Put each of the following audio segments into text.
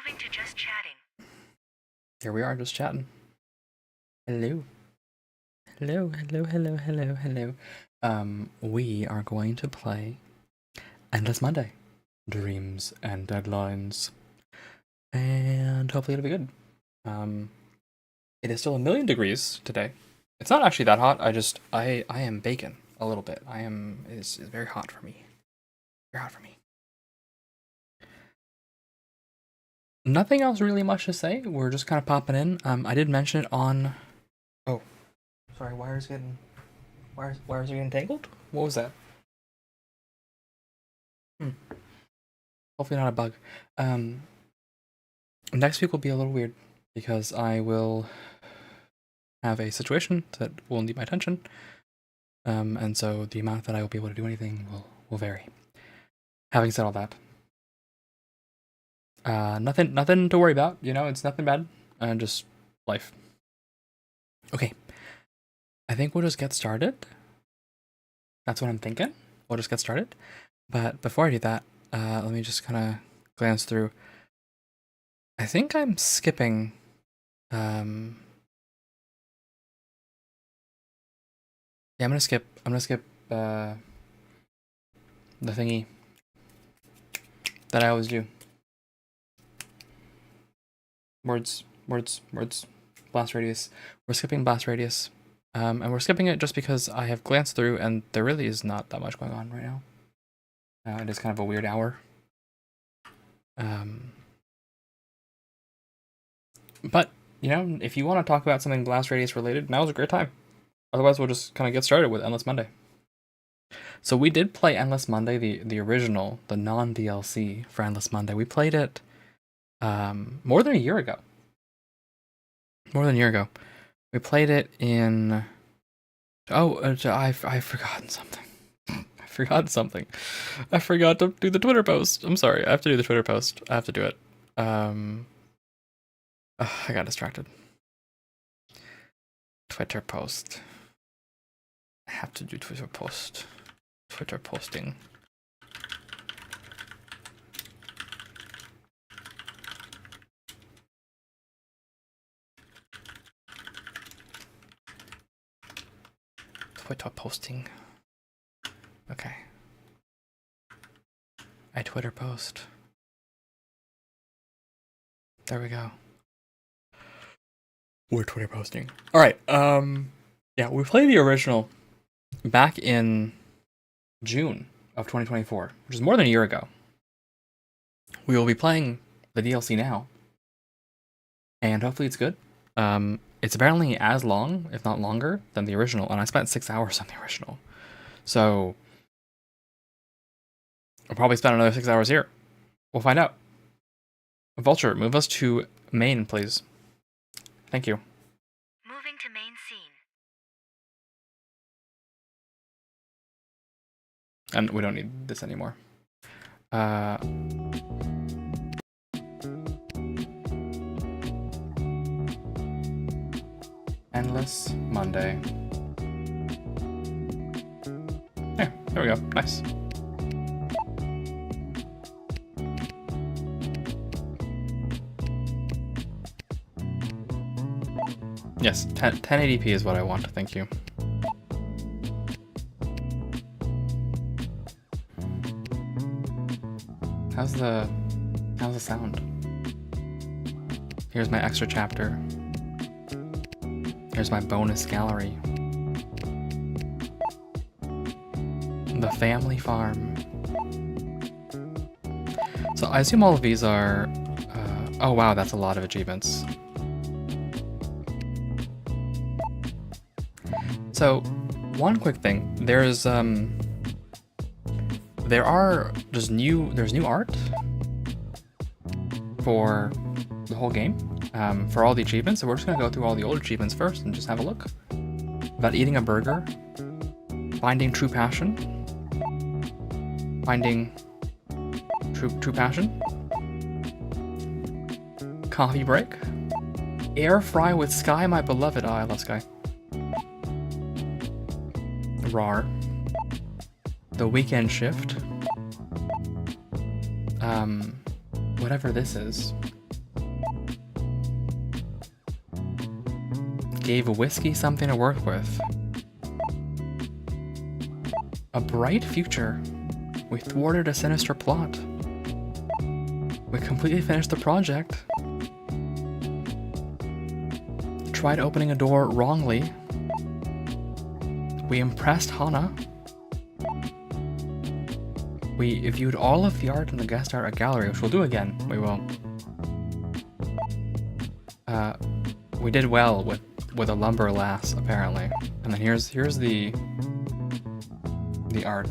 Moving to just chatting. Here we are, just chatting. Hello. Hello, hello, hello, hello, hello. We are going to play Endless Monday. Dreams and Deadlines. And hopefully it'll be good. It is still 1,000,000 degrees today. It's not actually that hot, I am baking a little bit. It's very hot for me. Very hot for me. Nothing else really much to say. We're just kind of popping in. I did mention it on... Oh. Sorry, wires are getting tangled? What was that? Hopefully not a bug. Next week will be a little weird because I will have a situation that will need my attention. And so the amount that I will be able to do anything will vary. Having said all that, nothing to worry about. You know, it's nothing bad. Just life. Okay. I think we'll just get started. That's what I'm thinking. We'll just get started. But before I do that, let me just kind of glance through. I think I'm skipping. Yeah, I'm gonna skip the thingy that I always do. Words. Blast radius. We're skipping blast radius. And we're skipping it just because I have glanced through and there really is not that much going on right now. It is kind of a weird hour. But, you know, if you want to talk about something blast radius related, now's a great time. Otherwise, we'll just kind of get started with Endless Monday. So we did play Endless Monday, the original, the non-DLC for Endless Monday. We played it more than a year ago. We played it in... Oh, I've forgotten something. I forgot to do the Twitter post. I'm sorry. I have to do the Twitter post. I have to do it. I got distracted. Twitter post. I have to do Twitter post. Twitter posting. Twitter posting. Okay. I Twitter post. There we go. We're Twitter posting. Alright, yeah, we played the original back in June of 2024, which is more than a year ago. We will be playing the DLC now. And hopefully it's good. It's apparently as long, if not longer, than the original, and I spent 6 hours on the original. So I'll probably spend another 6 hours here. We'll find out. Vulture, move us to main, please. Thank you. Moving to main scene. And we don't need this anymore. Endless Monday. Yeah, there we go. Nice. Yes, 1080p is what I want. Thank you. How's the sound? Here's my extra chapter. Here's my bonus gallery. The family farm. So I assume all of these are... oh wow, that's a lot of achievements. So, one quick thing. There's new art for the whole game. For all the achievements, so we're just gonna go through all the old achievements first and just have a look. About eating a burger, finding true passion, finding true passion, coffee break, air fry with Sky, my beloved. Oh, I love Sky. RAR, the weekend shift, whatever this is. gave whiskey something to work with. A bright future. We thwarted a sinister plot. We completely finished the project. Tried opening a door wrongly. We impressed Hana. We viewed all of the art in the guest art gallery, which we'll do again. We will. We did well with a lumber lass, apparently. And then here's the art.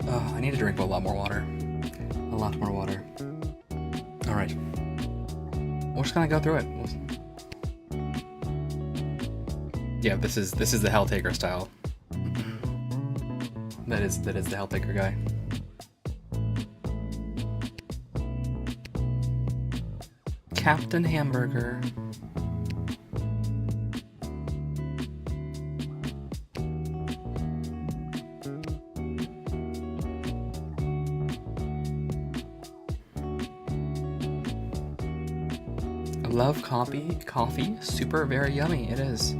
Oh, I need to drink a lot more water. A lot more water. All right. We're just gonna go through it. Yeah, this is the Helltaker style. That is the Helltaker guy. Captain Hamburger. I love coffee. Super very yummy. It is.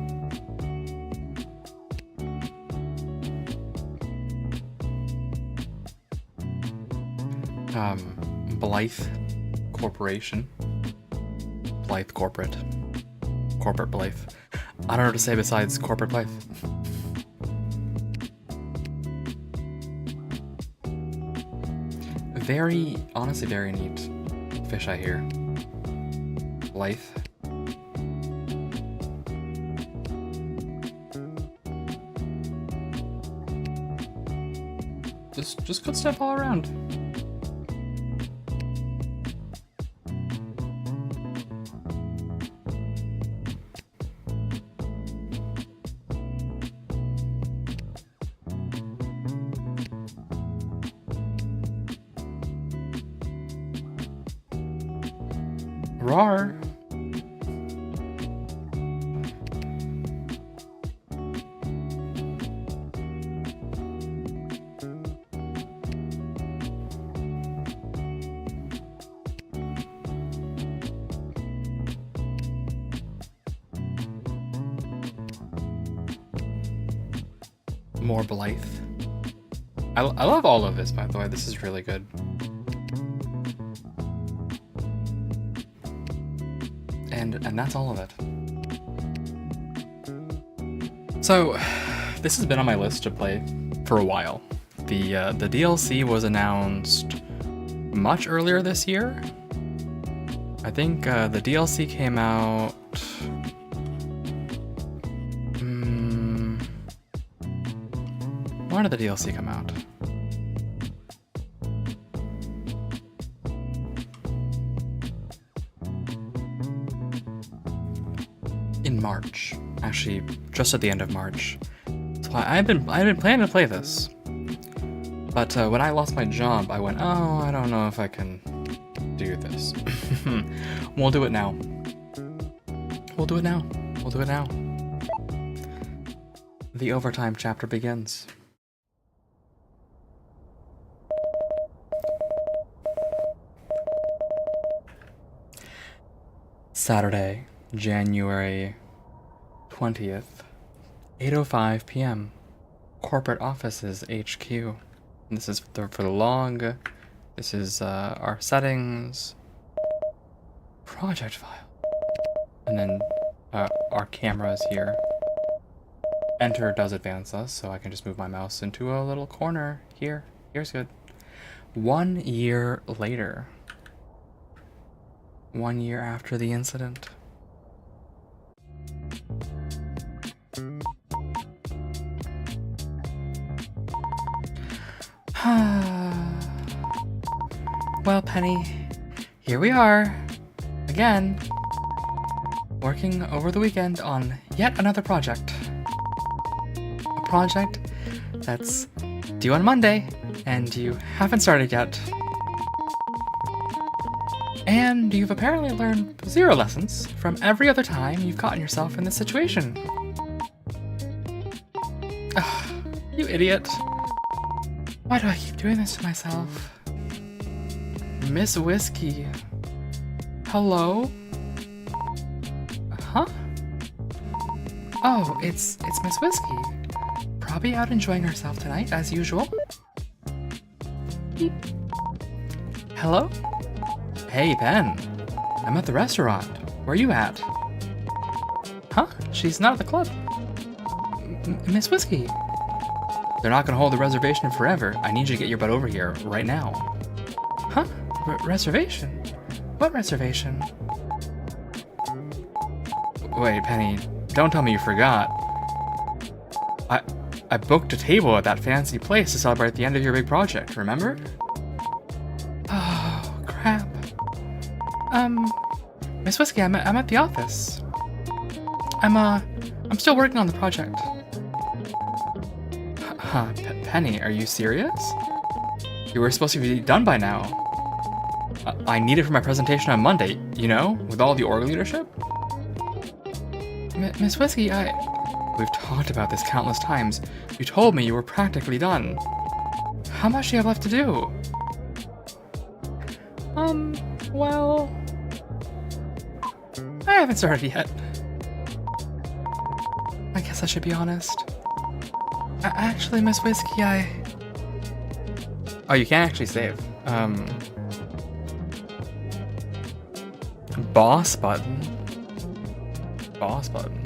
Blythe Corporation. Blythe Corporate. Corporate Blythe. I don't know what to say besides Corporate Blythe. Honestly very neat fish eye here. Blythe. Just good stuff all around. Rawr. More Blythe. I love all of this, by the way. This is really good. And that's all of it. So, this has been on my list to play for a while. The DLC was announced much earlier this year. I think the DLC came out... when did the DLC come out? In March, actually, just at the end of March. So I've been planning to play this, but when I lost my job, I went, oh, I don't know if I can do this. We'll do it now. We'll do it now. We'll do it now. The overtime chapter begins. Saturday, January 20th, 8:05 p.m. Corporate offices HQ. And this is for the log. This is our settings. Project file. And then our camera is here. Enter does advance us, so I can just move my mouse into a little corner here. Here's good. 1 year later. 1 year after the incident. Well, Penny, here we are, again, working over the weekend on yet another project. A project that's due on Monday, and you haven't started yet. And you've apparently learned 0 lessons from every other time you've gotten yourself in this situation. Ugh, you idiot. Why do I keep doing this to myself? Miss Whiskey. Hello? Huh? Oh, it's Miss Whiskey. Probably out enjoying herself tonight, as usual. Beep. Hello? Hey, Ben. I'm at the restaurant. Where are you at? Huh? She's not at the club. Miss Whiskey. They're not gonna hold the reservation forever. I need you to get your butt over here, right now. Huh? Reservation? What reservation? Wait, Penny, don't tell me you forgot. I booked a table at that fancy place to celebrate the end of your big project, remember? Oh, crap. Miss Whiskey, I'm at the office. I'm still working on the project. Huh, Penny, are you serious? You were supposed to be done by now. I need it for my presentation on Monday, you know, with all the org leadership. Miss Whiskey, We've talked about this countless times. You told me you were practically done. How much do you have left to do? Well... I haven't started yet. I guess I should be honest. Actually, Miss Whiskey, Oh, you can't actually save. Boss button. Boss button.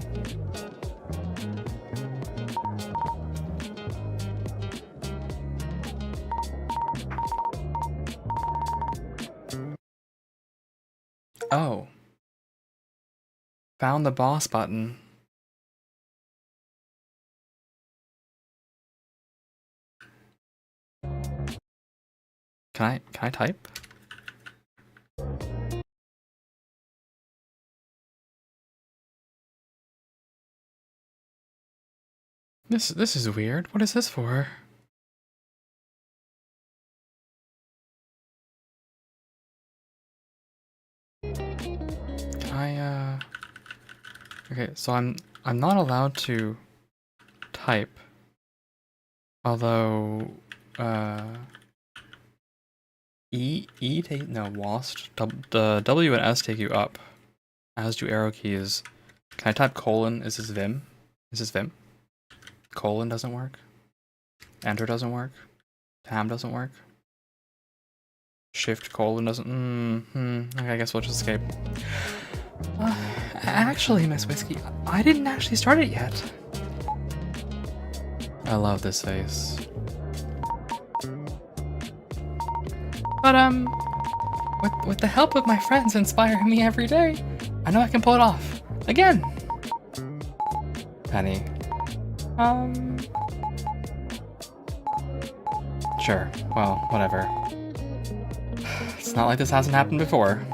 Oh. Found the boss button. Can I type? This is weird. What is this for? Okay, so I'm not allowed to type. Although WASD. The W and S take you up, as do arrow keys. Can I type colon? Is this Vim? Is this Vim? Colon doesn't work. Enter doesn't work. Tab doesn't work. Shift colon doesn't. Okay, I guess we'll just escape. Actually, Miss Whiskey, I didn't actually start it yet. I love this face. But with the help of my friends inspiring me every day, I know I can pull it off. Again. Penny. Sure. Well, whatever. It's not like this hasn't happened before.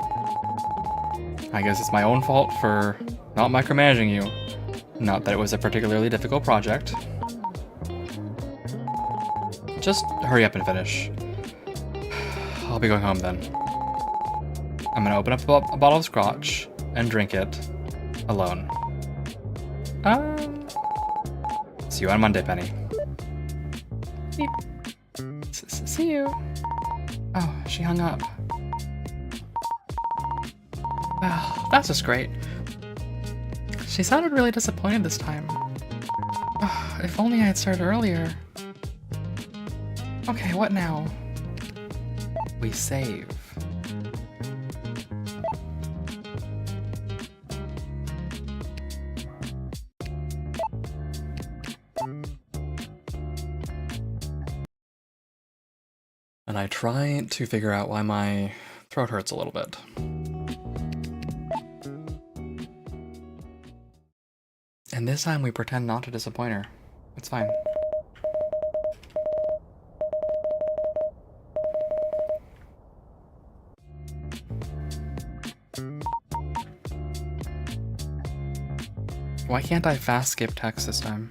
I guess it's my own fault for not micromanaging you. Not that it was a particularly difficult project. Just hurry up and finish. I'll be going home then. I'm gonna open up a bottle of scotch and drink it alone. See you on Monday, Penny. Beep. See you. Oh, she hung up. Well, that's just great. She sounded really disappointed this time. If only I had started earlier. Okay, what now? We save. And I try to figure out why my throat hurts a little bit. And this time we pretend not to disappoint her. It's fine. Why can't I fast skip text this time?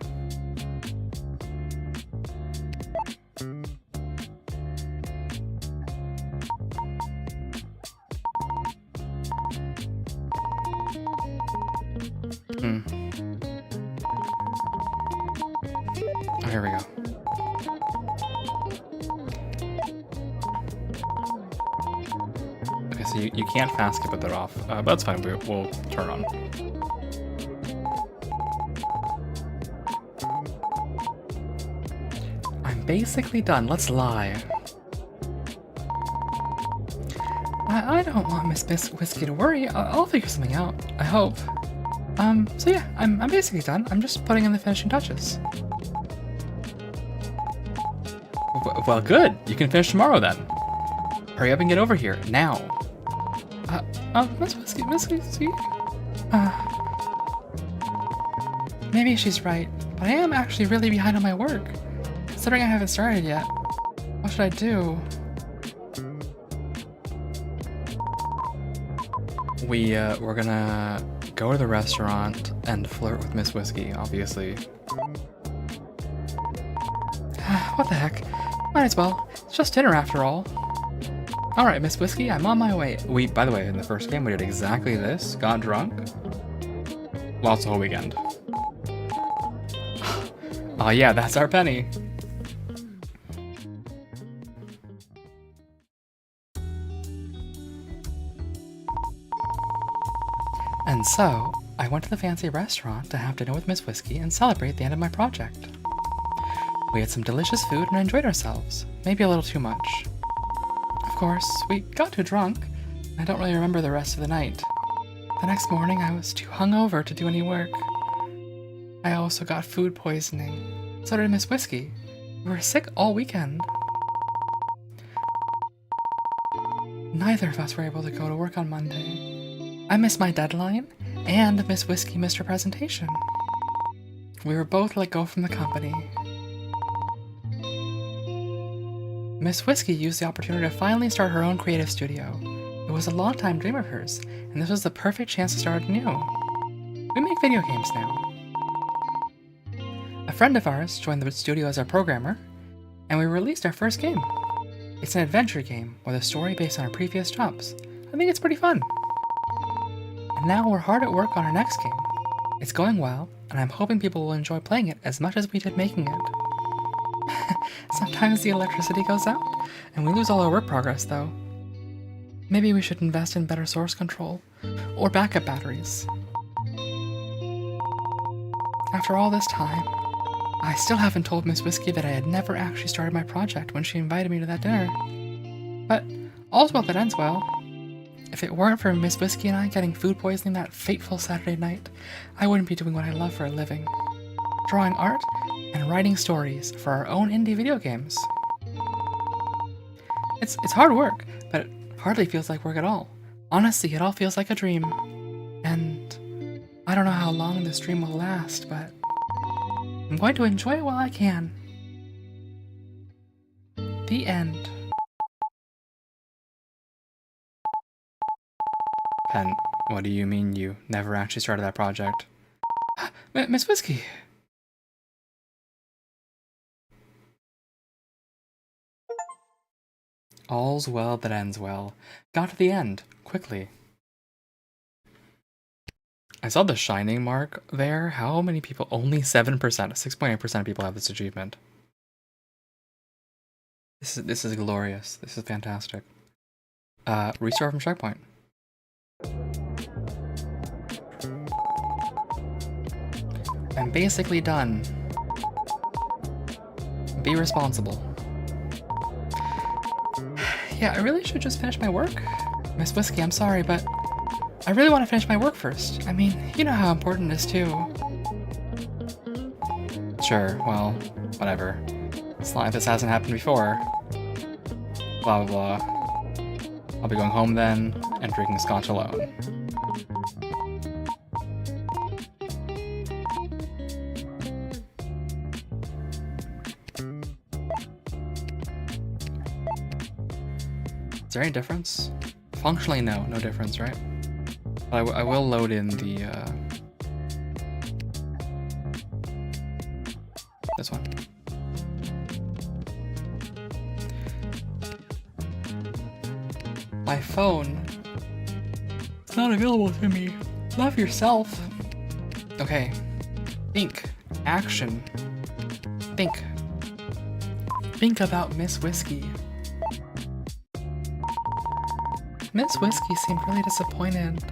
Oh, here we go. so you can't fast skip with it off. But that's fine, we'll turn on. I'm basically done, let's lie. I don't want Miss Whiskey to worry. I'll figure something out, I hope. So yeah, I'm basically done. I'm just putting in the finishing touches. Well, good. You can finish tomorrow then. Hurry up and get over here, now. Miss Whiskey? Maybe she's right, but I am actually really behind on my work. Considering I haven't started yet. What should I do? We're gonna go to the restaurant and flirt with Miss Whiskey, obviously. What the heck? Might as well. It's just dinner after all. Alright, Miss Whiskey, I'm on my way. By the way, in the first game we did exactly this. Got drunk. Lost the whole weekend. Oh yeah, that's our penny. And so, I went to the fancy restaurant to have dinner with Miss Whiskey and celebrate the end of my project. We had some delicious food and enjoyed ourselves, maybe a little too much. Of course, we got too drunk, and I don't really remember the rest of the night. The next morning I was too hungover to do any work. I also got food poisoning. So did Miss Whiskey. We were sick all weekend. Neither of us were able to go to work on Monday. I missed my deadline, and Miss Whiskey missed her presentation. We were both let go from the company. Miss Whiskey used the opportunity to finally start her own creative studio. It was a long-time dream of hers, and this was the perfect chance to start anew. We make video games now. A friend of ours joined the studio as our programmer, and we released our first game. It's an adventure game with a story based on our previous jobs. I think it's pretty fun. And now we're hard at work on our next game. It's going well, and I'm hoping people will enjoy playing it as much as we did making it. Sometimes the electricity goes out, and we lose all our work progress though. Maybe we should invest in better source control, or backup batteries. After all this time, I still haven't told Miss Whiskey that I had never actually started my project when she invited me to that dinner. But all's well that ends well. If it weren't for Miss Whiskey and I getting food poisoning that fateful Saturday night, I wouldn't be doing what I love for a living. Drawing art and writing stories for our own indie video games. It's hard work, but it hardly feels like work at all. Honestly, it all feels like a dream. And I don't know how long this dream will last, but I'm going to enjoy it while I can. The end. Pen, what do you mean you never actually started that project? Miss Whiskey! All's well that ends well. Got to the end, quickly. I saw the shining mark there. How many people? Only 7%, 6.8% of people have this achievement. This is glorious. This is fantastic. Restart from checkpoint. I'm basically done. Be responsible. Yeah, I really should just finish my work. Miss Whiskey, I'm sorry, but I really want to finish my work first. I mean, you know how important it is too. Sure, well, whatever. As long as this hasn't happened before. Blah, blah, blah. I'll be going home then, and drinking scotch alone. Is there any difference? Functionally, no difference, right? But I will load in the, this one. My phone. It's not available to me. Love yourself. Okay. Think. Action. Think. Think about Miss Whiskey. Miss Whiskey seemed really disappointed.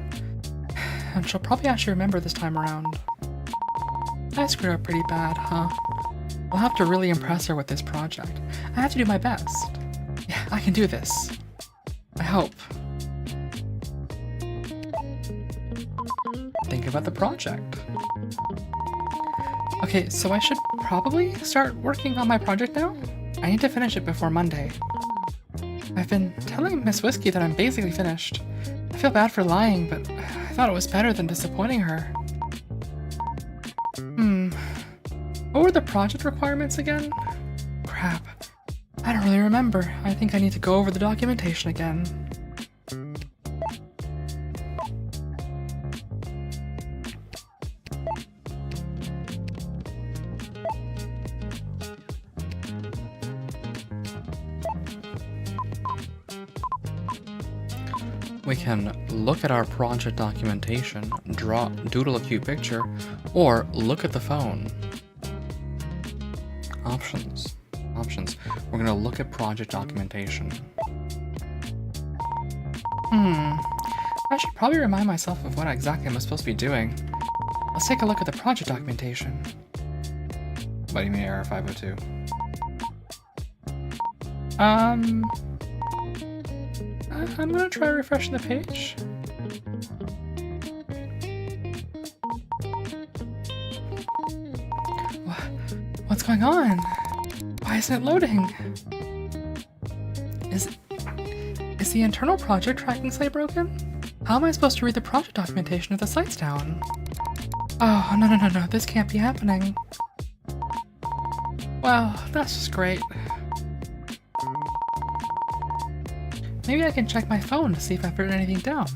And she'll probably actually remember this time around. I screwed up pretty bad, huh? I'll have to really impress her with this project. I have to do my best. Yeah, I can do this. I hope. Think about the project. Okay, so I should probably start working on my project now? I need to finish it before Monday. I've been telling Miss Whiskey that I'm basically finished. I feel bad for lying, but I thought it was better than disappointing her. What were the project requirements again? Crap. I don't really remember. I think I need to go over the documentation again. We can look at our project documentation, doodle a cute picture, or look at the phone. Options. We're gonna look at project documentation. I should probably remind myself of what exactly I'm supposed to be doing. Let's take a look at the project documentation. What do you mean error 502? I'm gonna try refreshing the page. What's going on? Why isn't it loading? Is the internal project tracking site broken? How am I supposed to read the project documentation if the site's down? Oh, no, this can't be happening. Well, that's just great. Maybe I can check my phone to see if I've written anything down.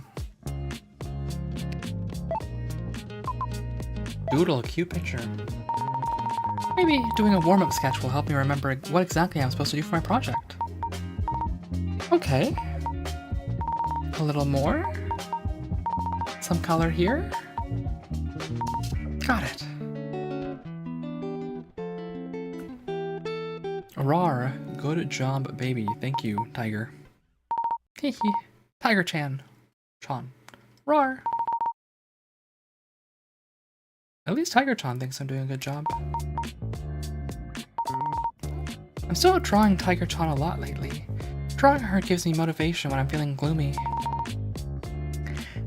Doodle a cute picture. Maybe doing a warm-up sketch will help me remember what exactly I'm supposed to do for my project. Okay. A little more. Some color here. Got it. Rar, good job, baby. Thank you, Tiger. Hehe. Tiger-chan. Rar. At least Tiger-chan thinks I'm doing a good job. I'm still drawing Tiger-chan a lot lately. Drawing her gives me motivation when I'm feeling gloomy.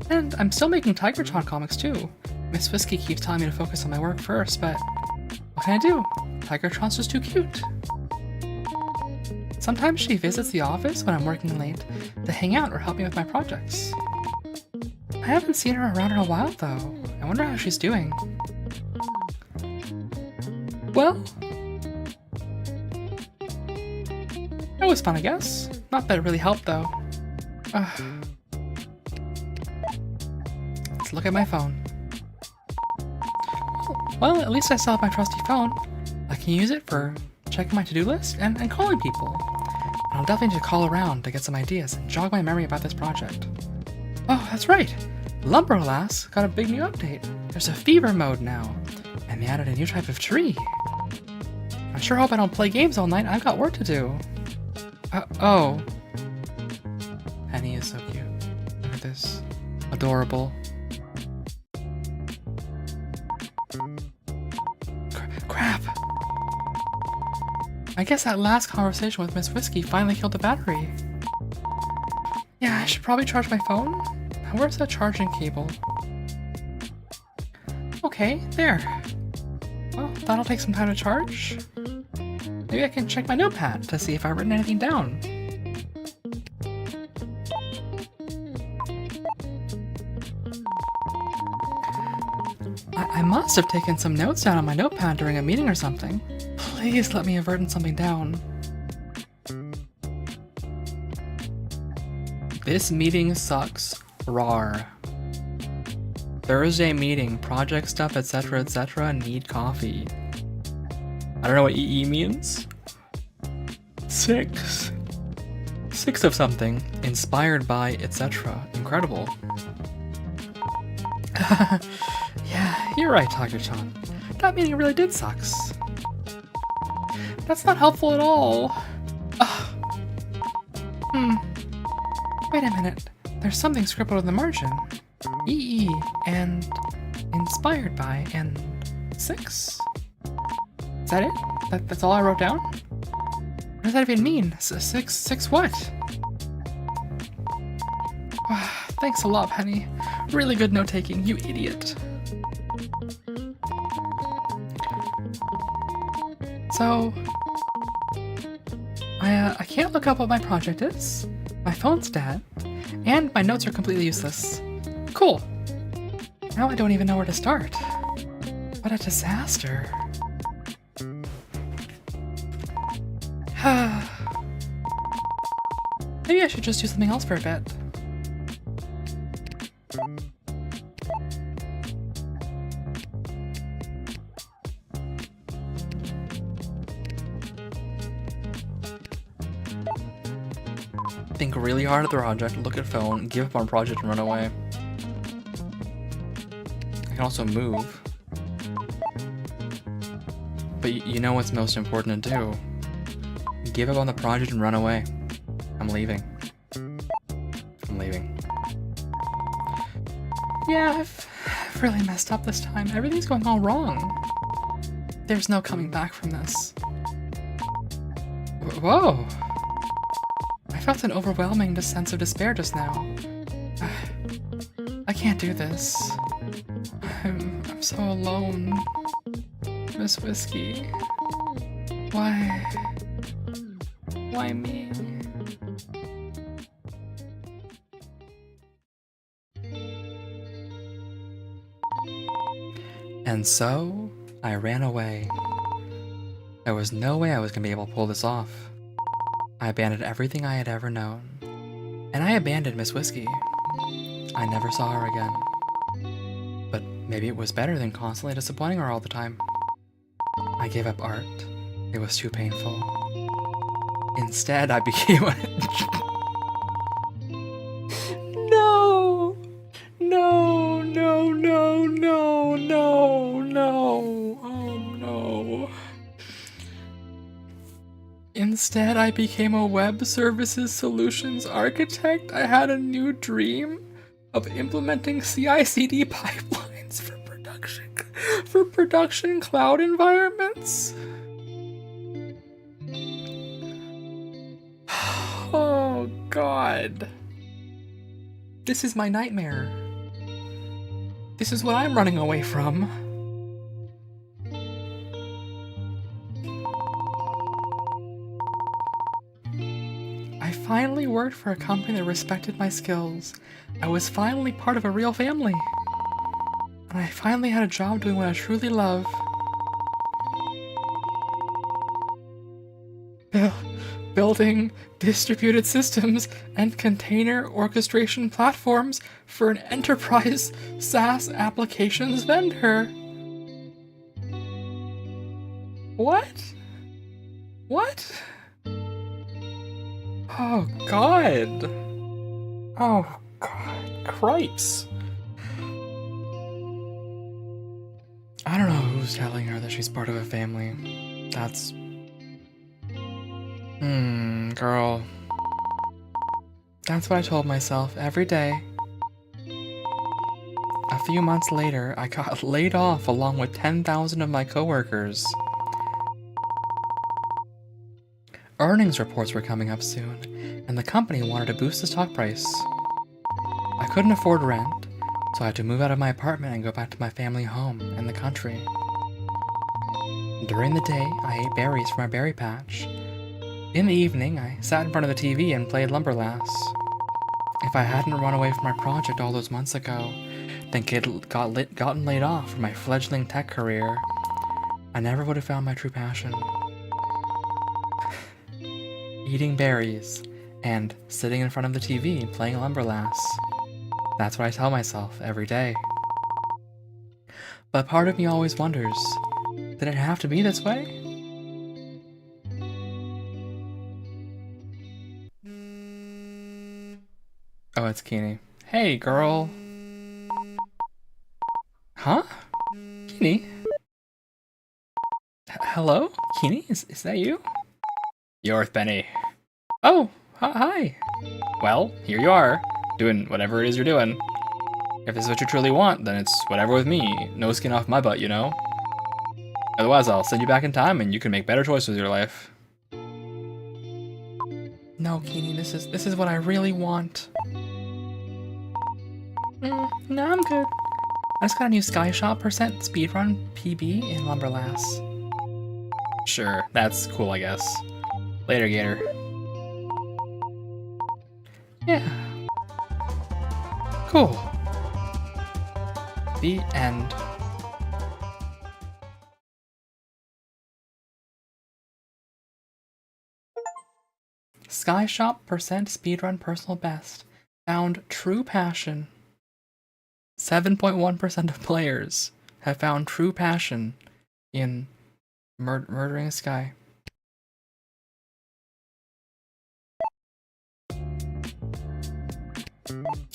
And I'm still making Tiger-chan comics too. Miss Whiskey keeps telling me to focus on my work first, but what can I do? Tiger-chan's just too cute. Sometimes she visits the office when I'm working late to hang out or help me with my projects. I haven't seen her around in a while though. I wonder how she's doing. Well, it was fun, I guess. Not that it really helped though. Let's look at my phone. Well, at least I still have my trusty phone. I can use it for checking my to-do list and calling people. And I'll definitely need to call around to get some ideas and jog my memory about this project. Oh, that's right! Lumberlass got a big new update. There's a fever mode now, and they added a new type of tree. I sure hope I don't play games all night. I've got work to do. Oh. Penny is so cute. Look at this. Adorable. Crap. I guess that last conversation with Miss Whiskey finally killed the battery. Yeah, I should probably charge my phone. Where's that charging cable? Okay, there. Well, that'll take some time to charge. Maybe I can check my notepad to see if I've written anything down. I must have taken some notes down on my notepad during a meeting or something. Please let me have written something down. This meeting sucks. Rar. Thursday meeting, project stuff, etc., need coffee. I don't know what EE means. 6 of something, inspired by, etc. Incredible. Yeah, you're right, Tiger-chan. That meeting really did sucks. That's not helpful at all. Wait a minute. There's something scribbled in the margin. EE and inspired by and 6? Is that it? That's all I wrote down? What does that even mean? Six what? Thanks a lot, Penny. Really good note-taking, you idiot. So, I can't look up what my project is. My phone's dead, and my notes are completely useless. Cool. Now I don't even know where to start. What a disaster. Maybe I should just do something else for a bit. Think really hard at the project, look at phone, give up on project, and run away. I can also move. But you know what's most important to do? Give up on the project and run away. I'm leaving. I'm leaving. Yeah, I've really messed up this time. Everything's going all wrong. There's no coming back from this. Whoa! I felt an overwhelming sense of despair just now. I can't do this. I'm so alone. Miss Whiskey. Why me? And so, I ran away. There was no way I was gonna be able to pull this off. I abandoned everything I had ever known. And I abandoned Miss Whiskey. I never saw her again. But maybe it was better than constantly disappointing her all the time. I gave up art. It was too painful. Instead, I became a... No! No, no, no, no, no, no. Oh, no. Instead, I became a web services solutions architect. I had a new dream of implementing CI/CD pipelines for production cloud environments. Oh, God. This is my nightmare. This is what I'm running away from. I finally worked for a company that respected my skills. I was finally part of a real family. And I finally had a job doing what I truly love. Building distributed systems and container orchestration platforms for an enterprise SaaS applications vendor. What? What? Oh, God. Oh, God. Cripes. I don't know who's telling her that she's part of a family. That's... girl. That's what I told myself every day. A few months later, I got laid off along with 10,000 of my coworkers. Earnings reports were coming up soon, and the company wanted to boost the stock price. I couldn't afford rent, so I had to move out of my apartment and go back to my family home in the country. During the day, I ate berries from our berry patch. In the evening, I sat in front of the TV and played Lumberlass. If I hadn't run away from my project all those months ago, then gotten laid off from my fledgling tech career, I never would have found my true passion. Eating berries and sitting in front of the TV playing Lumberlass. That's what I tell myself every day. But part of me always wonders, did it have to be this way? Oh, it's Keeney. Hey, girl. Huh? Keeney? Hello? Keeney? Is that you? You're Benny. Oh, hi. Well, here you are. doing whatever it is you're doing. If this is what you truly want, then it's whatever with me. No skin off my butt, you know? Otherwise, I'll send you back in time and you can make better choices with your life. No, Keeney, this is what I really want. No, I'm good. I just got a new Sky Shop % speedrun PB in Lumberlass. Sure, that's cool, I guess. Later, Gator. Yeah. Cool. The end. Sky Shop % speedrun personal best. Found true passion. 7.1% of players have found true passion in murdering a Sky.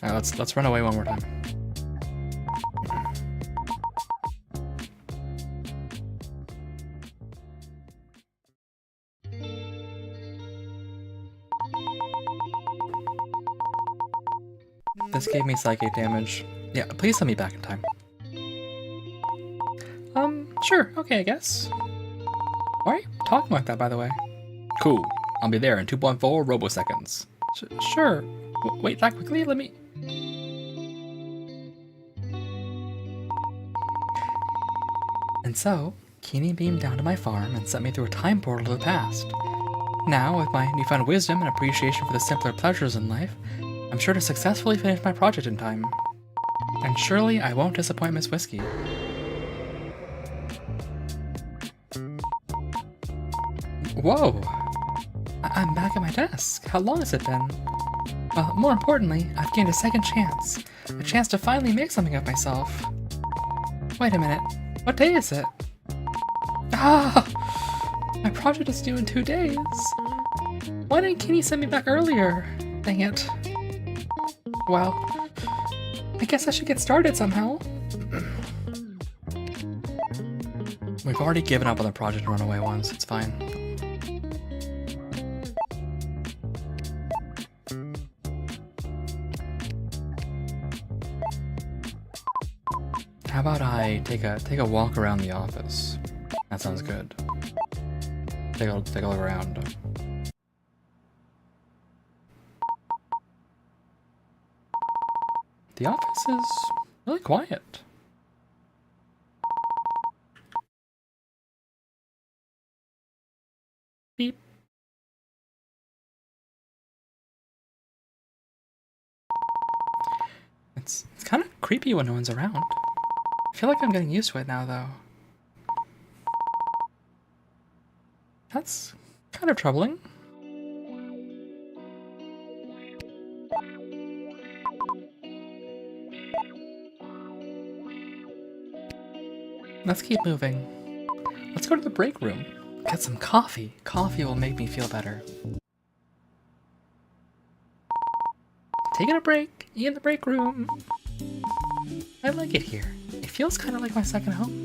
Alright, let's run away one more time. This gave me psychic damage. Yeah, please send me back in time. Sure, okay, I guess. Why are you talking like that, by the way? Cool, I'll be there in 2.4 roboseconds. Sure. Wait that quickly, let me... And so, Keeney beamed down to my farm and sent me through a time portal to the past. Now, with my newfound wisdom and appreciation for the simpler pleasures in life, I'm sure to successfully finish my project in time. And surely I won't disappoint Miss Whiskey. Whoa! I'm back at my desk. How long has it been? Well, more importantly, I've gained a second chance. A chance to finally make something of myself. Wait a minute. What day is it? Ah! My project is due in 2 days. Why didn't Kenny send me back earlier? Dang it. Well, I guess I should get started somehow. We've already given up on the project and run away once. It's fine. How about I take a walk around the office? That sounds good. Take a look around. The office is really quiet. Beep. It's kind of creepy when no one's around. I feel like I'm getting used to it now, though. That's kind of troubling. Let's keep moving. Let's go to the break room. Get some coffee. Coffee will make me feel better. Taking a break in the break room. I like it here. It feels kind of like my second home.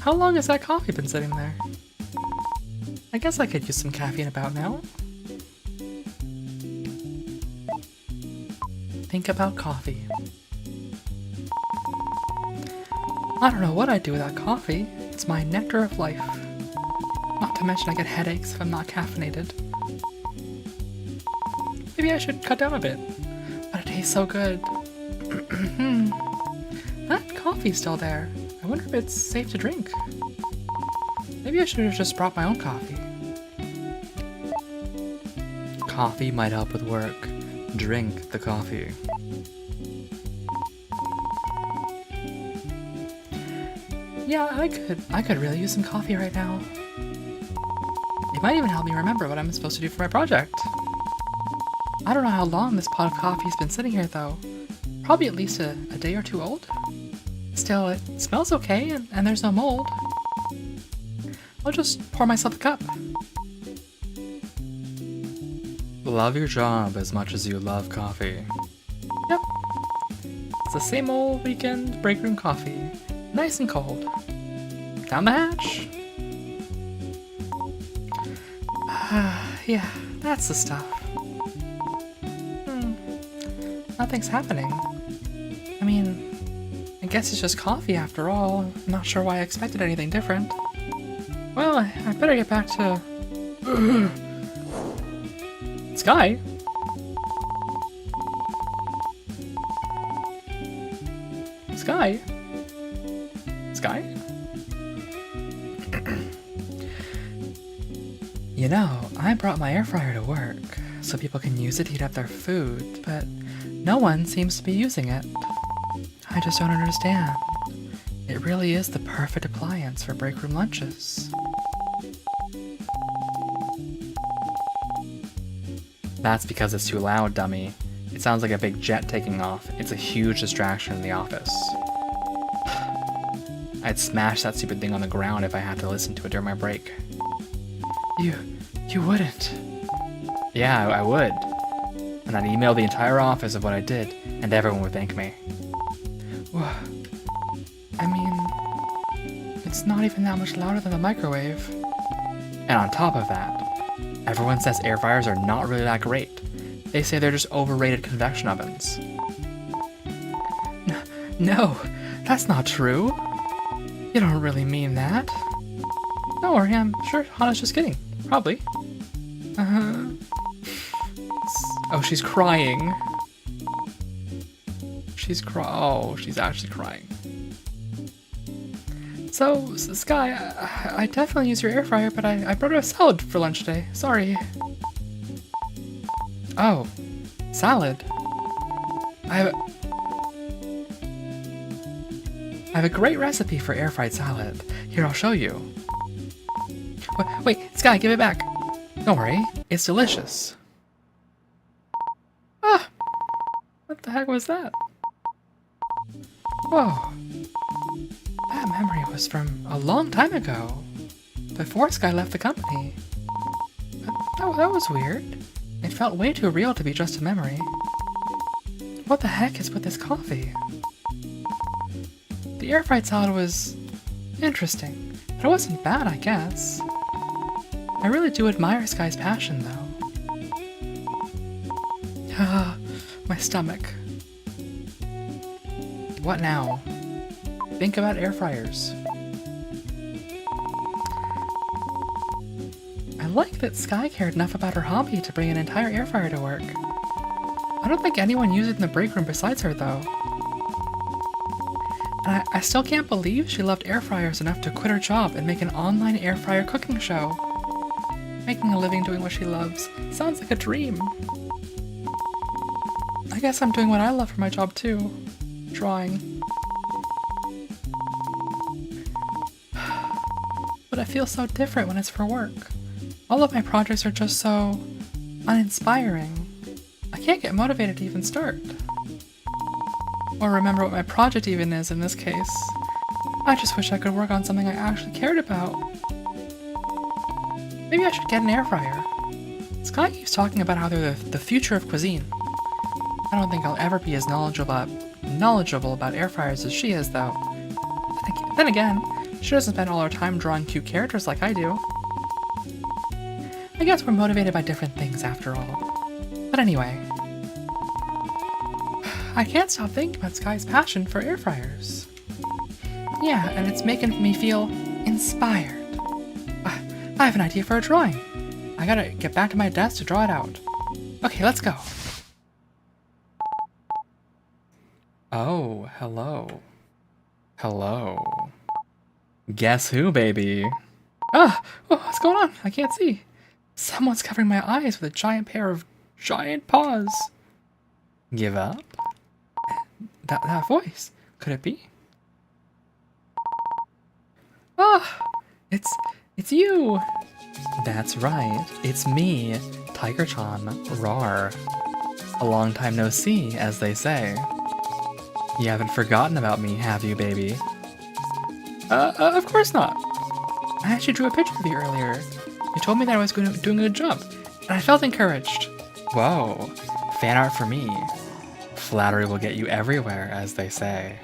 How long has that coffee been sitting there? I guess I could use some caffeine about now. Think about coffee. I don't know what I'd do without coffee. It's my nectar of life. Not to mention I get headaches if I'm not caffeinated. Maybe I should cut down a bit. But it tastes so good. That coffee's still there. I wonder if it's safe to drink. Maybe I should have just brought my own coffee. Coffee might help with work. Drink the coffee. Yeah, I could really use some coffee right now. It might even help me remember what I'm supposed to do for my project. I don't know how long this pot of coffee's been sitting here though. Probably at least a day or two old. Still, it smells okay and there's no mold. I'll just pour myself a cup. Love your job as much as you love coffee. Yep. It's the same old weekend break room coffee. Nice and cold. Down the hatch. Yeah, that's the stuff. nothing's happening. I mean, I guess it's just coffee after all. I'm not sure why I expected anything different. Well, I better get back to... Sky? Sky? Sky? You know, I brought my air fryer to work so people can use it to heat up their food, but no one seems to be using it. I just don't understand. It really is the perfect appliance for break room lunches. That's because it's too loud, dummy. It sounds like a big jet taking off. It's a huge distraction in the office. I'd smash that stupid thing on the ground if I had to listen to it during my break. You wouldn't. Yeah, I would. And I'd email the entire office of what I did, and everyone would thank me. I mean, it's not even that much louder than the microwave. And on top of that, everyone says air fryers are not really that great. They say they're just overrated convection ovens. No, that's not true. You don't really mean that. Don't worry, I'm sure Hana's just kidding. Probably. Oh, she's crying. She's actually crying. So, Sky, I definitely use your air fryer, but I brought a salad for lunch today. Sorry. Oh, salad. I have a great recipe for air fried salad. Here, I'll show you. Wait, Sky, give it back. Don't worry, it's delicious. Ah! What the heck was that? Whoa. That memory was from a long time ago. Before Sky left the company. But that was weird. It felt way too real to be just a memory. What the heck is with this coffee? The air fried salad was interesting, but it wasn't bad, I guess. I really do admire Sky's passion, though. Ah, my stomach. What now? Think about air fryers. I like that Sky cared enough about her hobby to bring an entire air fryer to work. I don't think anyone used it in the break room besides her, though. And I still can't believe she loved air fryers enough to quit her job and make an online air fryer cooking show. Making a living doing what she loves sounds like a dream. I guess I'm doing what I love for my job too. Drawing. But it feels so different when it's for work. All of my projects are just so uninspiring. I can't get motivated to even start. Or remember what my project even is in this case. I just wish I could work on something I actually cared about. Maybe I should get an air fryer. Sky keeps talking about how they're the future of cuisine. I don't think I'll ever be as knowledgeable about air fryers as she is, though. Then again, she doesn't spend all her time drawing cute characters like I do. I guess we're motivated by different things after all. But anyway, I can't stop thinking about Sky's passion for air fryers. Yeah, and it's making me feel inspired. I have an idea for a drawing. I gotta get back to my desk to draw it out. Okay, let's go. Oh, hello. Hello. Guess who, baby? Ah! Oh, what's going on? I can't see. Someone's covering my eyes with a giant pair of giant paws. Give up? That voice. Could it be? Ah! It's you! That's right, it's me, Tiger-chan, Rar. A long time no see, as they say. You haven't forgotten about me, have you, baby? Of course not. I actually drew a picture of you earlier. You told me that I was doing a good job, and I felt encouraged. Whoa, fan art for me. Flattery will get you everywhere, as they say.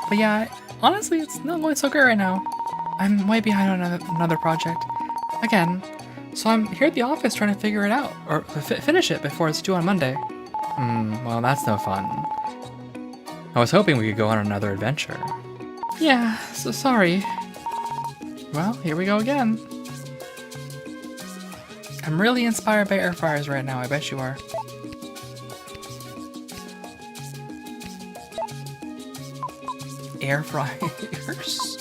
But yeah, honestly, it's not going so great right now. I'm way behind on another project. Again. So I'm here at the office trying to figure it out, or finish it before it's due on Monday. Well, that's no fun. I was hoping we could go on another adventure. Yeah, so sorry. Well, here we go again. I'm really inspired by air fryers right now, I bet you are. Air fryers?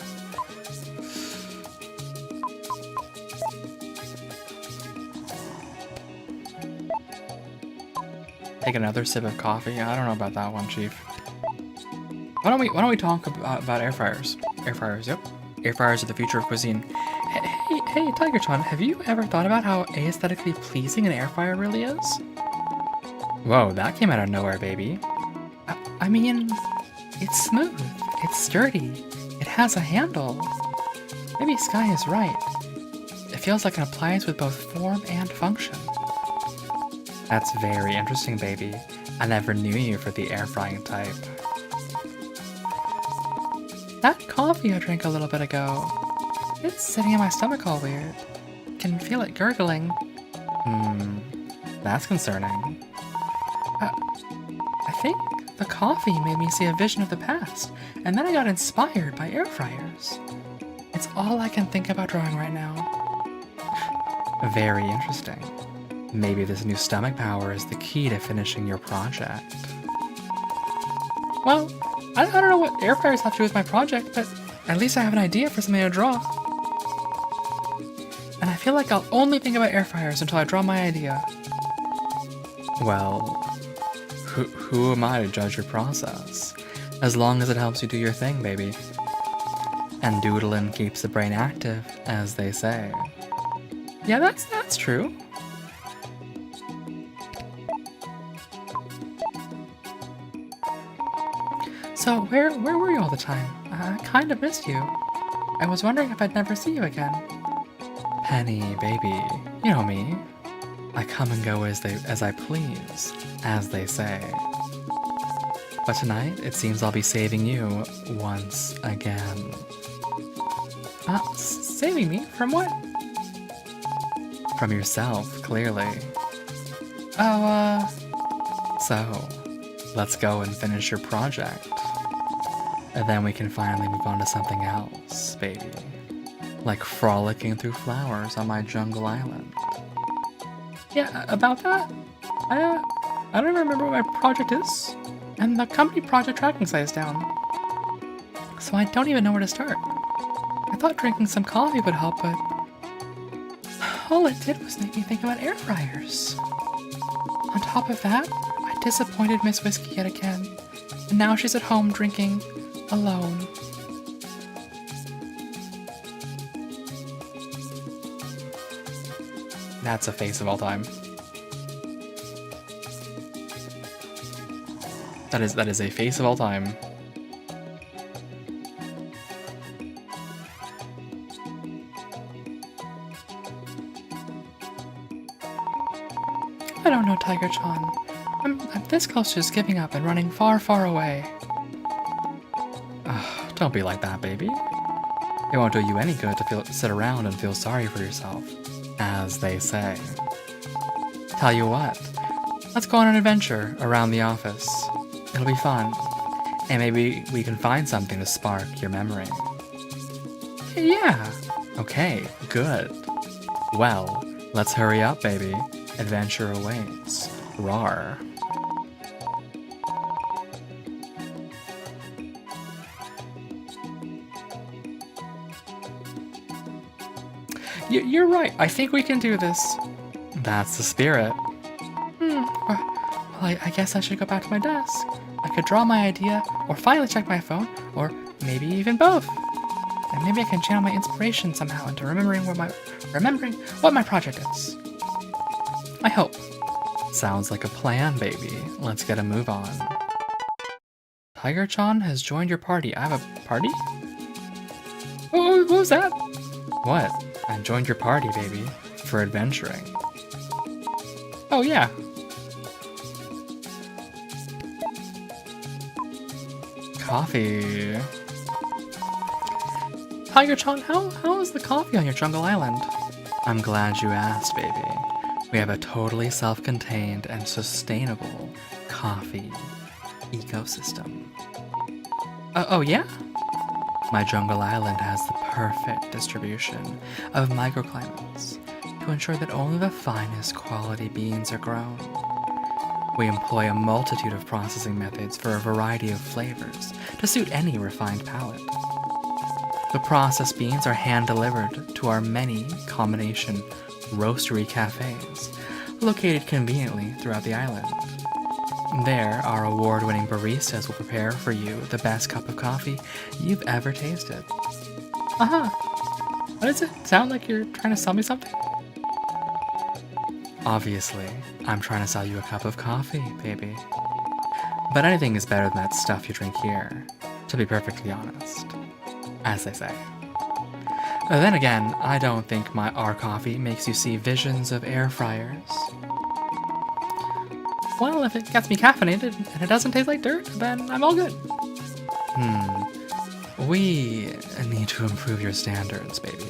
Take another sip of coffee? I don't know about that one, Chief. Why don't we talk about air fryers? Air fryers, yep. Air fryers are the future of cuisine. Hey, Tiger-chan, have you ever thought about how aesthetically pleasing an air fryer really is? Whoa, that came out of nowhere, baby. I mean, it's smooth, it's sturdy, it has a handle. Maybe Sky is right. It feels like an appliance with both form and function. That's very interesting, baby. I never knew you for the air frying type. That coffee I drank a little bit ago, it's sitting in my stomach all weird. Can feel it gurgling. That's concerning. I think the coffee made me see a vision of the past, and then I got inspired by air fryers. It's all I can think about drawing right now. Very interesting. Maybe this new stomach power is the key to finishing your project. Well, I don't know what air fryers have to do with my project, but at least I have an idea for something to draw. And I feel like I'll only think about air fryers until I draw my idea. Well, who am I to judge your process? As long as it helps you do your thing, baby. And doodling keeps the brain active, as they say. Yeah, that's true. So, where were you all the time? I kind of missed you. I was wondering if I'd never see you again. Penny, baby, you know me. I come and go as I please, as they say. But tonight, it seems I'll be saving you once again. Saving me? From what? From yourself, clearly. So, let's go and finish your project. And then we can finally move on to something else, baby. Like frolicking through flowers on my jungle island. Yeah, about that? I don't even remember what my project is. And the company project tracking site is down. So I don't even know where to start. I thought drinking some coffee would help, but all it did was make me think about air fryers. On top of that, I disappointed Miss Whiskey yet again. And now she's at home drinking alone. That's a face of all time. That is a face of all time. I don't know, Tiger-chan. I'm this close to just giving up and running far, far away. Don't be like that, baby. It won't do you any good to sit around and feel sorry for yourself, as they say. Tell you what, let's go on an adventure around the office. It'll be fun, and maybe we can find something to spark your memory. Yeah. Okay, good. Well, let's hurry up, baby. Adventure awaits. Rawr. You're right. I think we can do this. That's the spirit. Well, I guess I should go back to my desk. I could draw my idea, or finally check my phone, or maybe even both. And maybe I can channel my inspiration somehow into remembering what my project is. I hope. Sounds like a plan, baby. Let's get a move on. Tiger-chan has joined your party. I have a party? Oh, what was that? What? I joined your party, baby. For adventuring. Oh, yeah. Coffee. Tiger-chan, how is the coffee on your jungle island? I'm glad you asked, baby. We have a totally self-contained and sustainable coffee ecosystem. Oh yeah? My jungle island has the perfect distribution of microclimates to ensure that only the finest quality beans are grown. We employ a multitude of processing methods for a variety of flavors to suit any refined palate. The processed beans are hand-delivered to our many combination roastery cafes located conveniently throughout the island. There, our award-winning baristas will prepare for you the best cup of coffee you've ever tasted. What does it sound like you're trying to sell me something? Obviously, I'm trying to sell you a cup of coffee, baby. But anything is better than that stuff you drink here, to be perfectly honest. As they say. Then again, I don't think our coffee makes you see visions of air fryers. Well, if it gets me caffeinated and it doesn't taste like dirt, then I'm all good. We need to improve your standards, baby.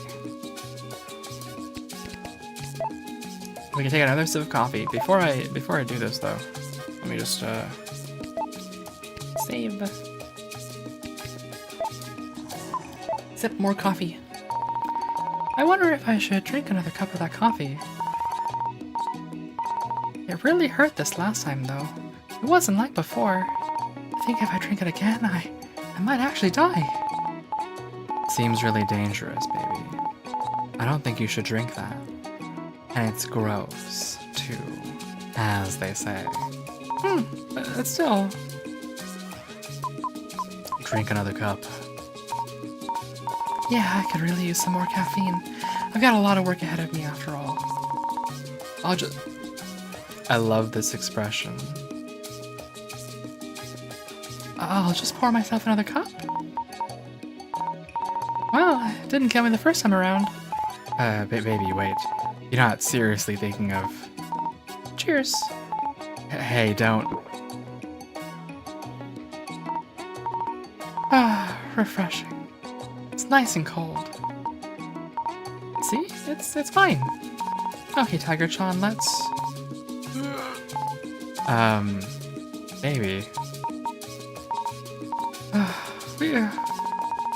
We can take another sip of coffee. Before I do this though, let me just save. Sip more coffee. I wonder if I should drink another cup of that coffee. It really hurt this last time though. It wasn't like before. I think if I drink it again, I might actually die. Seems really dangerous, baby. I don't think you should drink that. And it's gross, too, as they say. But still. Drink another cup. Yeah, I could really use some more caffeine. I've got a lot of work ahead of me after all. I love this expression. I'll just pour myself another cup. Well, it didn't kill me the first time around. Baby, wait. You're not seriously thinking of... Cheers. Hey, don't. Refreshing. It's nice and cold. See? It's fine. Okay, Tiger-chan, let's... Baby.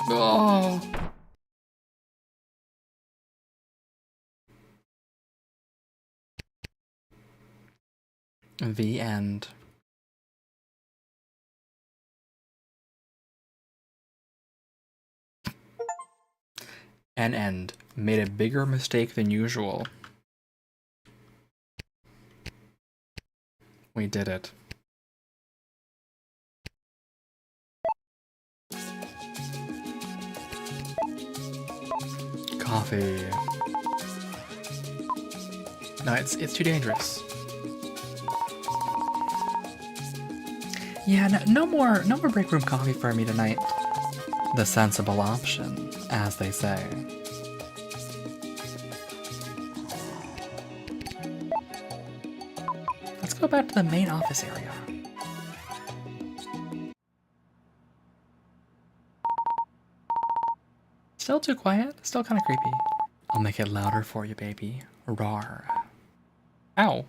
Oh. The end. An end. Made a bigger mistake than usual. We did it. Coffee. No, it's too dangerous. Yeah, no more break room coffee for me tonight. The sensible option, as they say. Let's go back to the main office area. Still too quiet? Still kind of creepy. I'll make it louder for you, baby. Rawr. Ow.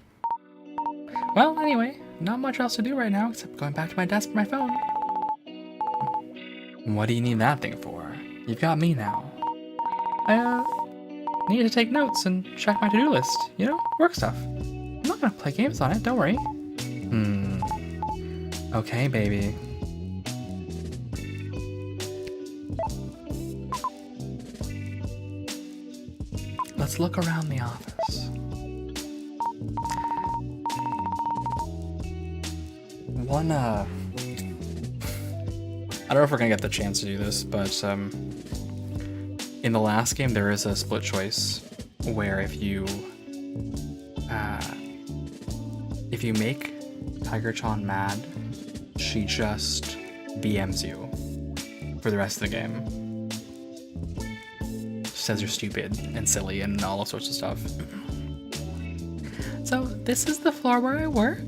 Well, anyway, not much else to do right now except going back to my desk for my phone. What do you need that thing for? You've got me now. I need to take notes and check my to-do list. You know, work stuff. I'm not gonna play games on it, don't worry. Okay, baby. Let's look around the office. I don't know if we're gonna get the chance to do this, but in the last game there is a split choice where if you make Tiger-chan mad, she just BMs you for the rest of the game. Says you're stupid and silly and all sorts of stuff. So this is the floor where I work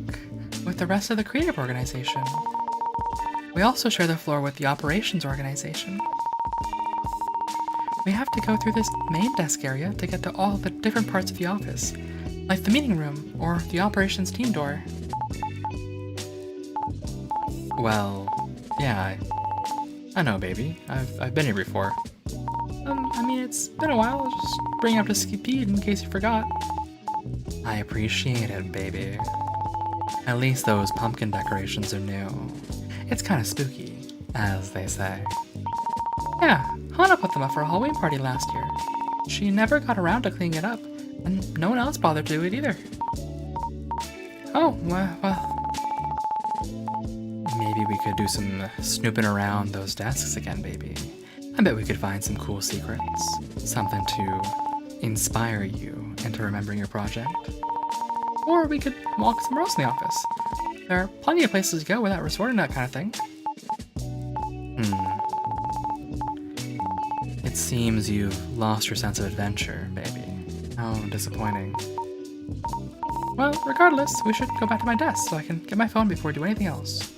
with the rest of the creative organization. We also share the floor with the operations organization. We have to go through this main desk area to get to all the different parts of the office, like the meeting room or the operations team door. Well, yeah, I know, baby. I've been here before. I mean, it's been a while. I'll just bring you up to speed in case you forgot. I appreciate it, baby. At least those pumpkin decorations are new. It's kind of spooky, as they say. Yeah, Hana put them up for a Halloween party last year. She never got around to cleaning it up, and no one else bothered to do it either. Oh, well... Maybe we could do some snooping around those desks again, baby. I bet we could find some cool secrets. Something to inspire you into remembering your project. Or we could walk somewhere else in the office. There are plenty of places to go without resorting to that kind of thing. It seems you've lost your sense of adventure, baby. How disappointing. Well, regardless, we should go back to my desk so I can get my phone before we do anything else.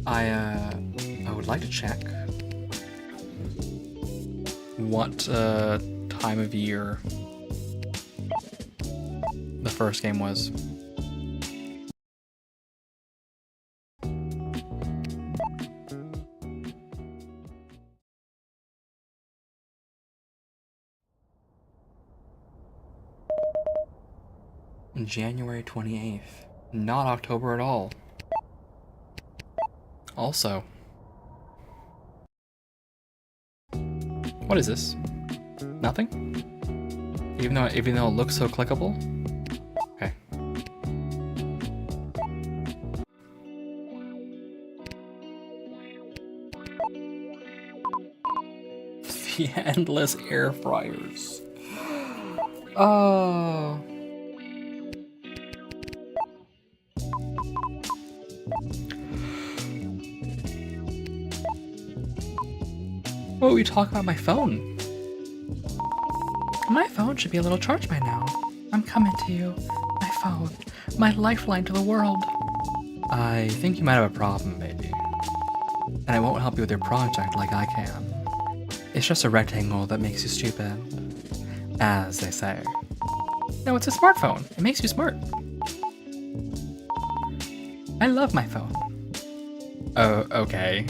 I would like to check what time of year the first game was. January 28th. Not October at all. Also, what is this? Nothing? Even though it looks so clickable? Okay. The endless air fryers. Oh. What we talk about my phone? My phone should be a little charged by now. I'm coming to you. My phone. My lifeline to the world. I think you might have a problem, baby. And I won't help you with your project like I can. It's just a rectangle that makes you stupid. As they say. No, it's a smartphone. It makes you smart. I love my phone. Oh, okay.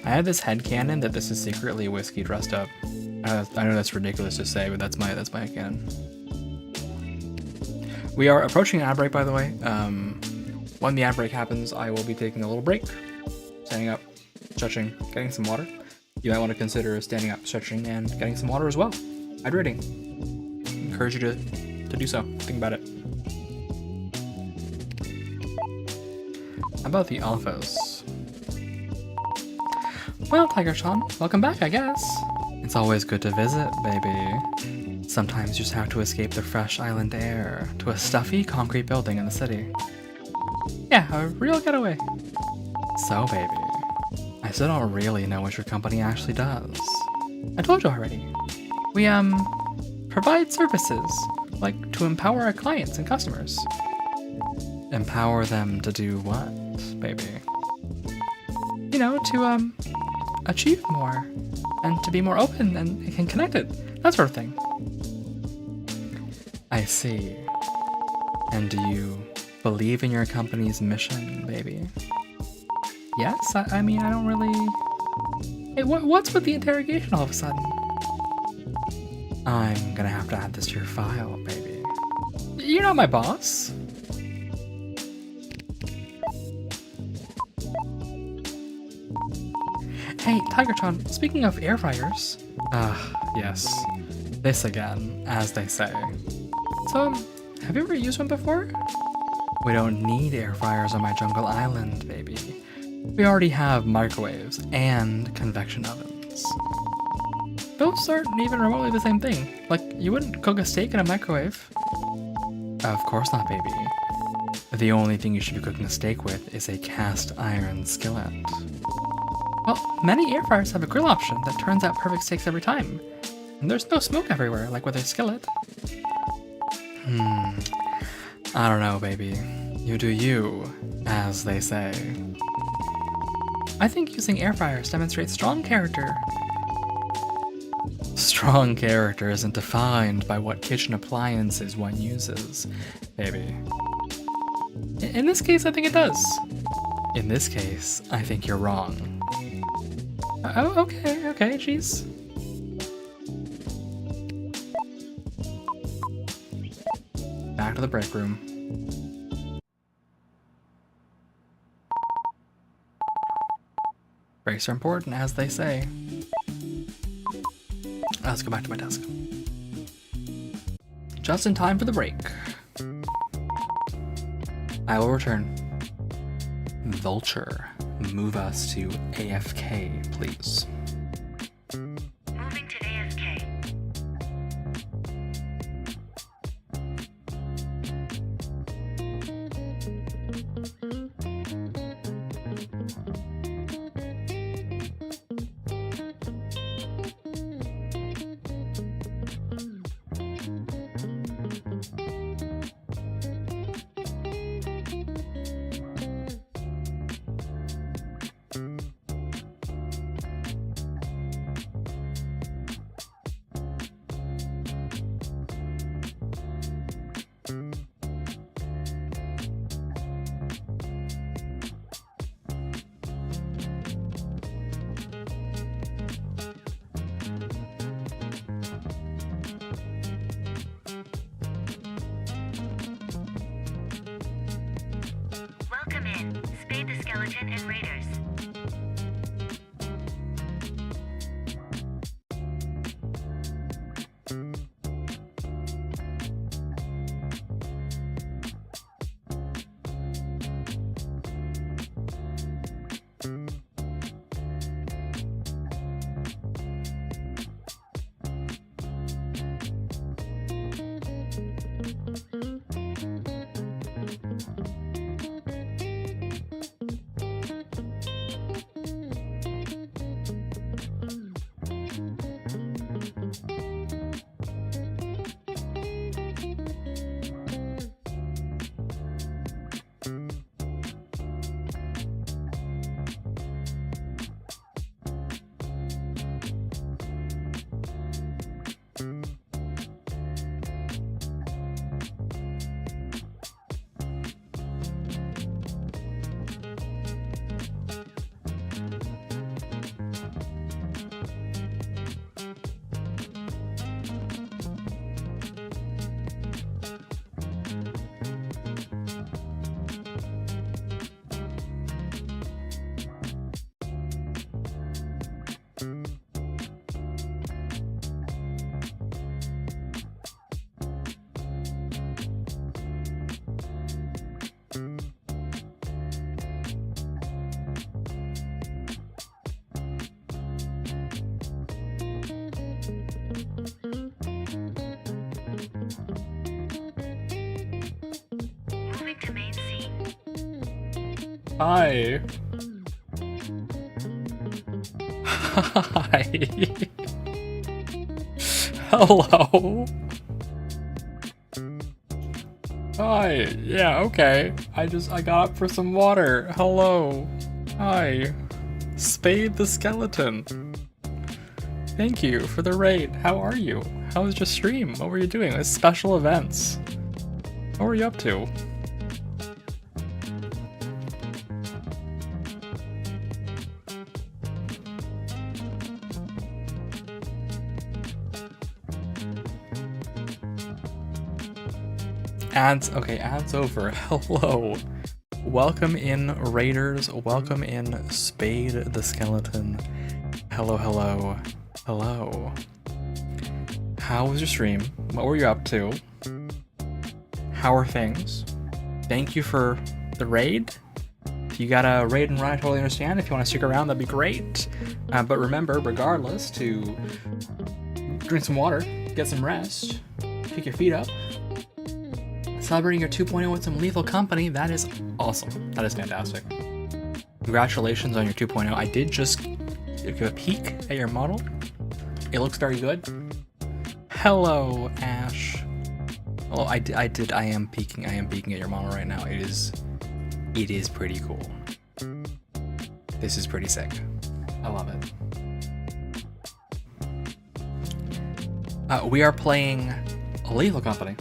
I have this headcanon that this is secretly whiskey dressed up. I know that's ridiculous to say, but that's my headcanon. We are approaching an ad break, by the way. When the ad break happens, I will be taking a little break, standing up, stretching, getting some water. You might want to consider standing up, stretching, and getting some water as well. Hydrating. Encourage you to do so. Think about it. How about the office? Well, Tiger-chan, welcome back, I guess. It's always good to visit, baby. Sometimes you just have to escape the fresh island air to a stuffy concrete building in the city. Yeah, a real getaway. So, baby, I still don't really know what your company actually does. I told you already. We, provide services, like to empower our clients and customers. Empower them to do what, baby? You know, to, achieve more, and to be more open and connected, that sort of thing. I see. And do you believe in your company's mission, baby? Yes? I mean, I don't really... Hey, what's with the interrogation all of a sudden? I'm gonna have to add this to your file, baby. You're not my boss. Hey, Tiger-chan, speaking of air fryers... yes. This again, as they say. So, have you ever used one before? We don't need air fryers on my jungle island, baby. We already have microwaves and convection ovens. Those aren't even remotely the same thing. Like, you wouldn't cook a steak in a microwave. Of course not, baby. The only thing you should be cooking a steak with is a cast iron skillet. Well, many air fryers have a grill option that turns out perfect steaks every time. And there's no smoke everywhere, like with a skillet. I don't know, baby. You do you, as they say. I think using air fryers demonstrates strong character. Strong character isn't defined by what kitchen appliances one uses, baby. In this case, I think it does. In this case, I think you're wrong. Oh, okay, jeez. Back to the break room. Breaks are important, as they say. Let's go back to my desk. Just in time for the break. I will return. Vulture, move us to AFK, please. Moving to AFK. Welcome in, Spade the Skeleton and Raiders. Moving to main scene. Hi. Hi. Hello. Hi. Yeah, okay. I got up for some water. Hello. Hi. Spade the Skeleton. Thank you for the raid. How are you? How was your stream? What were you doing? It's special events. What were you up to? Ads over. Hello. Welcome in, Raiders. Welcome in, Spade the Skeleton. Hello. Hello. How was your stream? What were you up to? How are things? Thank you for the raid. If you got a raid and ride, I totally understand. If you want to stick around, that'd be great. But remember, regardless, to drink some water, get some rest, pick your feet up. Celebrating your 2.0 with some lethal company, that is awesome. That is fantastic. Congratulations on your 2.0. I did just give a peek at your model. It looks very good. Hello, Ash. Oh, I am peeking at your model right now. It is pretty cool. This is pretty sick. I love it. We are playing Lethal Company.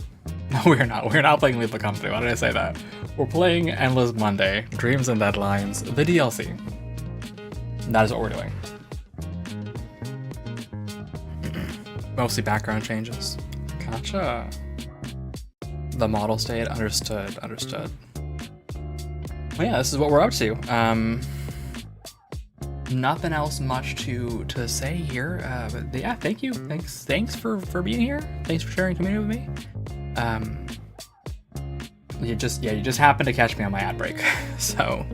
No, we're not. We're not playing Lethal Company. Why did I say that? We're playing Endless Monday, Dreams and Deadlines, the DLC. That is what we're doing. Mostly background changes. Gotcha. The model state, understood. Well, yeah, this is what we're up to. Nothing else much to say here. But yeah, thank you. Thanks for being here. Thanks for sharing community with me. You just happened to catch me on my ad break. So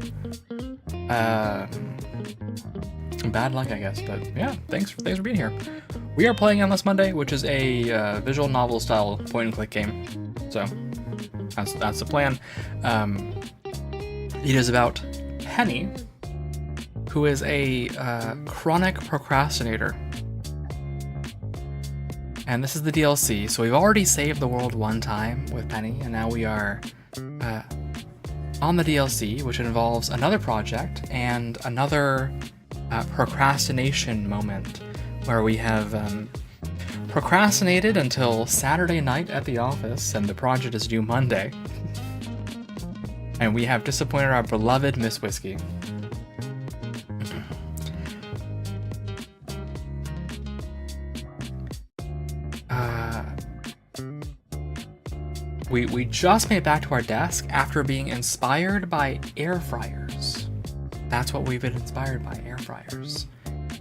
bad luck, I guess, but yeah, thanks for being here. We are playing Endless Monday, which is a visual novel style point and click game. So that's the plan. It is about Penny, who is a chronic procrastinator. And this is the DLC, so we've already saved the world one time with Penny, and now we are on the DLC, which involves another project and another procrastination moment, where we have procrastinated until Saturday night at the office, and the project is due Monday. And we have disappointed our beloved Miss Whiskey. We just made it back to our desk after being inspired by air fryers. That's what we've been inspired by, air fryers.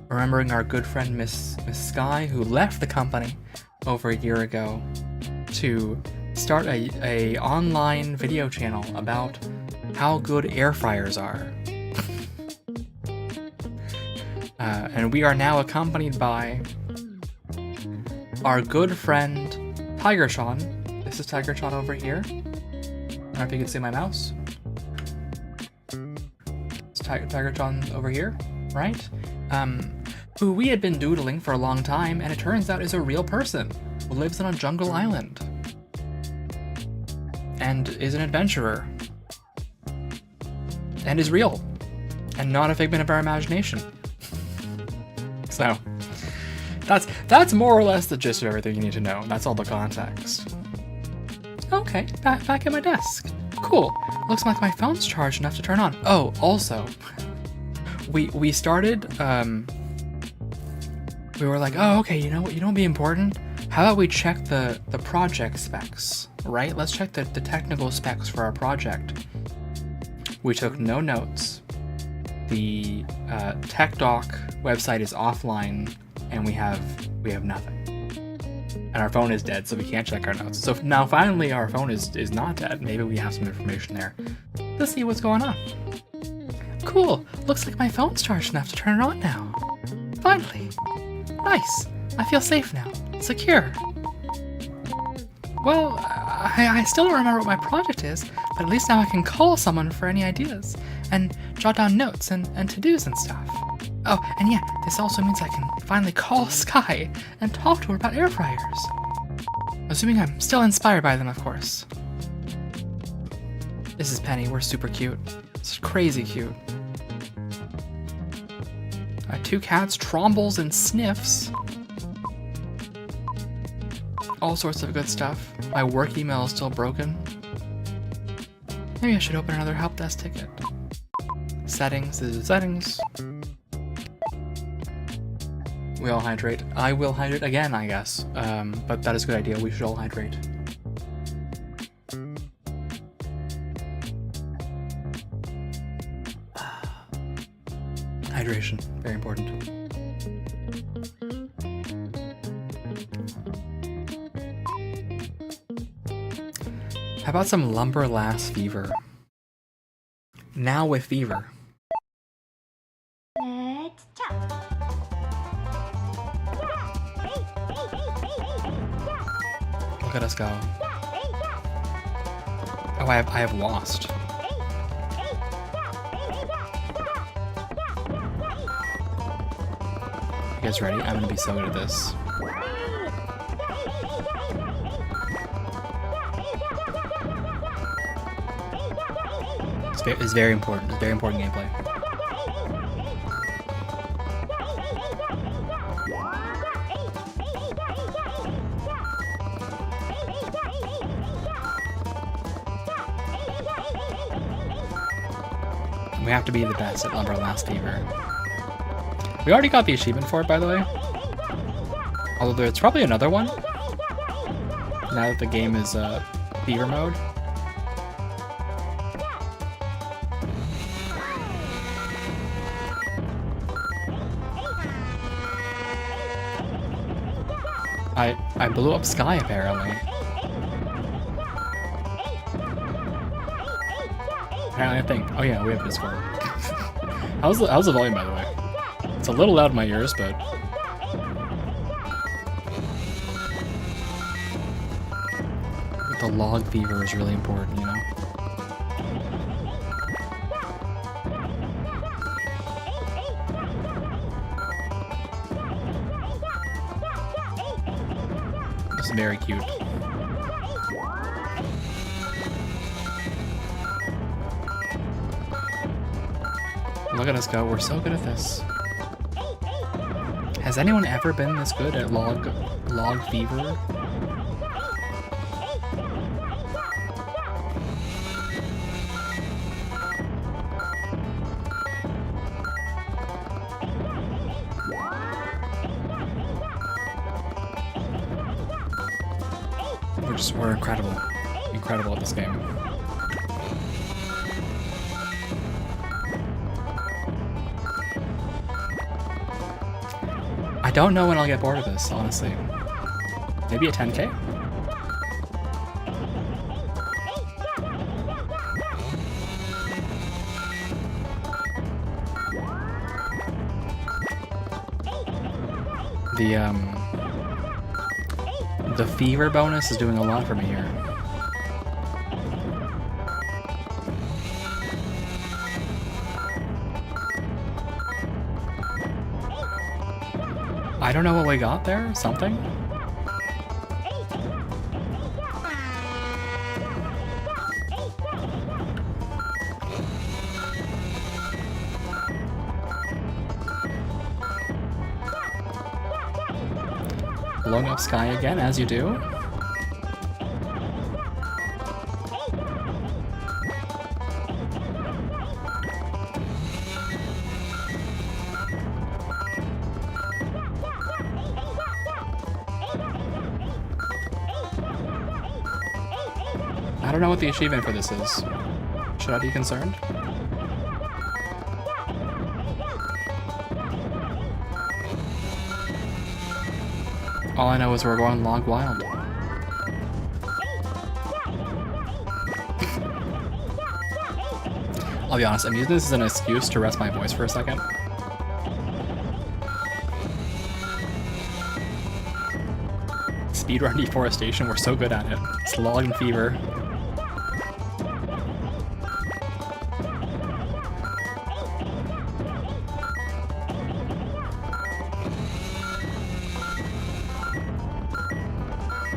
Remembering our good friend Miss Sky, who left the company over a year ago to start a online video channel about how good air fryers are. And we are now accompanied by our good friend Tiger Sean. This is Tiger Sean over here. I don't know if you can see my mouse. It's Tiger Sean over here, right? Who we had been doodling for a long time, and it turns out is a real person who lives on a jungle island and is an adventurer and is real and not a figment of our imagination. So that's more or less the gist of everything you need to know. That's all the context. Okay, back at my desk. Cool. Looks like my phone's charged enough to turn on. Oh, also, we started. We were like, oh, okay. You know what? Be important. How about we check the project specs, right? Let's check the technical specs for our project. We took no notes. The tech doc website is offline, and we have nothing. And our phone is dead, so we can't check our notes. So now finally our phone is not dead. Maybe we have some information there. Let's see what's going on. Cool. Looks like my phone's charged enough to turn it on now. Finally. Nice. I feel safe now. Secure. Well, I still don't remember what my project is, but at least now I can call someone for any ideas and jot down notes and to-dos and stuff. Oh, and yeah, this also means I can finally call Sky and talk to her about air fryers. Assuming I'm still inspired by them, of course. This is Penny. We're super cute. It's crazy cute. 2 cats, Trombles, and Sniffs. All sorts of good stuff. My work email is still broken. Maybe I should open another help desk ticket. Settings. This is settings. We all hydrate. I will hydrate again, I guess. But that is a good idea. We should all hydrate. Hydration, very important. How about some lumber lass fever? Now with fever. Let's talk. Look at us go. Oh, I have lost. You guys ready? I'm gonna be so good at this. It's very important. It's very important gameplay. We have to be the best at Lumber Last Fever. We already got the achievement for it, by the way. Although there's probably another one. Now that the game is Fever mode. I blew up Sky apparently. Apparently I think. Oh yeah, we have Discord. How's the volume, by the way? It's a little loud in my ears, but the log fever is really important, you know? It's very cute. Look at us go, we're so good at this. Has anyone ever been this good at log fever? We're incredible at this game. I don't know when I'll get bored of this, honestly. Maybe a 10K? The fever bonus is doing a lot for me here. I don't know what we got there. Something? Blowing up Sky again, as you do. I don't know what the achievement for this is. Should I be concerned? All I know is we're going log wild. I'll be honest, I'm using this as an excuse to rest my voice for a second. Speedrun deforestation, we're so good at it. It's log and fever.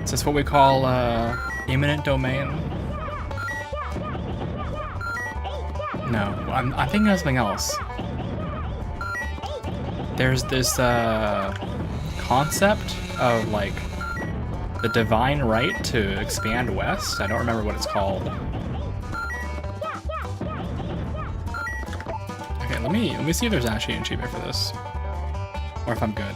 Is this what we call imminent domain? No, I'm thinking of something else. There's this concept of like the divine right to expand west. I don't remember what it's called. Okay, let me see if there's actually an achievement for this, or if I'm good.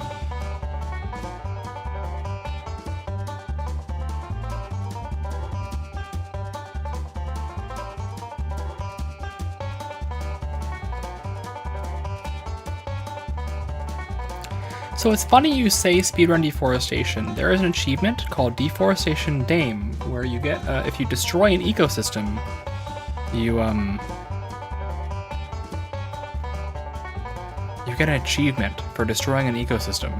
So it's funny you say speedrun deforestation. There is an achievement called Deforestation Dame, where you get, if you destroy an ecosystem, you get an achievement for destroying an ecosystem.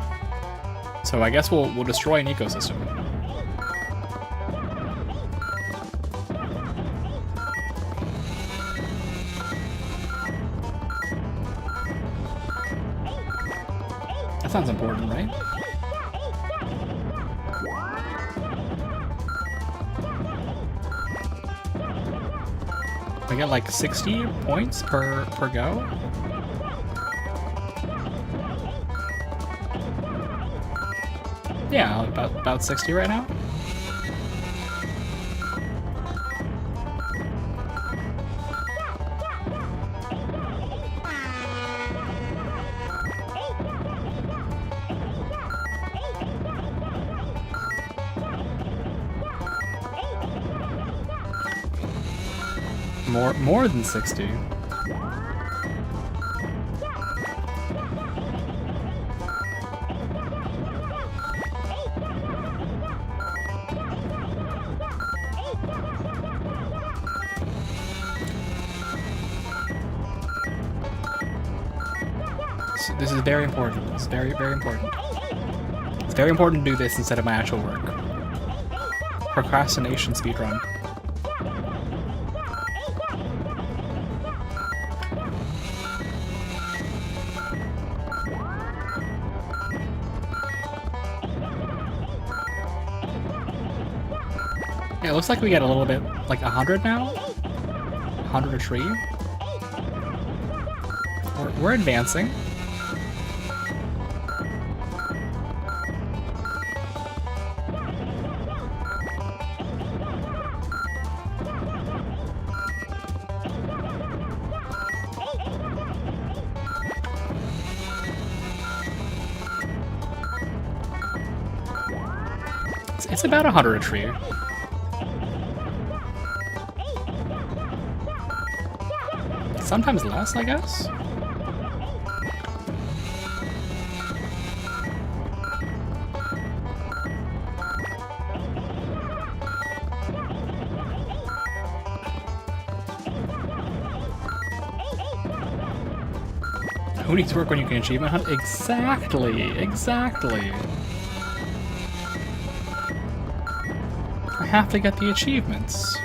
So I guess we'll destroy an ecosystem. Sounds important, right? We get like 60 points per go. Yeah, about 60 right now. More than 60. This is very important. It's very, very important. It's very important to do this instead of my actual work. Procrastination speedrun. Yeah, it looks like we get a little bit, like 100 now? 100 a tree? We're advancing. It's about 100 a tree. Sometimes less, I guess? Who needs work when you can achievement hunt? Exactly, exactly. I have to get the achievements.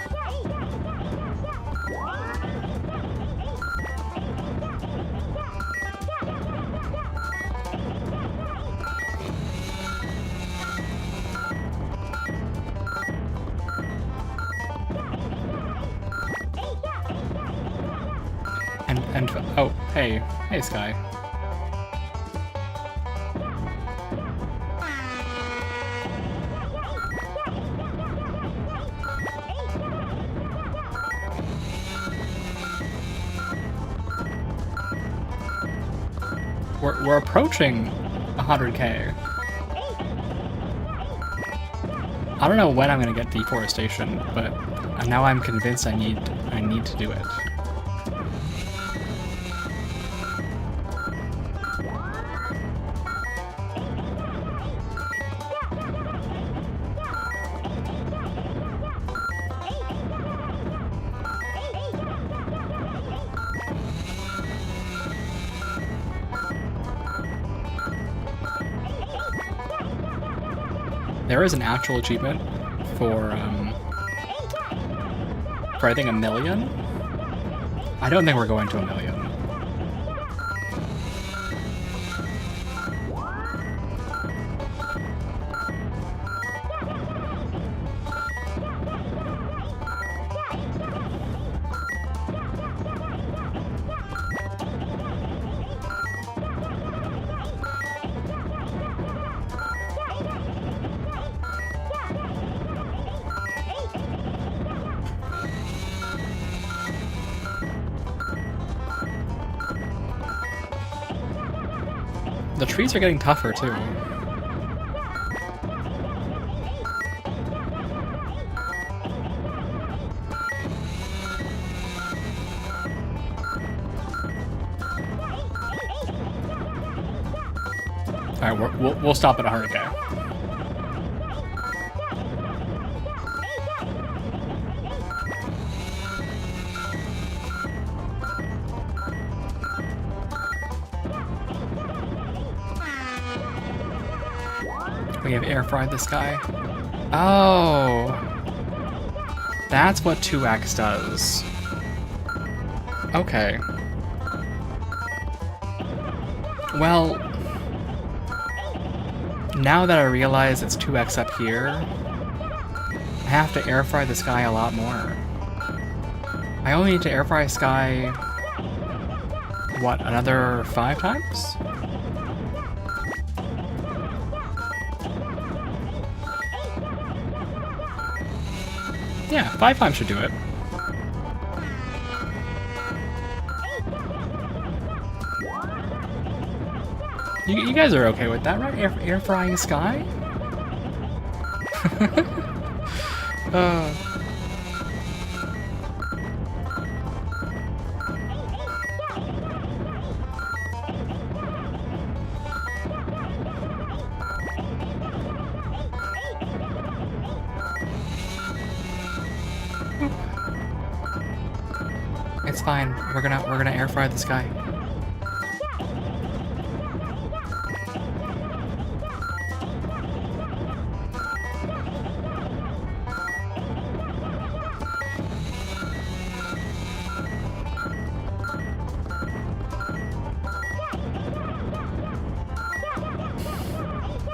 And oh, hey Sky. We're approaching 100K. I don't know when I'm gonna get deforestation, but now I'm convinced I need to do it. There is an actual achievement for I think 1 million. I don't think we're going to 1 million. The trees are getting tougher, too. Alright, we'll stop at 100K. We have air fried this guy. Oh, that's what 2x does. Okay. Well, now that I realize it's 2x up here, I have to air fry this guy a lot more. I only need to air fry this guy, what, another 5 times? Yeah, 5 times should do it. You guys are okay with that, right? Air frying Sky? It's fine. We're gonna air fry the sky.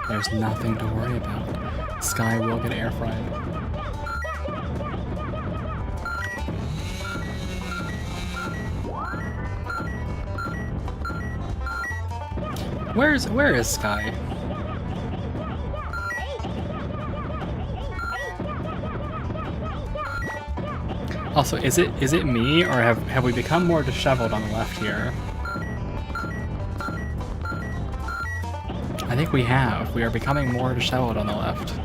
There's nothing to worry about. Sky will get air fried. Where is Sky? Also, is it me, or have we become more disheveled on the left here? I think we have. We are becoming more disheveled on the left.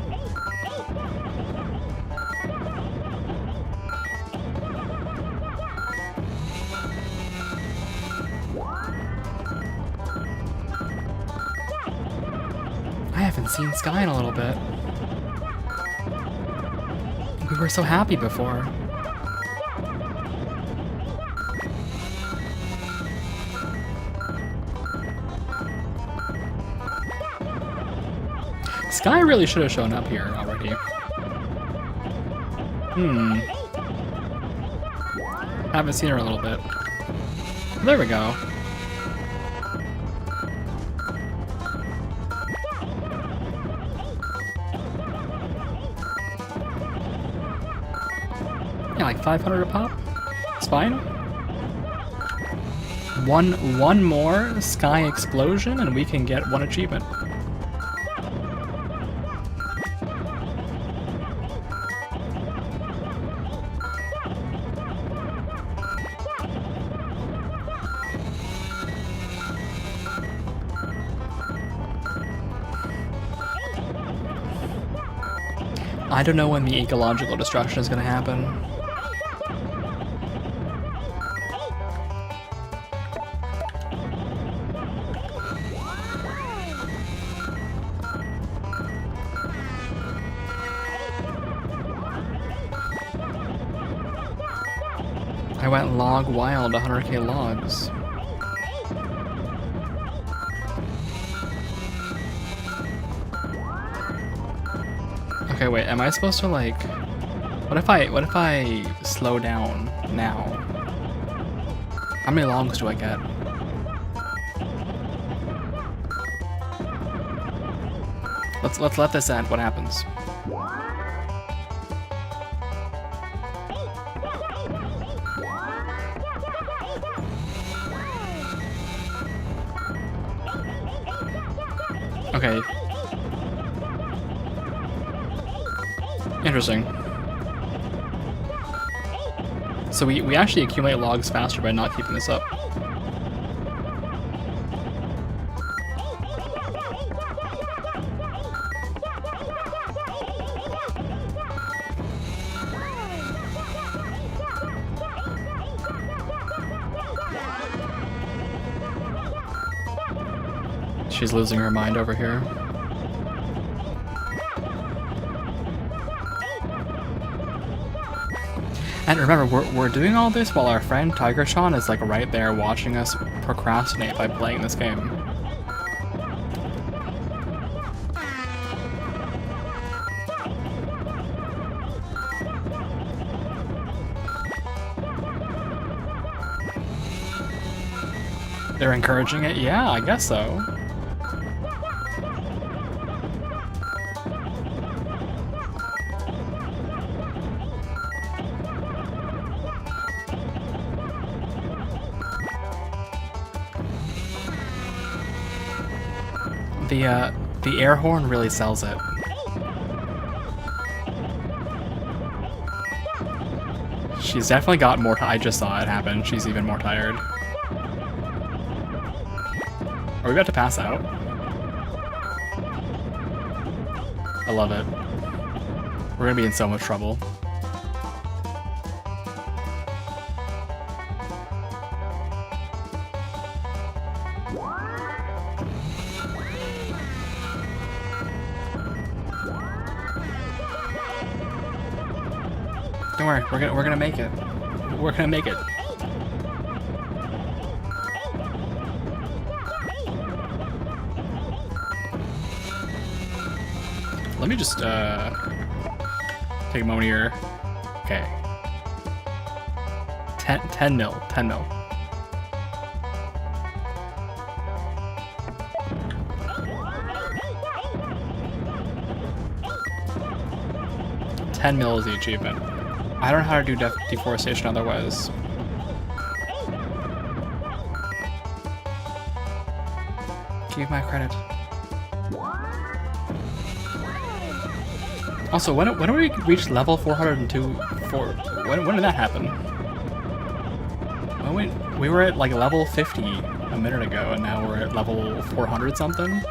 I haven't seen Sky in a little bit. We were so happy before. Sky really should have shown up here already. Haven't seen her in a little bit. There we go. Yeah, like 500 a pop. It's fine. One more Sky explosion and we can get one achievement. I don't know when the ecological destruction is going to happen. I went log wild, 100k logs. Okay, wait, am I supposed to like... What if I slow down now? How many logs do I get? Let's let this end. What happens? Okay. Interesting. So we actually accumulate logs faster by not keeping this up. She's losing her mind over here. And remember, we're doing all this while our friend Tiger Sean is like right there watching us procrastinate by playing this game. They're encouraging it? Yeah, I guess so. The air horn really sells it. She's definitely got more. I just saw it happen. She's even more tired. Are we about to pass out? I love it. We're gonna be in so much trouble. Don't worry, we're gonna make it. We're gonna make it. let me just take a moment here. Okay. 10 mil. 10 mil. $10 mil is the achievement. I don't know how to do deforestation otherwise. Give my credit. Also, when did we reach level 402? When did that happen? When we were at like level 50 a minute ago, and now we're at level 400 something.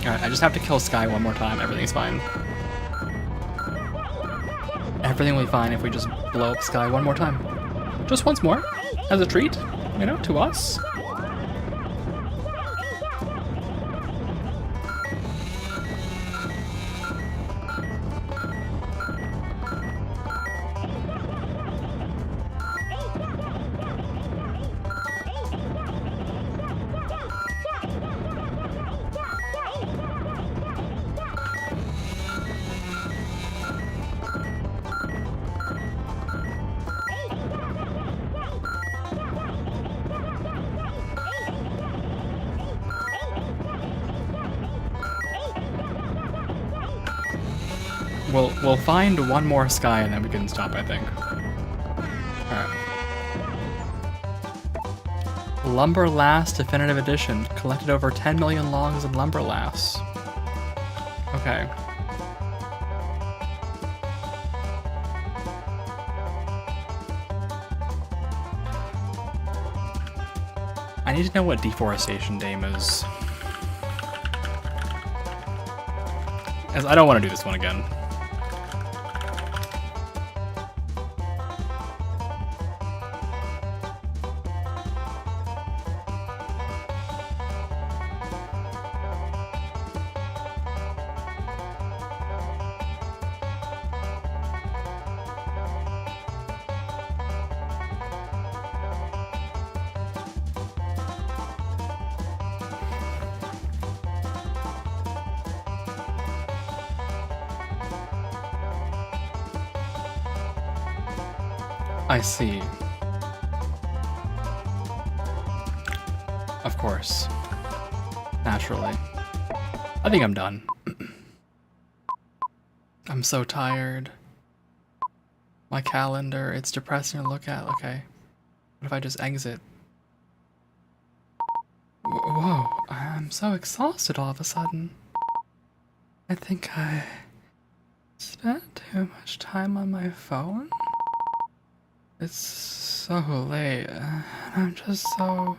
Alright, I just have to kill Sky one more time. Everything's fine. Everything will be fine if we just blow up Sky one more time. Just once more, as a treat, you know, to us. We'll find one more Sky and then we can stop, I think. Alright. Lumber Lass Definitive Edition. Collected over 10 million logs of Lumber Lass. Okay. I need to know what Deforestation Dame is. As I don't want to do this one again. I see. Of course. Naturally. I think I'm done. I'm so tired. My calendar, it's depressing to look at. Okay. What if I just exit? Whoa, I'm so exhausted all of a sudden. I think I spent too much time on my phone. It's so late, and I'm just so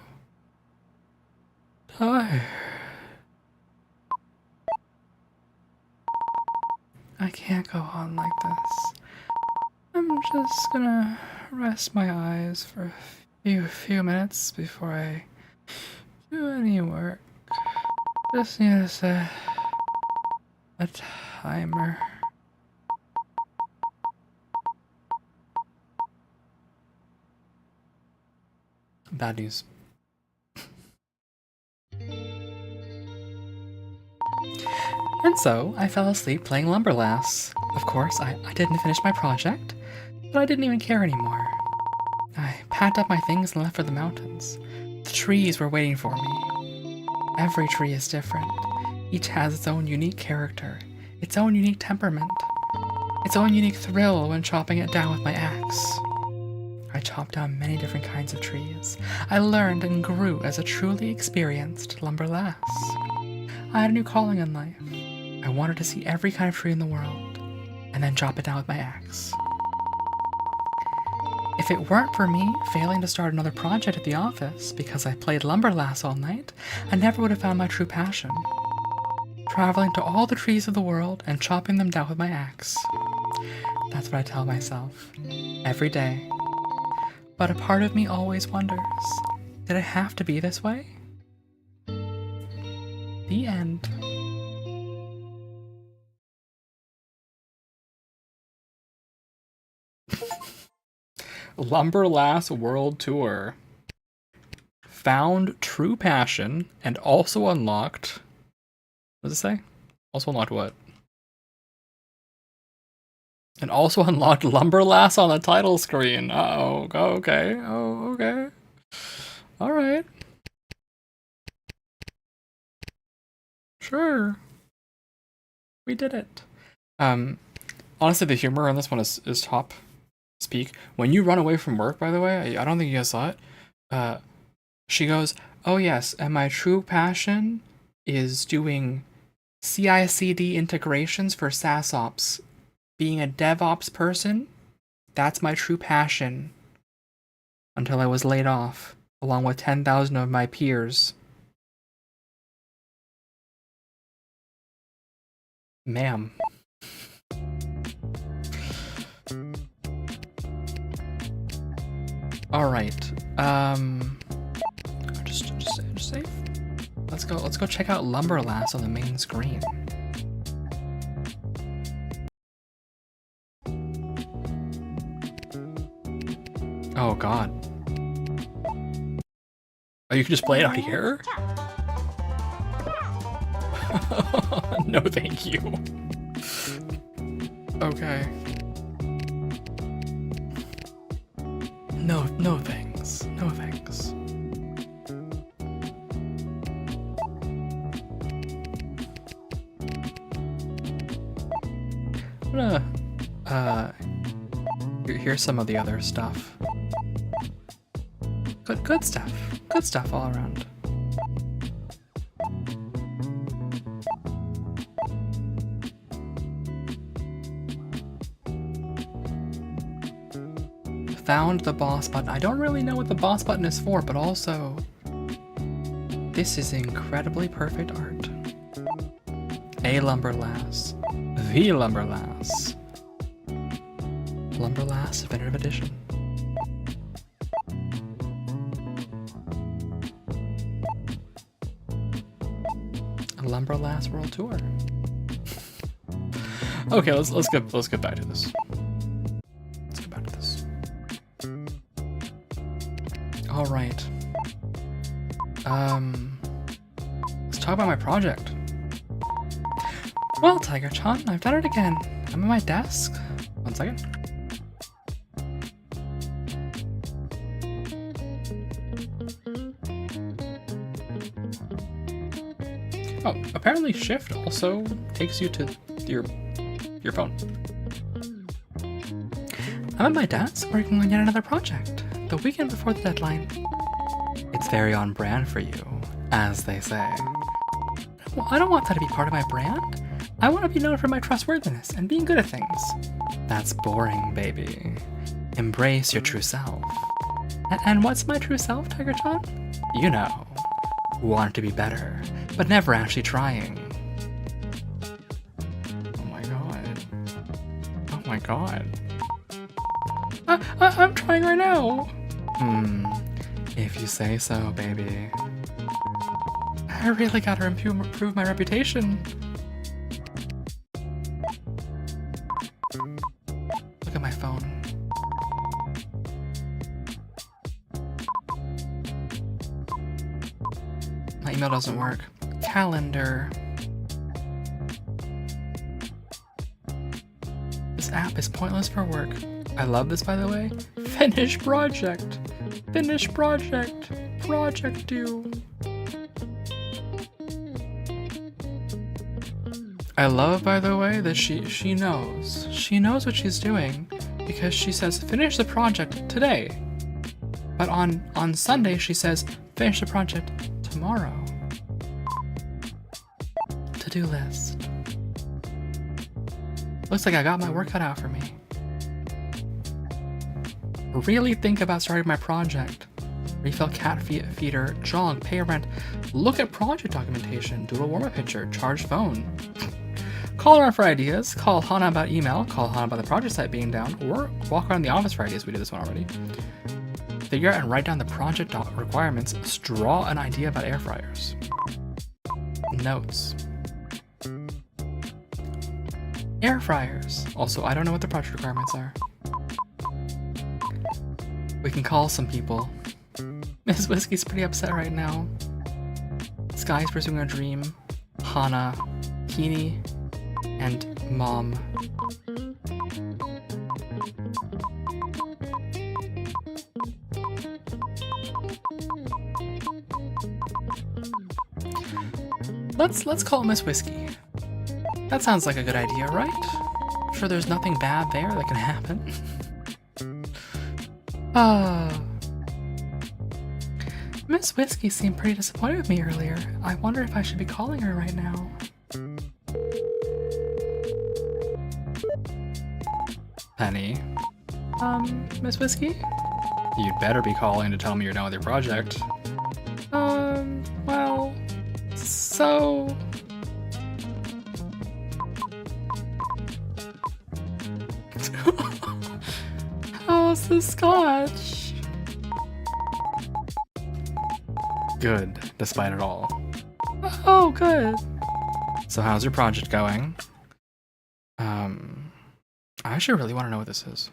tired. I can't go on like this. I'm just gonna rest my eyes for a few minutes before I do any work. Just need to set a timer. Bad news. And so, I fell asleep playing Lumber Lass. Of course, I didn't finish my project, but I didn't even care anymore. I packed up my things and left for the mountains. The trees were waiting for me. Every tree is different. Each has its own unique character, its own unique temperament, its own unique thrill when chopping it down with my axe. I chopped down many different kinds of trees. I learned and grew as a truly experienced lumber lass. I had a new calling in life. I wanted to see every kind of tree in the world, and then chop it down with my axe. If it weren't for me failing to start another project at the office because I played lumber lass all night, I never would have found my true passion. Traveling to all the trees of the world and chopping them down with my axe. That's what I tell myself, every day. But a part of me always wonders, did it have to be this way? The end. Lumberlass World Tour. Found true passion and also unlocked. What does it say? Also unlocked what? And also unlocked Lumberlass on the title screen. Uh-oh. Okay. Oh, okay. Alright. Sure. We did it. Honestly, the humor on this one is top speak. When you run away from work, by the way, I don't think you guys saw it. She goes, "Oh yes, and my true passion is doing CI/CD integrations for SaaS ops. Being a DevOps person, that's my true passion. Until I was laid off, along with 10,000 of my peers." Ma'am. All right. Just save. Let's go check out Lumberlass on the main screen. Oh god. Oh, you can just play it out here? No, thank you. Okay. No thanks. No thanks. I'm gonna, here's some of the other stuff. Good stuff. Good stuff all around. Found the boss button. I don't really know what the boss button is for, but also, this is incredibly perfect art. A Lumberlass. The Lumberlass. Lumberlass Definitive Edition. A Lumberlass World Tour. Okay, let's get back to this. All right. Let's talk about my project. Well, Tiger-chan, I've done it again. I'm at my desk. One second. Oh, apparently Shift also takes you to your phone. I'm at my desk working on yet another project. The weekend before the deadline. It's very on brand for you, as they say. Well, I don't want that to be part of my brand. I want to be known for my trustworthiness and being good at things. That's boring, baby. Embrace your true self. And what's my true self, Tiger-chan? You know. Want to be better, but never actually trying. Oh my god. Oh my god. I'm trying right now. If you say so, baby. I really gotta improve my reputation. Look at my phone. My email doesn't work. Calendar. This app is pointless for work. I love this, by the way. Finish project. Finish project. Project due. I love, by the way, that she knows. She knows what she's doing because she says finish the project today. But on Sunday she says finish the project tomorrow. To-do list. Looks like I got my work cut out for me. Really think about starting my project. Refill cat feeder, jog, pay rent, look at project documentation, doodle warm-up picture, charge phone. Call around for ideas, call Hana about email, call Hana about the project site being down, or walk around the office for ideas. We did this one already. Figure out and write down the project requirements, draw an idea about air fryers. Notes. Air fryers. Also, I don't know what the project requirements are. We can call some people. Miss Whiskey's pretty upset right now. Sky's pursuing a dream. Hana, Kini, and Mom. Let's call Miss Whiskey. That sounds like a good idea, right? Sure there's nothing bad there that can happen. Miss Whiskey seemed pretty disappointed with me earlier. I wonder if I should be calling her right now. Penny. Miss Whiskey? You'd better be calling to tell me you're done with your project. Well, so... How's the scotch? Good, despite it all. Oh, good. So how's your project going? I actually really want to know what this is.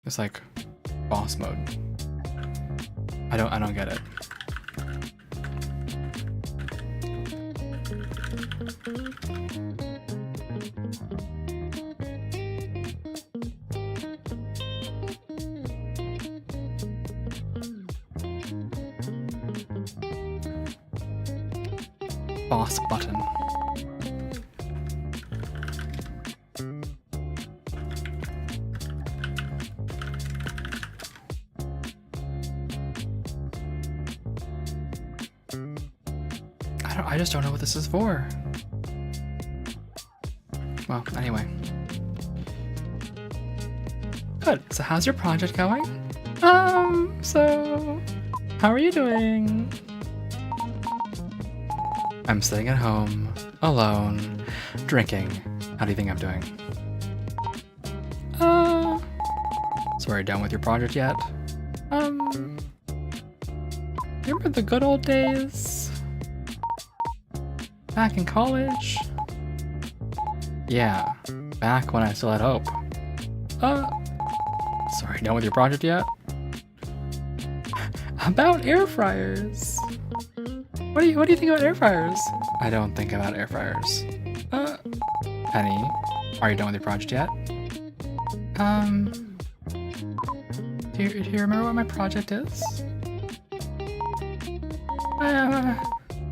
It's like boss mode. I don't get it. Boss button. I just don't know what this is for. Well, anyway. Good. So how's your project going? So how are you doing? I'm sitting at home, alone, drinking. How do you think I'm doing? So are you done with your project yet? Remember the good old days? Back in college? Yeah, back when I still had hope. So are you done with your project yet? About air fryers. What do you think about air fryers? I don't think about air fryers. Penny, are you done with your project yet? Do you remember what my project is? Wait a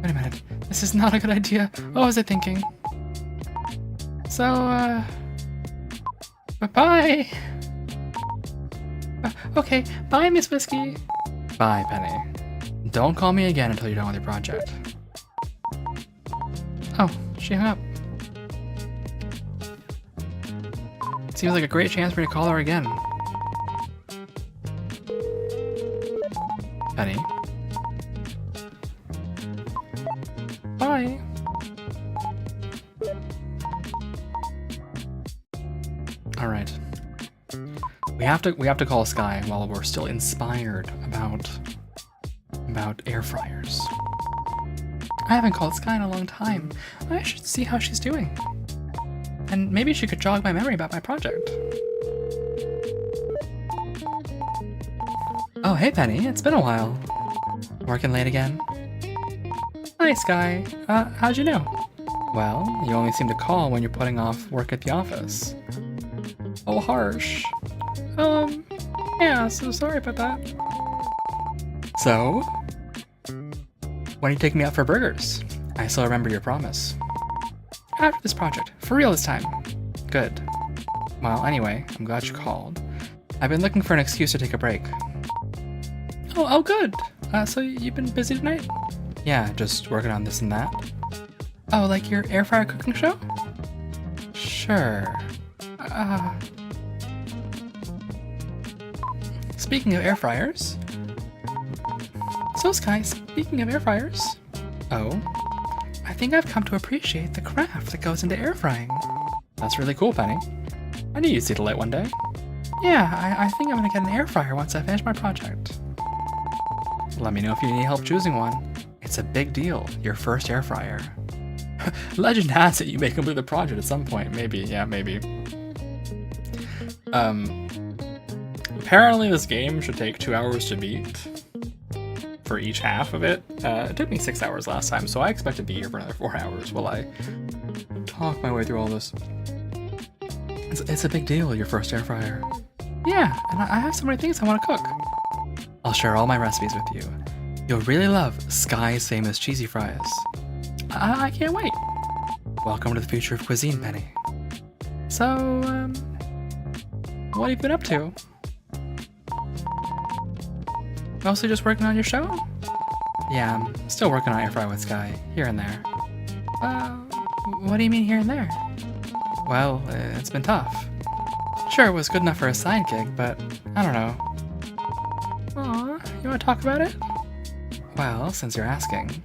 minute. This is not a good idea. What was I thinking? So, bye. Okay, bye, Miss Whiskey. Bye, Penny. Don't call me again until you're done with your project. Oh, she hung up. Seems like a great chance for me to call her again. Penny. Bye. All right. We have to call Sky while we're still inspired about air fryers. I haven't called Sky in a long time. I should see how she's doing. And maybe she could jog my memory about my project. Oh, hey Penny, it's been a while. Working late again? Hi Sky, how'd you know? Well, you only seem to call when you're putting off work at the office. Oh, harsh. Yeah, so sorry about that. So? When are you taking me out for burgers? I still remember your promise. After this project, for real this time. Good. Well, anyway, I'm glad you called. I've been looking for an excuse to take a break. Oh, good. So you've been busy tonight? Yeah, just working on this and that. Oh, like your air fryer cooking show? Sure. Speaking of air fryers. So Sky, speaking of air fryers. Oh, I think I've come to appreciate the craft that goes into air frying. That's really cool, Penny. I knew you'd see the light one day. Yeah, I think I'm gonna get an air fryer once I finish my project. Let me know if you need help choosing one. It's a big deal, your first air fryer. Legend has it you may complete the project at some point. Maybe, yeah, maybe. Apparently this game should take 2 hours to beat for each half of it. It took me 6 hours last time, so I expect to be here for another 4 hours while I talk my way through all this. It's a big deal, your first air fryer. Yeah, and I have so many things I want to cook. I'll share all my recipes with you. You'll really love Sky's famous cheesy fries. I can't wait. Welcome to the future of cuisine, Penny. So, what have you been up to? Mostly just working on your show? Yeah, I'm still working on Air Fry with Sky, here and there. What do you mean here and there? Well, it's been tough. Sure, it was good enough for a side gig, but I don't know. Aw, you want to talk about it? Well, since you're asking.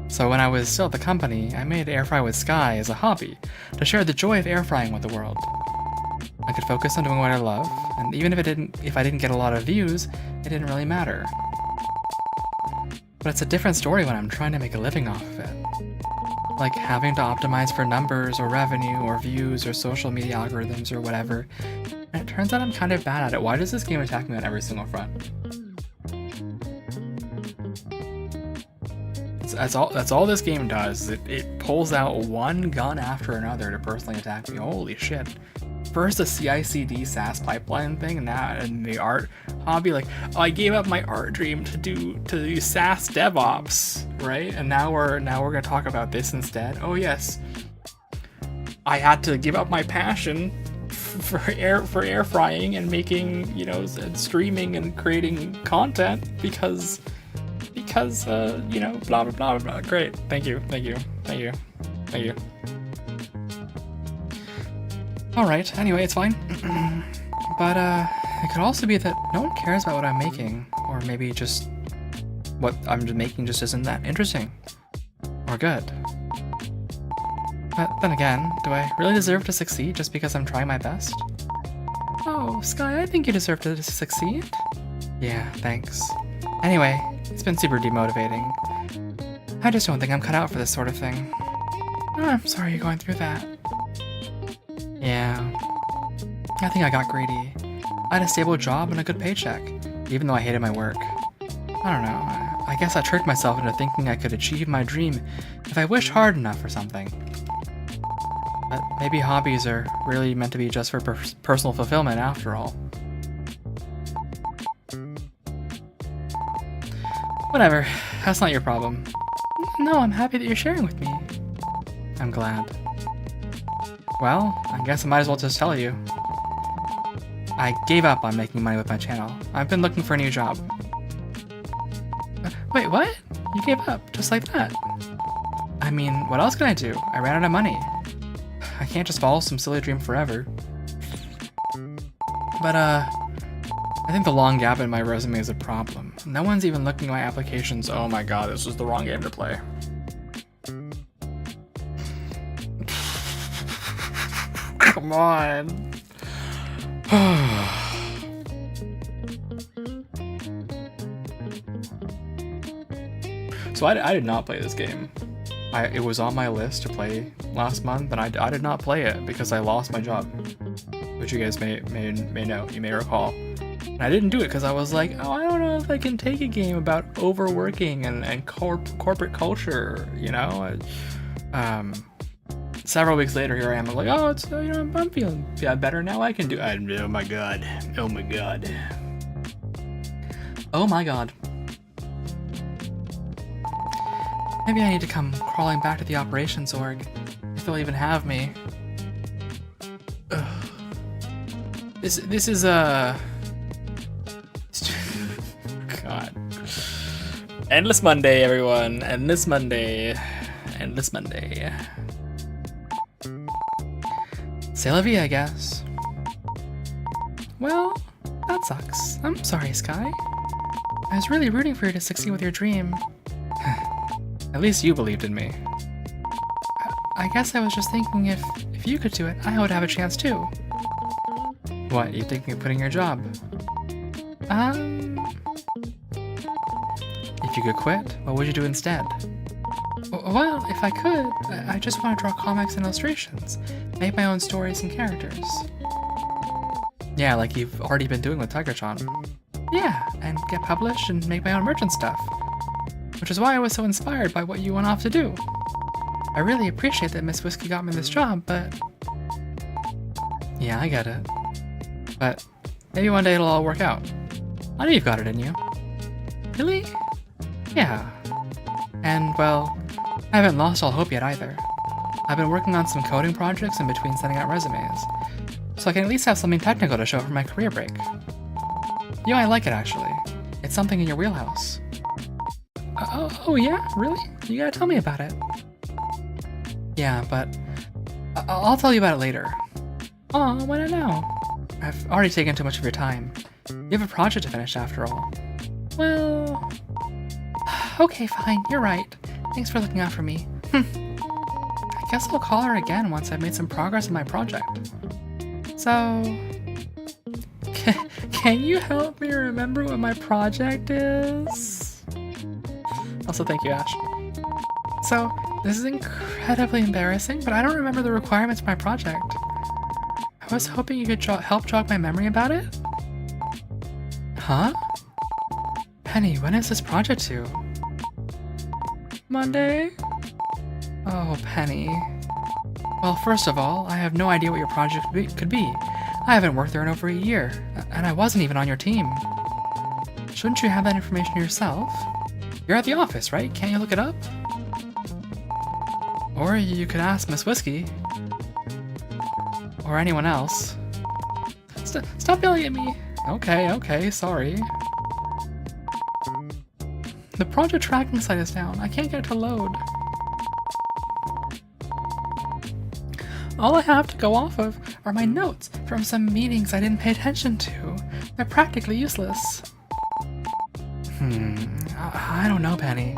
So when I was still at the company, I made Air Fry with Sky as a hobby, to share the joy of air frying with the world. I could focus on doing what I love, and even if I didn't get a lot of views, it didn't really matter. But it's a different story when I'm trying to make a living off of it. Like having to optimize for numbers or revenue or views or social media algorithms or whatever. And it turns out I'm kind of bad at it. Why does this game attack me on every single front? That's all this game does. It pulls out one gun after another to personally attack me. Holy shit. First the CI/CD SaaS pipeline thing, and now and the art hobby. Like, oh, I gave up my art dream to do SaaS DevOps, right? And now we're gonna talk about this instead. Oh yes, I had to give up my passion for air frying and making, you know, streaming and creating content because you know, blah blah blah blah. Great, thank you. Alright, anyway, it's fine. But, it could also be that no one cares about what I'm making, or maybe just what I'm making just isn't that interesting, or good. But then again, do I really deserve to succeed just because I'm trying my best? Oh, Sky, I think you deserve to succeed. Yeah, thanks. Anyway, it's been super demotivating. I just don't think I'm cut out for this sort of thing. Oh, I'm sorry you're going through that. Yeah, I think I got greedy. I had a stable job and a good paycheck, even though I hated my work. I don't know, I guess I tricked myself into thinking I could achieve my dream if I wished hard enough or something. But maybe hobbies are really meant to be just for personal fulfillment after all. Whatever, that's not your problem. No, I'm happy that you're sharing with me. I'm glad. Well, I guess I might as well just tell you. I gave up on making money with my channel. I've been looking for a new job. Wait, what? You gave up, just like that? I mean, what else can I do? I ran out of money. I can't just follow some silly dream forever. But, I think the long gap in my resume is a problem. No one's even looking at my applications. Oh my god, this was the wrong game to play. Come on. So I did not play this game. It was on my list to play last month, and I did not play it because I lost my job, which you guys may know, you may recall. And I didn't do it because I was like, oh, I don't know if I can take a game about overworking and corporate culture, you know. Several weeks later, here I am. I'm like, oh, it's, you know, I'm feeling better now. I can do. Oh my god. Oh my god. Oh my god. Maybe I need to come crawling back to the operations org, if they'll even have me. Ugh. This is God. Endless Monday, everyone. Endless Monday. Endless Monday. C'est la vie, I guess. Well, that sucks. I'm sorry, Sky. I was really rooting for you to succeed with your dream. At least you believed in me. I guess I was just thinking if you could do it, I would have a chance too. What, you thinking of quitting your job? If you could quit, what would you do instead? Well, if I could, I just want to draw comics and illustrations, make my own stories and characters. Yeah, like you've already been doing with Tiger-chan. Yeah, and get published and make my own merch and stuff. Which is why I was so inspired by what you went off to do. I really appreciate that Miss Whiskey got me this job, but... Yeah, I get it. But maybe one day it'll all work out. I know you've got it in you. Really? Yeah. And, well, I haven't lost all hope yet either. I've been working on some coding projects in between sending out resumes, so I can at least have something technical to show for my career break. You know, I like it actually. It's something in your wheelhouse. Oh yeah? Really? You gotta tell me about it. Yeah, but I'll tell you about it later. Aw, why not now? I've already taken too much of your time. You have a project to finish after all. Well... Okay, fine, you're right. Thanks for looking out for me. I guess I'll call her again once I've made some progress in my project. So... Can you help me remember what my project is? Also, thank you, Ash. So, this is incredibly embarrassing, but I don't remember the requirements for my project. I was hoping you could help jog my memory about it? Huh? Penny, when is this project due? Monday? Oh, Penny. Well, first of all, I have no idea what your project could be. I haven't worked there in over a year, and I wasn't even on your team. Shouldn't you have that information yourself? You're at the office, right? Can't you look it up? Or you could ask Miss Whiskey. Or anyone else. Stop yelling at me! Okay, sorry. The project tracking site is down. I can't get it to load. All I have to go off of are my notes from some meetings I didn't pay attention to. They're practically useless. I don't know, Penny.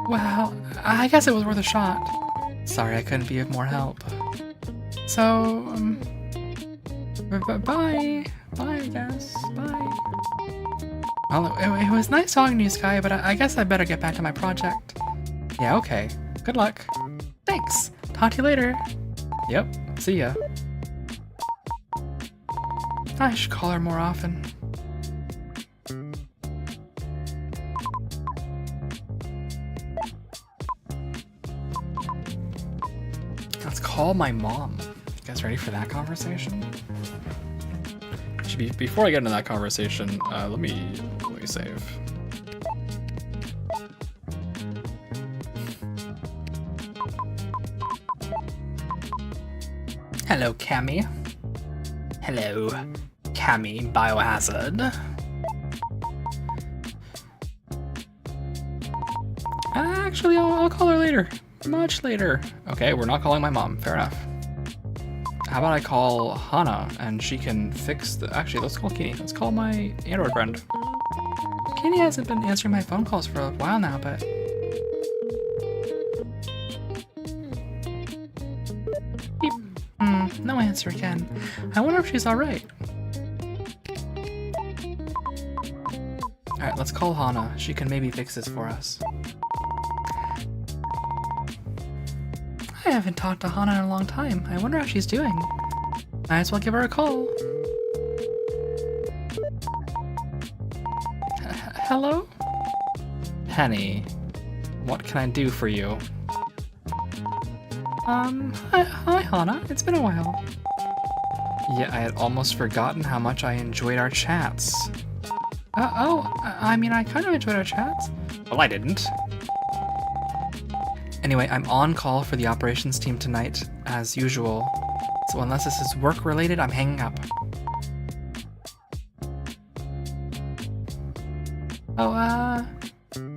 Well, I guess it was worth a shot. Sorry I couldn't be of more help. So, bye. Bye, I guess. Bye. Well, it was nice talking to you, Sky, but I guess I better get back to my project. Yeah, okay. Good luck. Thanks. Talk to you later. Yep, see ya. I should call her more often. Let's call my mom. You guys ready for that conversation? Actually, before I get into that conversation, let me save. Hello, Cammy. Hello, Cammy Biohazard. Actually, I'll call her later. Much later. Okay, we're not calling my mom. Fair enough. How about I call Hana and she can fix the... Actually, let's call Kenny. Let's call my Android friend. Kenny hasn't been answering my phone calls for a while now, but... Beep. No answer again. I wonder if she's alright. Alright, let's call Hana. She can maybe fix this for us. I haven't talked to Hana in a long time. I wonder how she's doing. Might as well give her a call. Hello? Penny, what can I do for you? Hi Hana, it's been a while. Yeah, I had almost forgotten how much I enjoyed our chats. I mean, I kind of enjoyed our chats. Well, I didn't. Anyway, I'm on call for the operations team tonight, as usual. So unless this is work-related, I'm hanging up.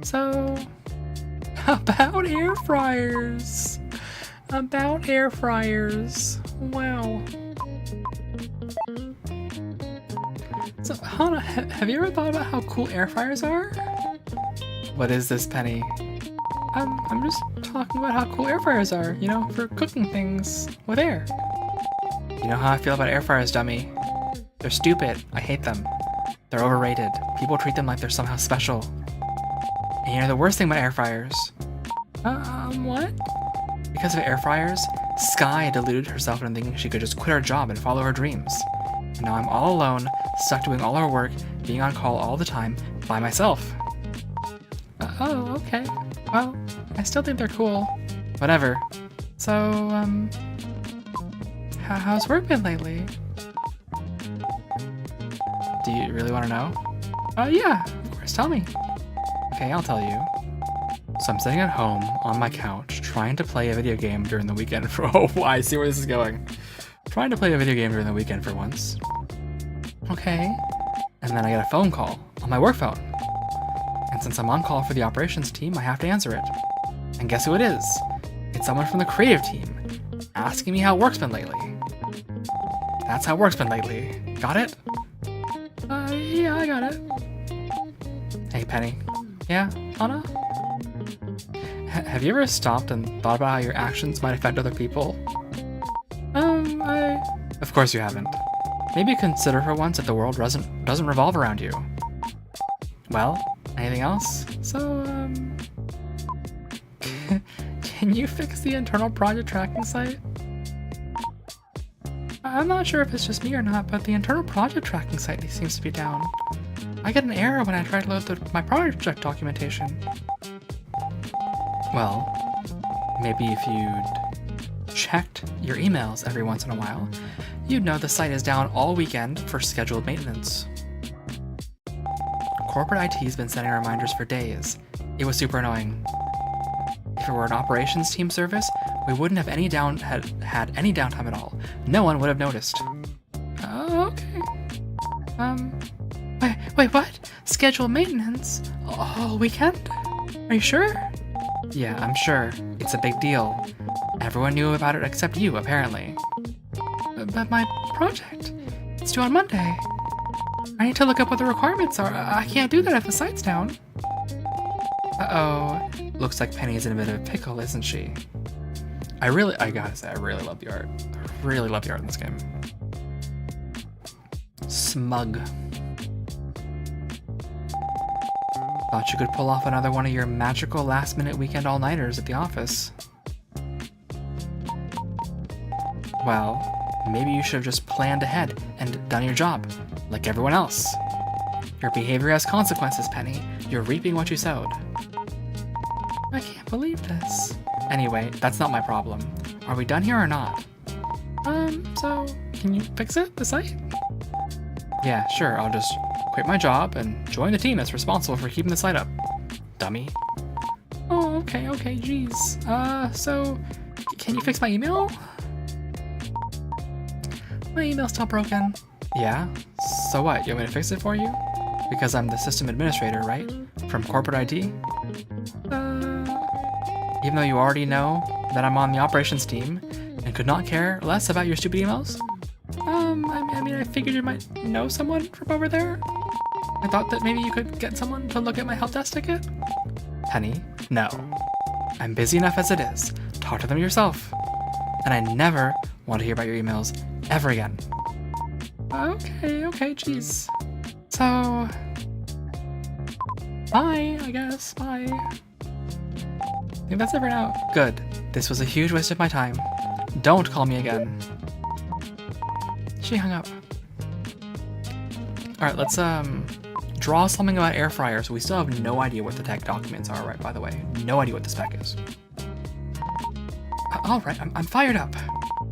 So... About air fryers! About air fryers. Wow. So, Hana, have you ever thought about how cool air fryers are? What is this, Penny? I'm just talking about how cool air fryers are, you know, for cooking things with air. You know how I feel about air fryers, dummy. They're stupid. I hate them. They're overrated. People treat them like they're somehow special. And you know the worst thing about air fryers? What? Because of air fryers, Sky deluded herself into thinking she could just quit her job and follow her dreams. And now I'm all alone, stuck doing all her work, being on call all the time, by myself. Oh, okay. Well, I still think they're cool. Whatever. So, how's work been lately? Do you really want to know? Yeah, of course, tell me. Okay, I'll tell you. So I'm sitting at home on my couch trying to play a video game during the weekend for I see where this is going. Trying to play a video game during the weekend for once. Okay. And then I get a phone call on my work phone. And since I'm on call for the operations team, I have to answer it. And guess who it is? It's someone from the creative team asking me how work's been lately. That's how work's been lately. Got it? Yeah, I got it. Hey, Penny. Yeah, Anna? Have you ever stopped and thought about how your actions might affect other people? Of course you haven't. Maybe consider for once that the world doesn't revolve around you. Well, anything else? So, can you fix the internal project tracking site? I'm not sure if it's just me or not, but the internal project tracking site seems to be down. I get an error when I try to load my project documentation. Well, maybe if you'd checked your emails every once in a while, you'd know the site is down all weekend for scheduled maintenance. Corporate IT's been sending reminders for days. It was super annoying. If it were an operations team service, we wouldn't have had any downtime at all. No one would have noticed. Oh, okay. Wait, what? Scheduled maintenance? All weekend? Are you sure? Yeah, I'm sure. It's a big deal. Everyone knew about it except you, apparently. But my project, it's due on Monday. I need to look up what the requirements are. I can't do that if the site's down. Uh-oh. Looks like Penny's in a bit of a pickle, isn't she? I gotta say, I really love the art. I really love the art in this game. Smug. Thought you could pull off another one of your magical last-minute weekend all-nighters at the office. Well, maybe you should have just planned ahead and done your job, like everyone else. Your behavior has consequences, Penny. You're reaping what you sowed. I can't believe this. Anyway, that's not my problem. Are we done here or not? So, can you fix it, the site? Yeah, sure, I'll just quit my job and join the team that's responsible for keeping the site up. Dummy. Oh, okay, geez. So, can you fix my email? My email's still broken. Yeah? So what, you want me to fix it for you? Because I'm the system administrator, right? From corporate IT? Even though you already know that I'm on the operations team and could not care less about your stupid emails? I mean, I figured you might know someone from over there. I thought that maybe you could get someone to look at my help desk ticket. Penny, no. I'm busy enough as it is. Talk to them yourself. And I never want to hear about your emails ever again. Okay, jeez. So, bye, I guess, bye. I think that's it for now. Good. This was a huge waste of my time. Don't call me again. She hung up. Alright, let's draw something about air fryers. We still have no idea what the tech documents are, right, by the way. No idea what the spec is. Alright, I'm fired up.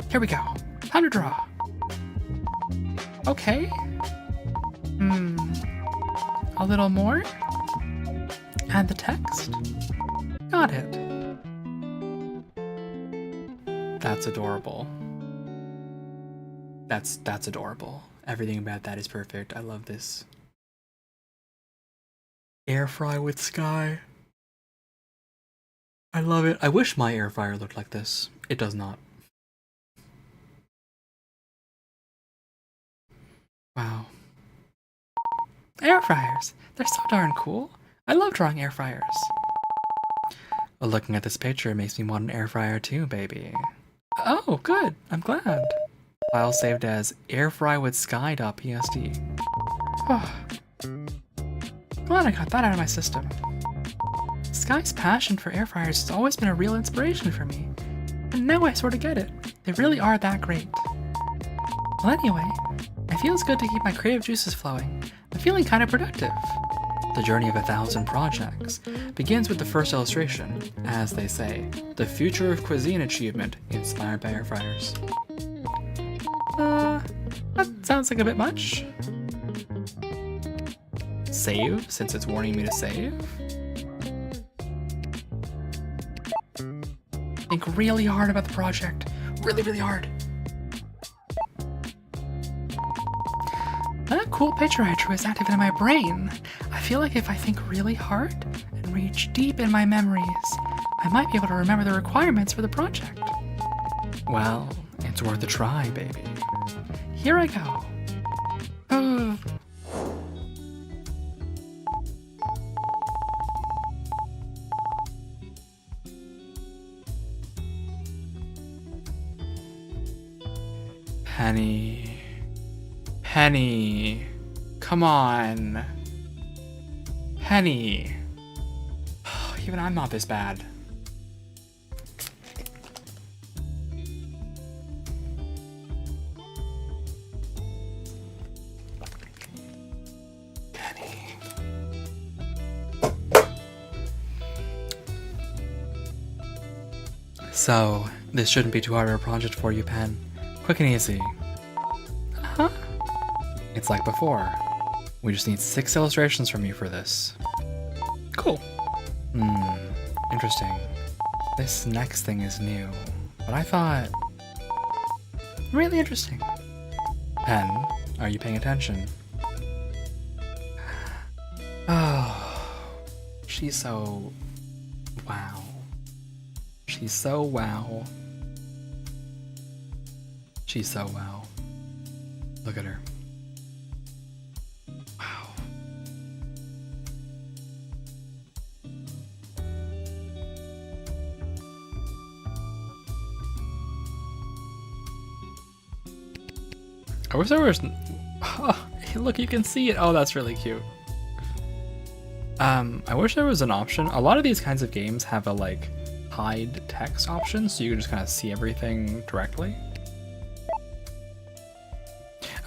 Here we go. Time to draw. Okay. A little more. Add the text. Got it. That's adorable. That's adorable. Everything about that is perfect. I love this. Air fry with sky. I love it. I wish my air fryer looked like this. It does not. Wow. Air fryers. They're so darn cool. I love drawing air fryers. Well, looking at this picture makes me want an air fryer too, baby. Oh, good. I'm glad. File saved as airfrywithsky.psd. Oh. Glad I got that out of my system. Sky's passion for air fryers has always been a real inspiration for me. And now I sort of get it. They really are that great. Well, anyway, it feels good to keep my creative juices flowing. I'm feeling kind of productive. The journey of 1,000 projects begins with the first illustration, as they say, the future of cuisine achievement inspired by air fryers. That sounds like a bit much. Save, since it's warning me to save. Think really hard about the project. Really, really hard. That cool picture I drew is active in my brain. I feel like if I think really hard and reach deep in my memories, I might be able to remember the requirements for the project. Well, it's worth a try, baby. Here I go. Oh. Penny. Penny. Come on. Penny. Even I'm not this bad. Penny. So, this shouldn't be too hard of a project for you, Pen. Quick and easy. Uh-huh. It's like before. We just need 6 illustrations from you for this. Cool. Interesting. This next thing is new, but I thought... really interesting. Pen, are you paying attention? Oh, she's so... wow. She's so wow. She's so wow. Look at her. Wow. I wish there was... oh, look, you can see it. Oh, that's really cute. I wish there was an option. A lot of these kinds of games have a, like, hide text option, so you can just kind of see everything directly.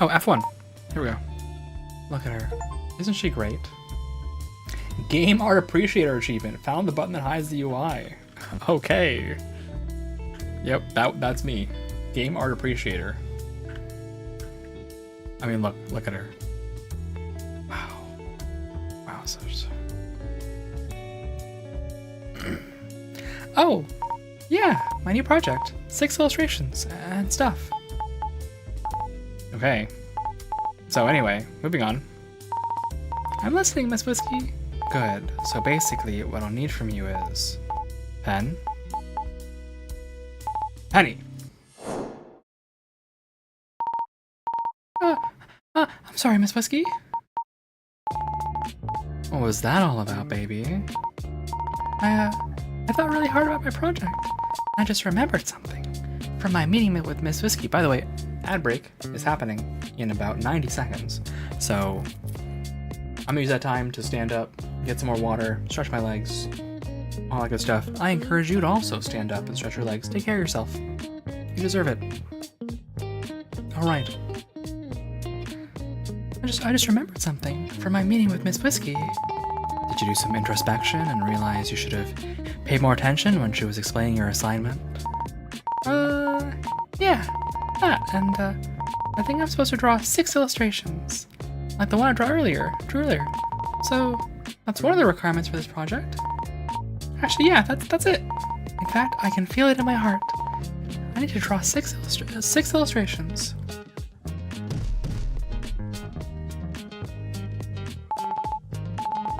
Oh, F1. Here we go. Look at her. Isn't she great? Game Art Appreciator Achievement. Found the button that hides the UI. Okay. Yep, that's me. Game Art Appreciator. I mean, look at her. Wow. Wow, so... oh, yeah, my new project. 6 illustrations and stuff. Okay. So anyway, moving on. I'm listening, Miss Whiskey. Good. So basically, what I'll need from you is... pen. Penny. I'm sorry, Miss Whiskey. What was that all about, baby? I thought really hard about my project. I just remembered something from my meeting with Miss Whiskey. By the way, ad break is happening in about 90 seconds. So I'm gonna use that time to stand up, get some more water, stretch my legs, all that good stuff. I encourage you to also stand up and stretch your legs. Take care of yourself. You deserve it. All right. I just remembered something from my meeting with Miss Whiskey. Did you do some introspection and realize you should have paid more attention when she was explaining your assignment? Yeah, that, and I think I'm supposed to draw 6 illustrations, like the one I drew earlier. So that's one of the requirements for this project. Actually, yeah, that's it. In fact, I can feel it in my heart. I need to draw 6 illustrations.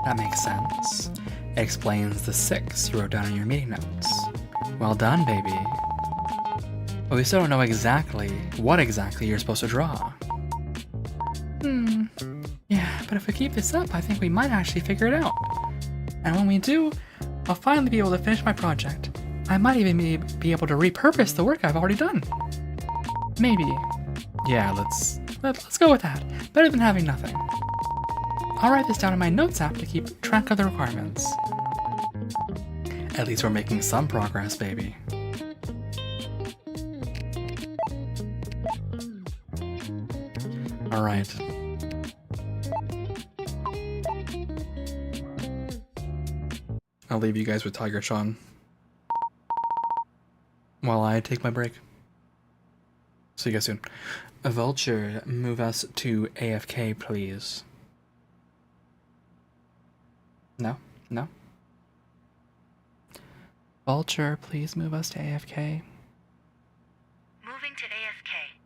That makes sense. It explains the 6 you wrote down in your meeting notes. Well done, baby. But we still don't know what exactly you're supposed to draw. Yeah, but if we keep this up, I think we might actually figure it out. And when we do, I'll finally be able to finish my project. I might even be able to repurpose the work I've already done. Maybe. Yeah, let's go with that. Better than having nothing. I'll write this down in my notes app to keep track of the requirements. At least we're making some progress, baby. All right. I'll leave you guys with Tiger Sean while I take my break. See you guys soon. A Vulture, move us to AFK, please. No? No? Vulture, please move us to AFK. Moving to AFK.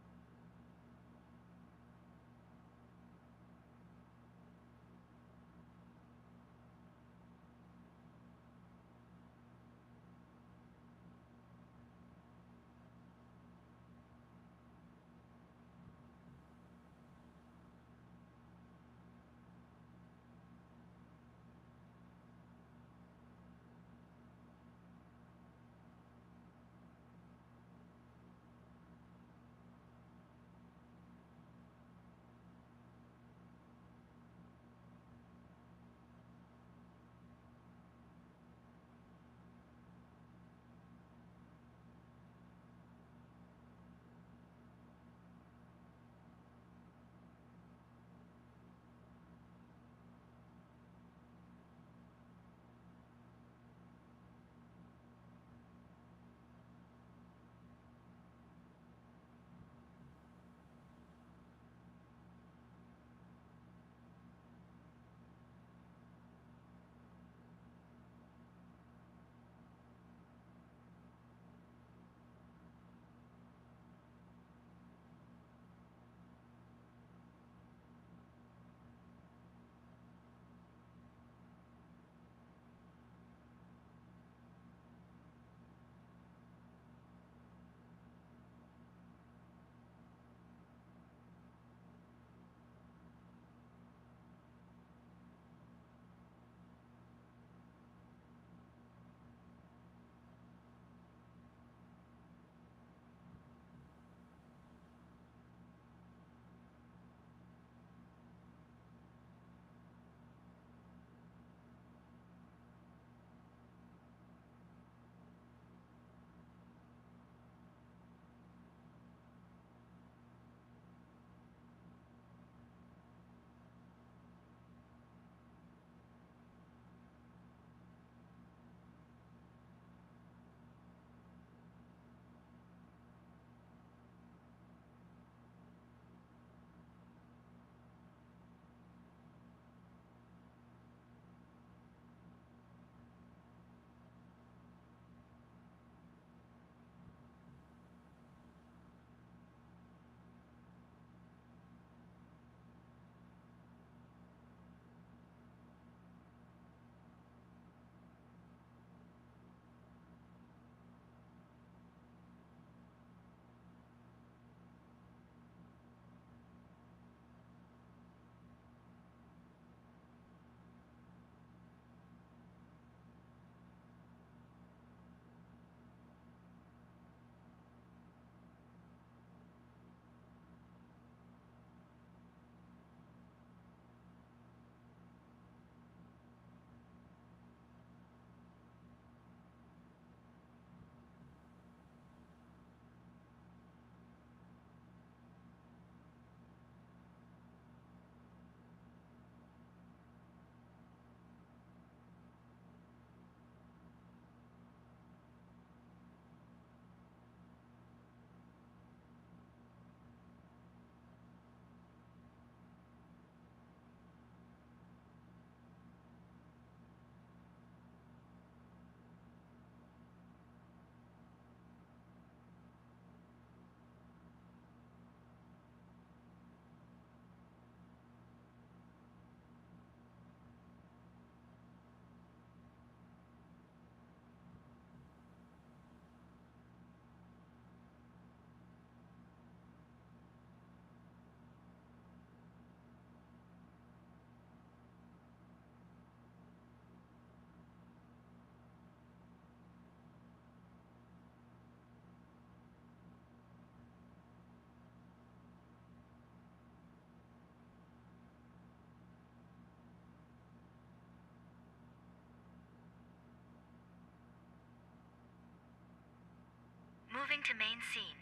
Moving to main scene.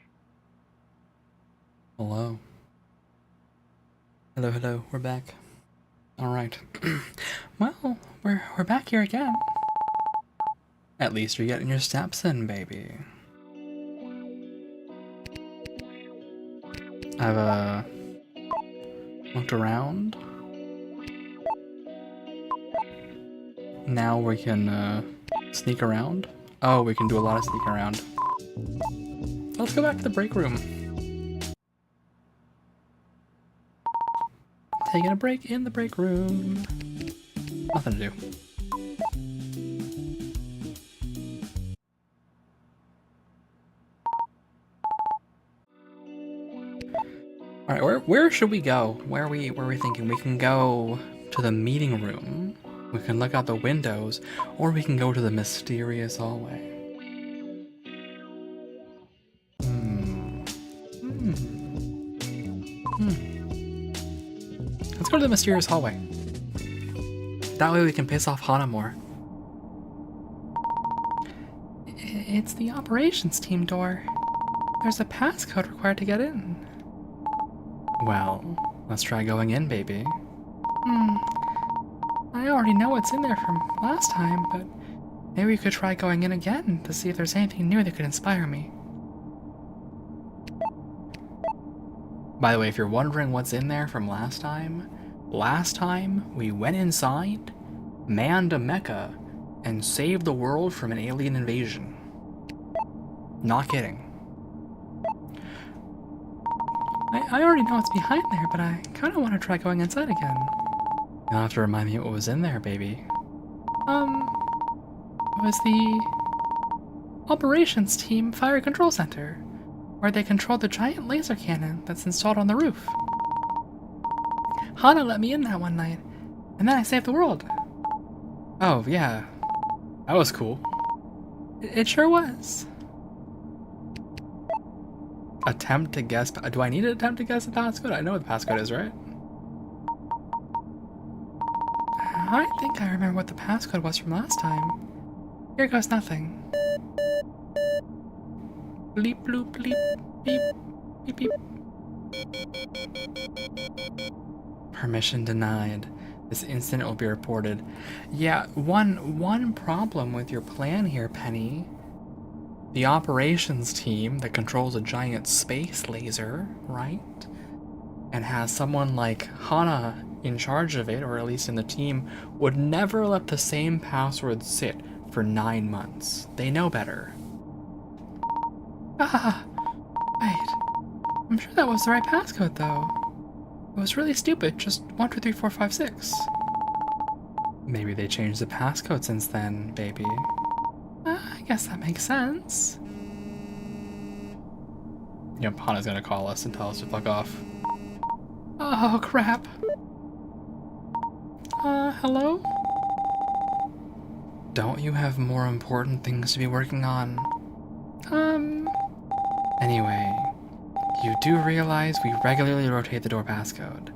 Hello. Hello, hello, we're back. Alright. Well, we're back here again. At least you're getting your steps in, baby. I've looked around. Now we can sneak around. Oh, we can do a lot of sneaking around. Let's go back to the break room. Taking a break in the break room. Nothing to do. Alright, where should we go? Where are we thinking? We can go to the meeting room. We can look out the windows, or we can go to the mysterious hallway. Let's go to the mysterious hallway. That way we can piss off Hana more. It's the operations team door. There's a passcode required to get in. Well, let's try going in, baby. I already know what's in there from last time, but maybe we could try going in again to see if there's anything new that could inspire me. By the way, if you're wondering what's in there from last time we went inside, manned a mecha, and saved the world from an alien invasion. Not kidding. I already know what's behind there, but I kind of want to try going inside again. You'll have to remind me what was in there, baby. It was the operations team fire control center, where they control the giant laser cannon that's installed on the roof. Hana let me in that one night, and then I saved the world. Oh, yeah. That was cool. It sure was. Attempt to guess. Do I need to attempt to guess the passcode? I know what the passcode is, right? I think I remember what the passcode was from last time. Here goes nothing. Bleep, bloop, bleep, beep, beep, beep. Permission denied. This incident will be reported. Yeah, one problem with your plan here, Penny. The operations team that controls a giant space laser, right? And has someone like Hana in charge of it, or at least in the team, would never let the same password sit for 9 months. They know better. Ah, wait. I'm sure that was the right passcode, though. It was really stupid, just 1, 2, 3, 4, 5, 6. Maybe they changed the passcode since then, baby. I guess that makes sense. Yep, Hana's gonna call us and tell us to fuck off. Oh, crap. Hello? Don't you have more important things to be working on? Anyway, you do realize we regularly rotate the door passcode.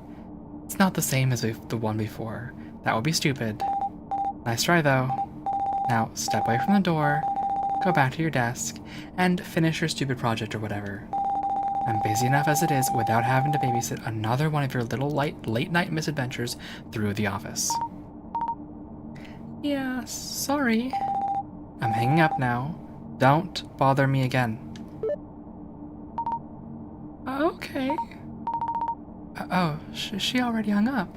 It's not the same as the one before. That would be stupid. Nice try, though. Now, step away from the door, go back to your desk, and finish your stupid project or whatever. I'm busy enough as it is without having to babysit another one of your little late-night misadventures through the office. Yeah, sorry. I'm hanging up now. Don't bother me again. Okay. Oh, she already hung up.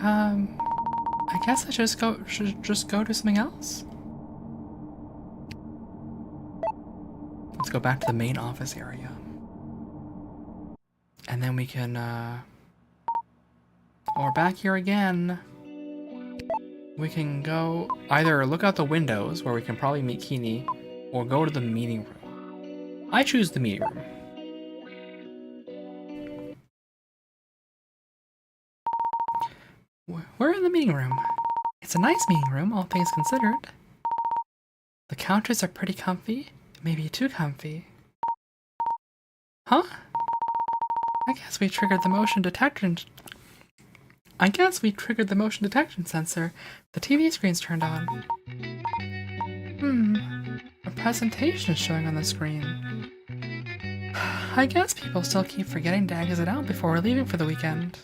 I guess I should just go do something else. Let's go back to the main office area. And then we can, we're back here again. We can go either look out the windows, where we can probably meet Kini, or go to the meeting room. I choose the meeting room. We're in the meeting room. It's a nice meeting room, all things considered. The couches are pretty comfy, maybe too comfy. Huh? I guess we triggered the motion detection sensor. The TV screen's turned on. A presentation is showing on the screen. I guess people still keep forgetting to exit out before we're leaving for the weekend.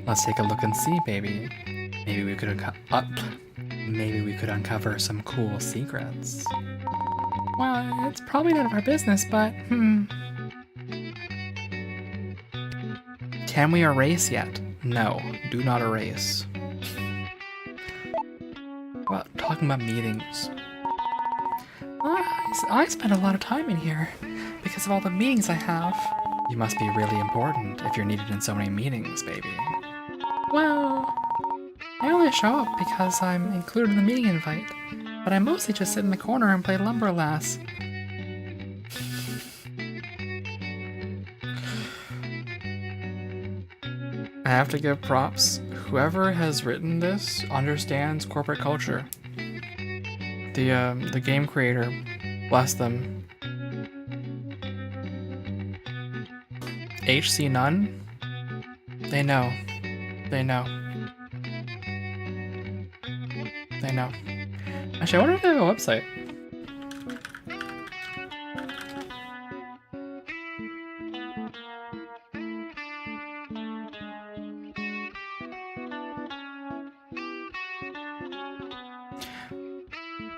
Let's take a look and see, baby. Maybe we could uncover some cool secrets. Well, it's probably none of our business, but Can we erase yet? No, do not erase. Well, talking about meetings. I spend a lot of time in here because of all the meetings I have. You must be really important if you're needed in so many meetings, baby. Well, I only show up because I'm included in the meeting invite, but I mostly just sit in the corner and play Lumber Lass. I have to give props. Whoever has written this understands corporate culture. The game creator, bless them. HC Nunn? They know. They know. They know. Actually, I wonder if they have a website.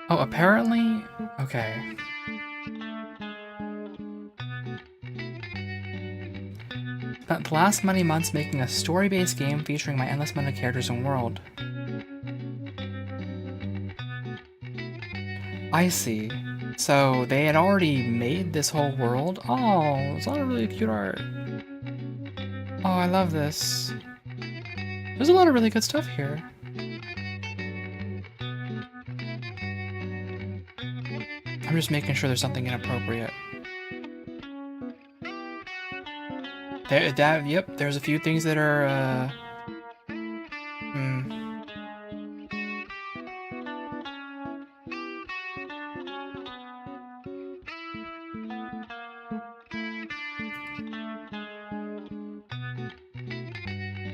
Oh, apparently? Okay. Spent the last many months making a story-based game featuring my endless amount of characters and world. I see. So they had already made this whole world? Oh, it's a lot of really cute art. Oh, I love this. There's a lot of really good stuff here. I'm just making sure there's something inappropriate. Yep, there's a few things that are,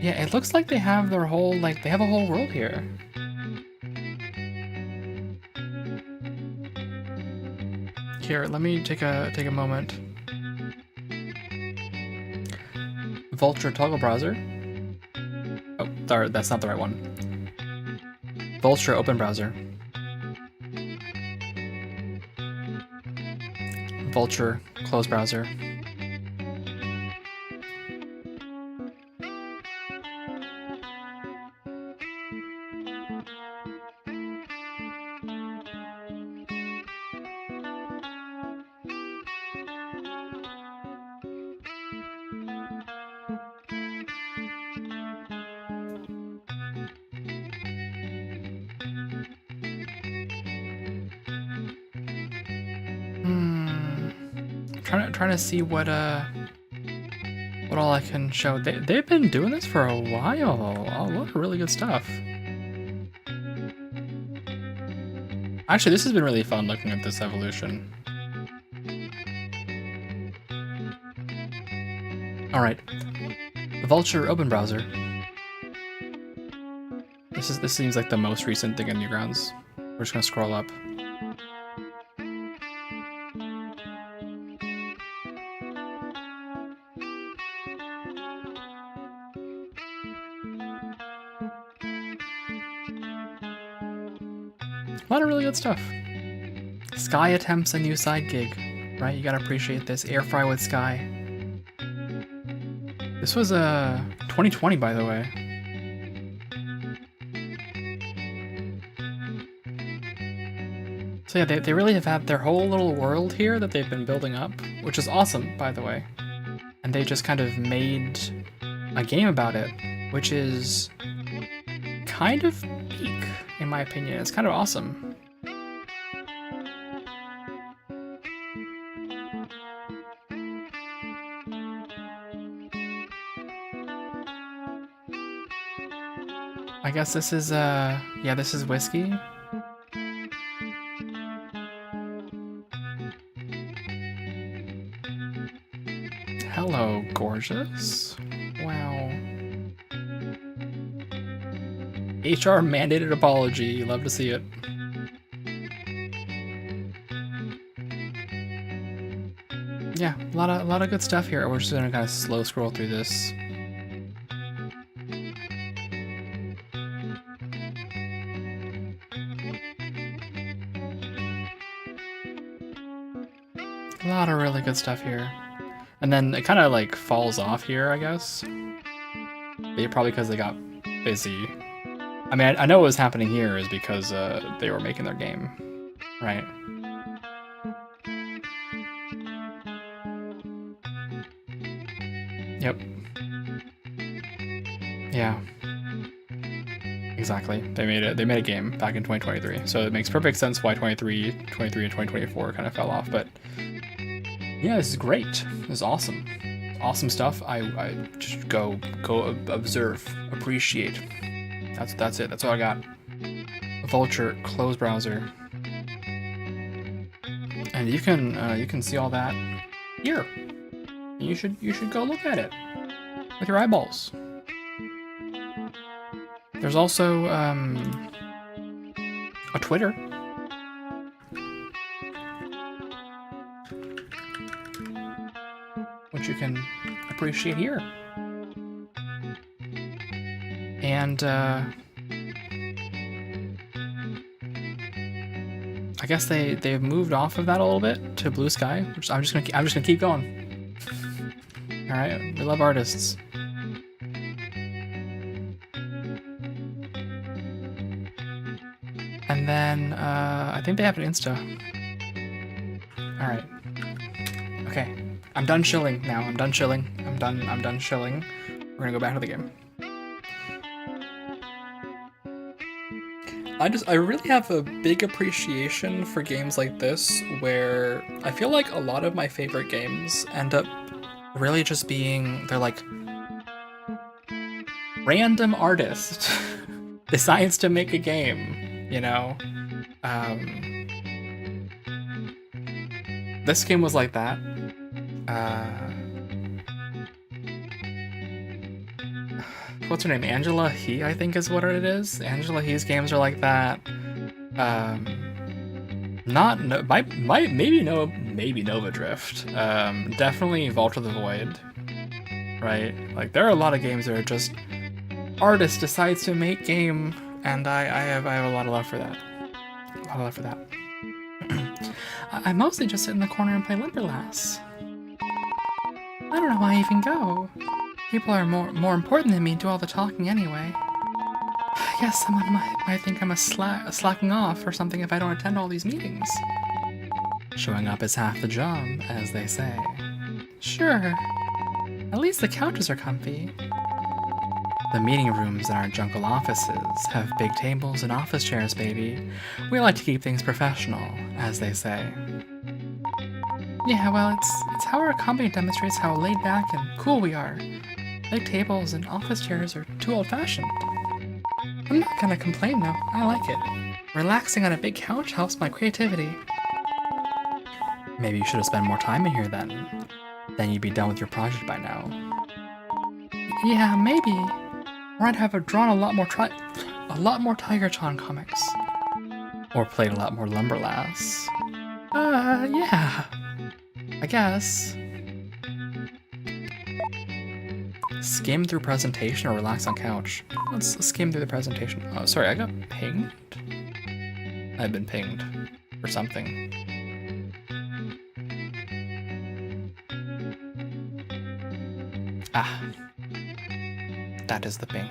Yeah, it looks like they have their whole, they have a whole world here. Here, let me take a moment. Vulture toggle browser. Oh, sorry, that's not the right one. Vulture open browser. Vulture close browser. Trying to see what all I can show. They've been doing this for a while. A lot of really good stuff. Actually, this has been really fun looking at this evolution. All right, Vulture open browser. This seems like the most recent thing in Newgrounds. We're just gonna scroll up. A lot of really good stuff. Sky attempts a new side gig, right? You gotta appreciate this. Air fry with Sky. This was 2020, by the way. So yeah, they really have had their whole little world here that they've been building up, which is awesome, by the way. And they just kind of made a game about it, which is kind of peak, in my opinion. It's kind of awesome. I guess this is, yeah, this is whiskey. Hello, gorgeous. Wow. HR mandated apology. Love to see it. yeah, a lot of good stuff here. We're just gonna kind of slow scroll through this. A lot of really good stuff here. And then it kind of like falls off here, I guess. Probably because they got busy. I mean, I know what was happening here is because they were making their game, right? Yep. Yeah. Exactly. They made a game back in 2023. So it makes perfect sense why 23 and 2024 kind of fell off, but yeah, this is great. This is awesome. Awesome stuff. I just go observe, appreciate. That's it. That's all I got. Vulture, close browser. And you can see all that here. You should go look at it with your eyeballs. There's also a Twitter. Which you can appreciate here. And I guess they've moved off of that a little bit to Blue Sky, which I'm just gonna keep going. All right, we love artists. And then I think they have an Insta. All right. Okay. I'm done chilling now. I'm done chilling. I'm done chilling. We're gonna go back to the game. I really have a big appreciation for games like this where I feel like a lot of my favorite games end up really just being, they're like random artist decides to make a game, you know? This game was like that. What's her name? Angela He, I think is what it is. Angela He's games are like that. Maybe Nova Drift. Definitely Vault of the Void. Right? Like there are a lot of games that are just artist decides to make game, and I have a lot of love for that. A lot of love for that. I mostly just sit in the corner and play Limberlass. I don't know why I even go. People are more important than me and do all the talking anyway. I guess someone might think I'm slacking off or something if I don't attend all these meetings. Showing up is half the job, as they say. Sure. At least the couches are comfy. The meeting rooms in our jungle offices have big tables and office chairs, baby. We like to keep things professional, as they say. Yeah, well, it's how our company demonstrates how laid back and cool we are. Big tables and office chairs are too old-fashioned. I'm not gonna complain though, I like it. Relaxing on a big couch helps my creativity. Maybe you should have spent more time in here then. Then you'd be done with your project by now. Yeah, maybe. Or I'd have drawn a lot more Tiger-chan comics. Or played a lot more Limberlass. Yeah. I guess. Skim through presentation or relax on couch? Let's skim through the presentation. Oh, sorry, I got pinged? I've been pinged for something. Ah. That is the ping.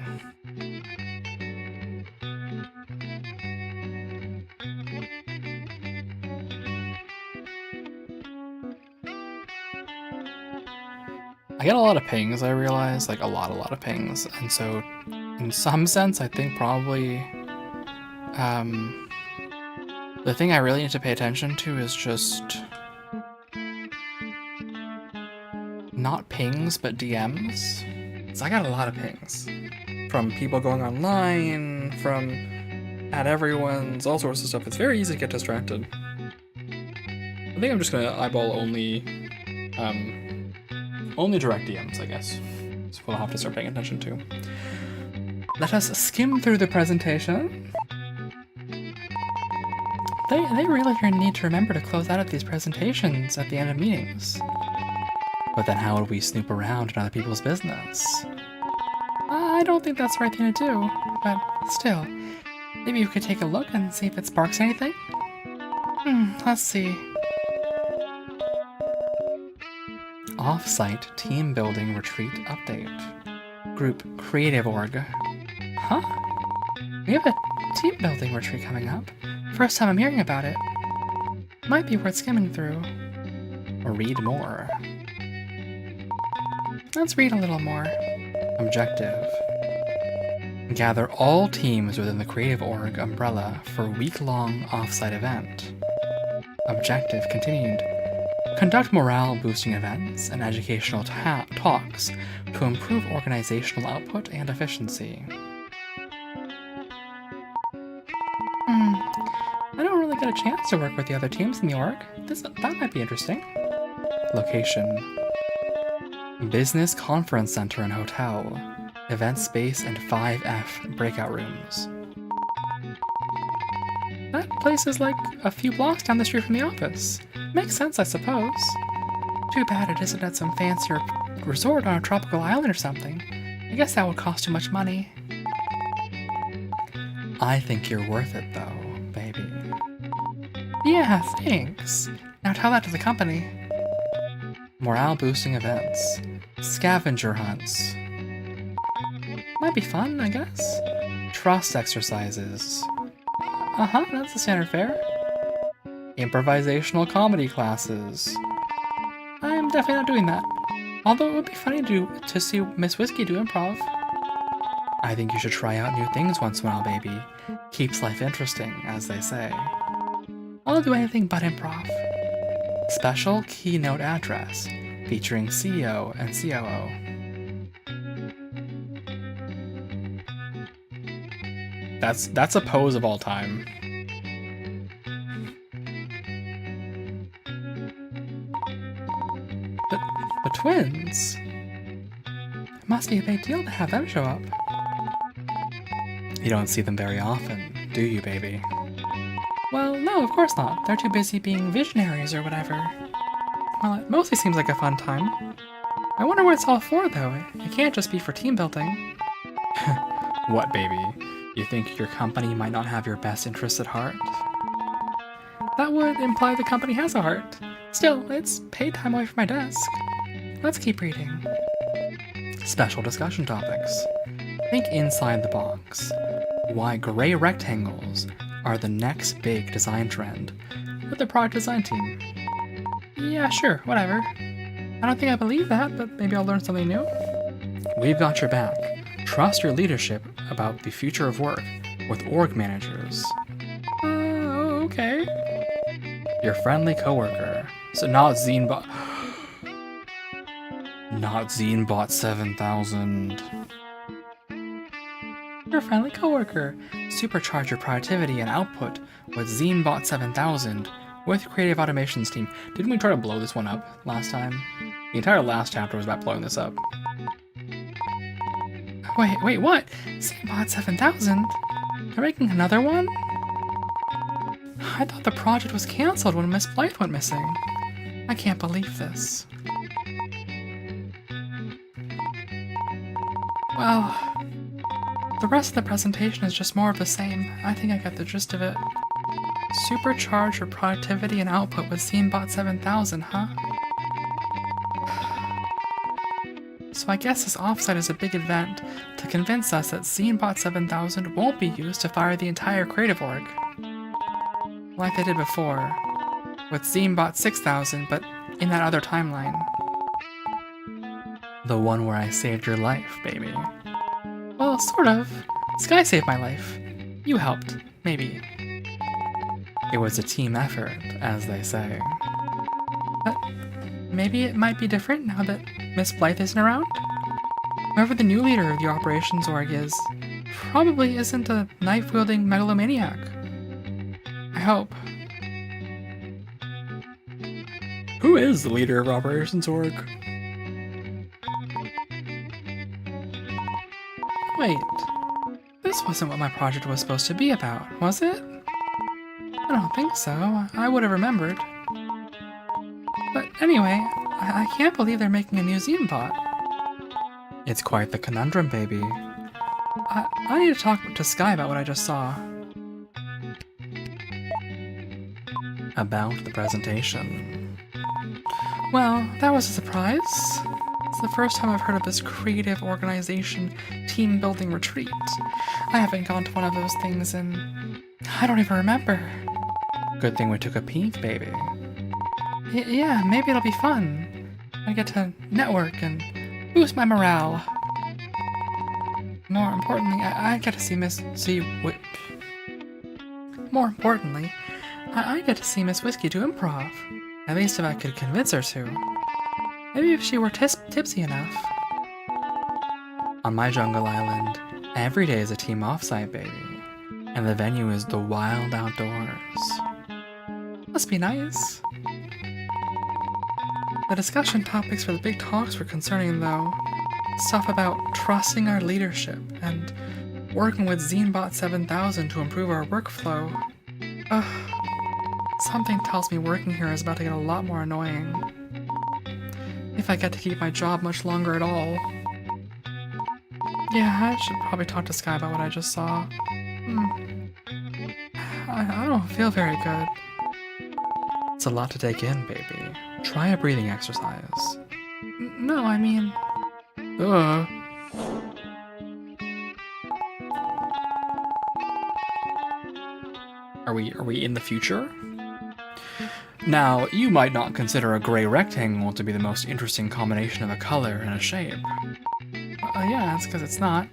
I get a lot of pings, I realize, like a lot of pings, and so in some sense I think probably the thing I really need to pay attention to is just not pings but DMs. So I got a lot of pings from people going online, from at everyone's, all sorts of stuff. It's very easy to get distracted. I think I'm just gonna eyeball only direct DMs, I guess. That's what I'll have to start paying attention to. Let us skim through the presentation. They really need to remember to close out of these presentations at the end of meetings. But then how would we snoop around in other people's business? I don't think that's the right thing to do, but still, maybe you could take a look and see if it sparks anything? Let's see. Off-site team building retreat update. Group creative org. Huh? We have a team building retreat coming up. First time I'm hearing about it. Might be worth skimming through. Read more. Let's read a little more. Objective. Gather all teams within the Creative Org umbrella for a week-long off-site event. Objective continued. Conduct morale-boosting events and educational talks to improve organizational output and efficiency. I don't really get a chance to work with the other teams in the org. That might be interesting. Location. Business Conference Center and Hotel. Event space and 5F breakout rooms. That place is like a few blocks down the street from the office. Makes sense, I suppose. Too bad it isn't at some fancier resort on a tropical island or something. I guess that would cost too much money. I think you're worth it though, baby. Yeah, thanks. Now tell that to the company. Morale-boosting events. Scavenger hunts. Might be fun, I guess. Trust exercises. That's the standard fare. Improvisational comedy classes. I'm definitely not doing that. Although it would be funny to see Miss Whiskey do improv. I think you should try out new things once in a while, baby. Keeps life interesting, as they say. I'll do anything but improv. Special keynote address, featuring CEO and COO. That's a pose of all time. The twins? It must be a big deal to have them show up. You don't see them very often, do you, baby? Well, no, of course not. They're too busy being visionaries or whatever. Well, it mostly seems like a fun time. I wonder what it's all for, though. It can't just be for team building. What, baby? You think your company might not have your best interests at heart? That would imply the company has a heart. Still, it's paid time away from my desk. Let's keep reading. Special discussion topics. Think inside the box. Why gray rectangles are the next big design trend with the product design team. Yeah, sure, whatever. I don't think I believe that, but maybe I'll learn something new. We've got your back. Trust your leadership about the future of work with org managers. Okay. Your friendly coworker. So not Zinebot. Not Zinebot 7000. Your friendly coworker. Supercharge your productivity and output with Zinebot 7000 with Creative Automations team. Didn't we try to blow this one up last time? The entire last chapter was about blowing this up. Wait, what? Zinebot 7000? They're making another one? I thought the project was cancelled when Miss Blythe went missing. I can't believe this. Well, the rest of the presentation is just more of the same. I think I got the gist of it. Supercharge your productivity and output with Zinebot 7000, huh? So I guess this offsite is a big event to convince us that Zinebot 7000 won't be used to fire the entire creative org. Like they did before, with Zinebot 6000, but in that other timeline. The one where I saved your life, baby. Well, sort of. Sky saved my life. You helped, maybe. It was a team effort, as they say. But maybe it might be different now that Miss Blythe isn't around? Whoever the new leader of the operations org is, probably isn't a knife-wielding megalomaniac. I hope. Who is the leader of operations org? Wait, this wasn't what my project was supposed to be about, was it? I don't think so. I would have remembered. But anyway, I can't believe they're making a new zine bot. It's quite the conundrum, baby. I need to talk to Sky about what I just saw. About the presentation. Well, that was a surprise. It's the first time I've heard of this creative organization team-building retreat. I haven't gone to one of those things in... I don't even remember. Good thing we took a peek, baby. Yeah, maybe it'll be fun. I get to network and boost my morale. More importantly, I get to see More importantly, I get to see Miss Whiskey do improv. At least if I could convince her to. Maybe if she were tipsy enough. On my jungle island, every day is a team offsite, baby. And the venue is the wild outdoors. Must be nice. The discussion topics for the big talks were concerning, though. Stuff about trusting our leadership and working with ZineBot 7000 to improve our workflow. Something tells me working here is about to get a lot more annoying. If I get to keep my job much longer at all. Yeah, I should probably talk to Sky about what I just saw. I don't feel very good. It's a lot to take in, baby. Try a breathing exercise. No, I mean... Are we in the future? Now, you might not consider a gray rectangle to be the most interesting combination of a color and a shape. Yeah, that's because it's not.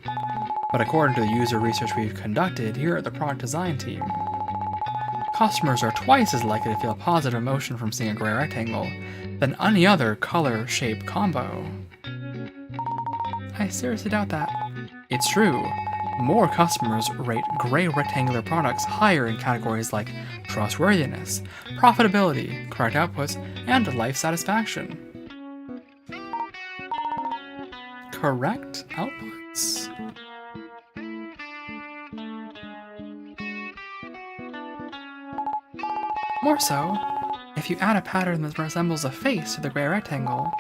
But according to the user research we've conducted here at the product design team, customers are twice as likely to feel a positive emotion from seeing a gray rectangle than any other color-shape combo. I seriously doubt that. It's true. More customers rate gray rectangular products higher in categories like trustworthiness, profitability, correct outputs, and life satisfaction. Correct outputs? More so, if you add a pattern that resembles a face to the gray rectangle,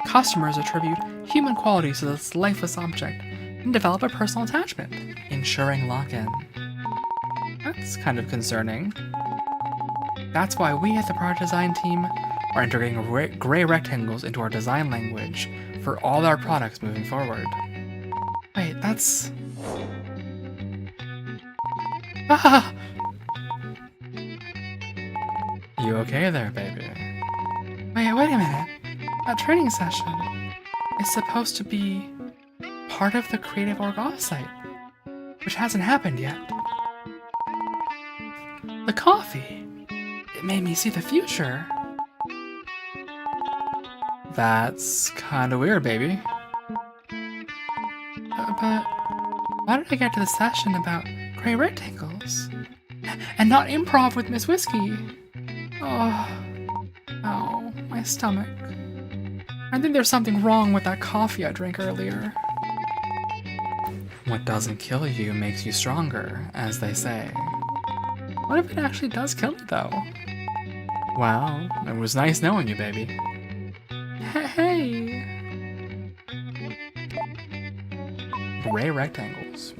customers attribute human qualities to this lifeless object and develop a personal attachment, ensuring lock-in. That's kind of concerning. That's why we at the product design team are integrating gray rectangles into our design language for all our products moving forward. Wait, that's... Ah! You okay there, baby? Wait a minute. That training session is supposed to be part of the Creative Org offsite, which hasn't happened yet. The coffee, it made me see the future. That's kinda weird, baby. But why did I get to the session about gray rectangles? And not improv with Miss Whiskey? Oh, my stomach. I think there's something wrong with that coffee I drank earlier. What doesn't kill you makes you stronger, as they say. What if it actually does kill me, though? Wow, it was nice knowing you, baby. Hey! Gray rectangles.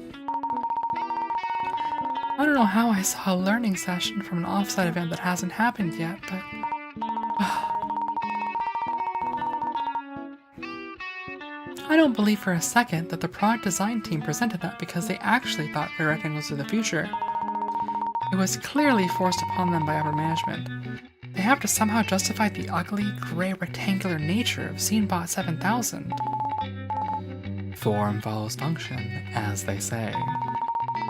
I don't know how I saw a learning session from an offsite event that hasn't happened yet, but... I don't believe for a second that the product design team presented that because they actually thought gray rectangles were the future. It was clearly forced upon them by upper management. They have to somehow justify the ugly, gray rectangular nature of ZineBot 7000. Form follows function, as they say.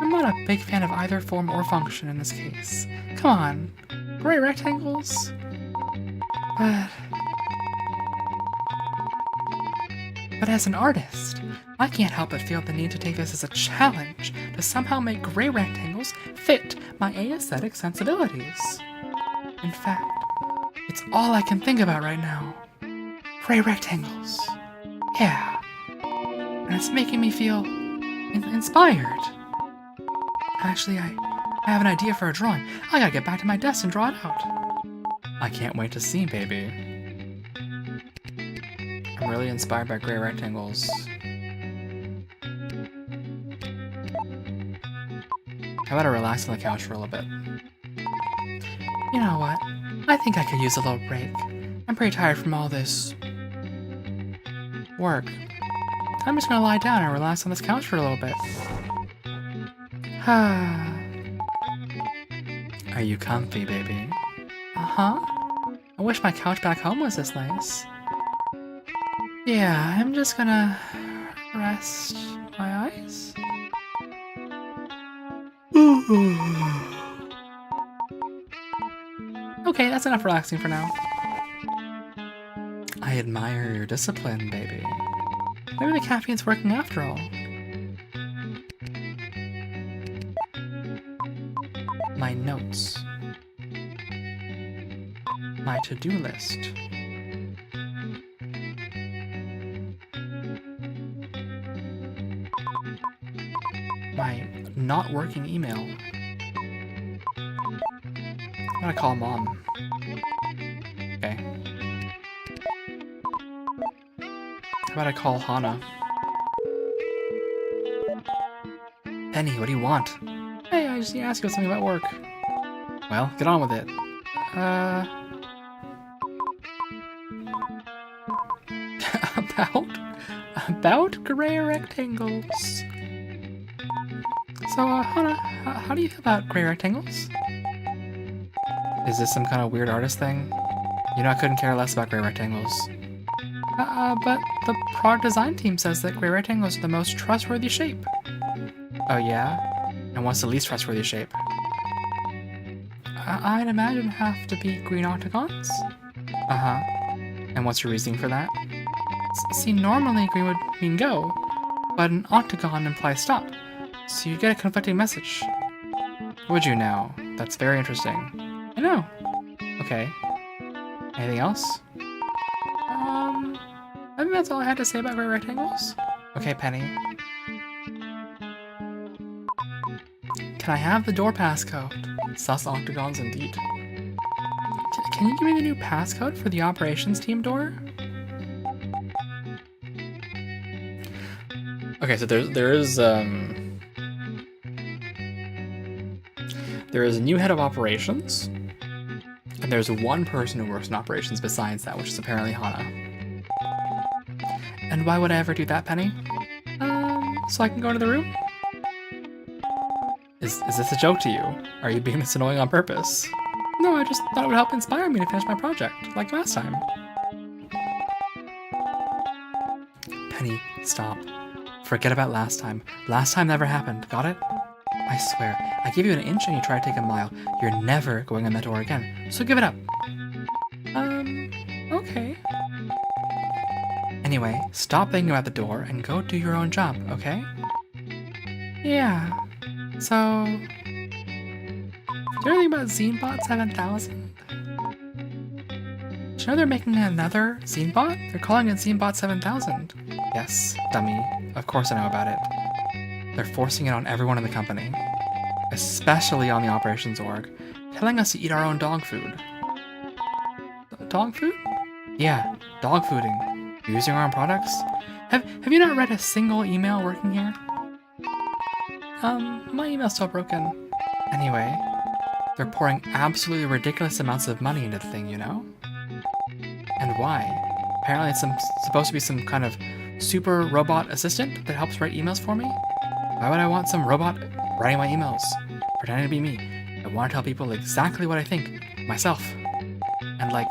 I'm not a big fan of either form or function in this case. Come on, gray rectangles? But as an artist, I can't help but feel the need to take this as a challenge to somehow make gray rectangles fit my aesthetic sensibilities. In fact, it's all I can think about right now. Gray rectangles. Yeah. And it's making me feel inspired. Actually, I have an idea for a drawing. I gotta get back to my desk and draw it out. I can't wait to see, baby. I'm really inspired by gray rectangles. How about I relax on the couch for a little bit? You know what? I think I could use a little break. I'm pretty tired from all this work. I'm just gonna lie down and relax on this couch for a little bit. Are you comfy, baby? Uh-huh. I wish my couch back home was this nice. Yeah, I'm just gonna rest my eyes. Okay, that's enough relaxing for now. I admire your discipline, baby. Maybe the caffeine's working after all. My notes. My to-do list. My not working email. I'm gonna call Mom. Okay. How about I call Hana? Penny, what do you want? Hey, I just need to ask you something about work. Well, get on with it. About gray rectangles. So, Hana, how do you feel about gray rectangles? Is this some kind of weird artist thing? You know I couldn't care less about gray rectangles. But the product design team says that gray rectangles are the most trustworthy shape. Oh yeah? And what's the least trustworthy shape? I'd imagine have to be green octagons? Uh-huh. And what's your reasoning for that? See, normally green would mean go, but an octagon implies stop, so you get a conflicting message. Would you now? That's very interesting. I know. Okay. Anything else? I think that's all I had to say about gray rectangles. Okay, Penny. Can I have the door passcode? Sus octagons indeed. Can you give me the new passcode for the operations team door? Okay, so there is a new head of operations, and there's one person who works in operations besides that, which is apparently Hana. And why would I ever do that, Penny? So I can go into the room? Is this a joke to you? Are you being this annoying on purpose? No, I just thought it would help inspire me to finish my project, like last time. Penny, stop. Forget about last time. Last time never happened, got it? I swear, I give you an inch and you try to take a mile. You're never going in that door again, so give it up. Okay. Anyway, stop thinking about the door and go do your own job, okay? Yeah. So, do you know anything about ZineBot 7000? Do you know they're making another ZineBot? They're calling it ZineBot 7000. Yes, dummy. Of course I know about it. They're forcing it on everyone in the company. Especially on the operations org. Telling us to eat our own dog food. Dog food? Yeah, dog fooding. Using our own products? Have you not read a single email working here? My email's still broken. Anyway, they're pouring absolutely ridiculous amounts of money into the thing, you know? And why? Apparently it's supposed to be some kind of super robot assistant that helps write emails for me? Why would I want some robot writing my emails? Pretending to be me. I want to tell people exactly what I think, myself. And like,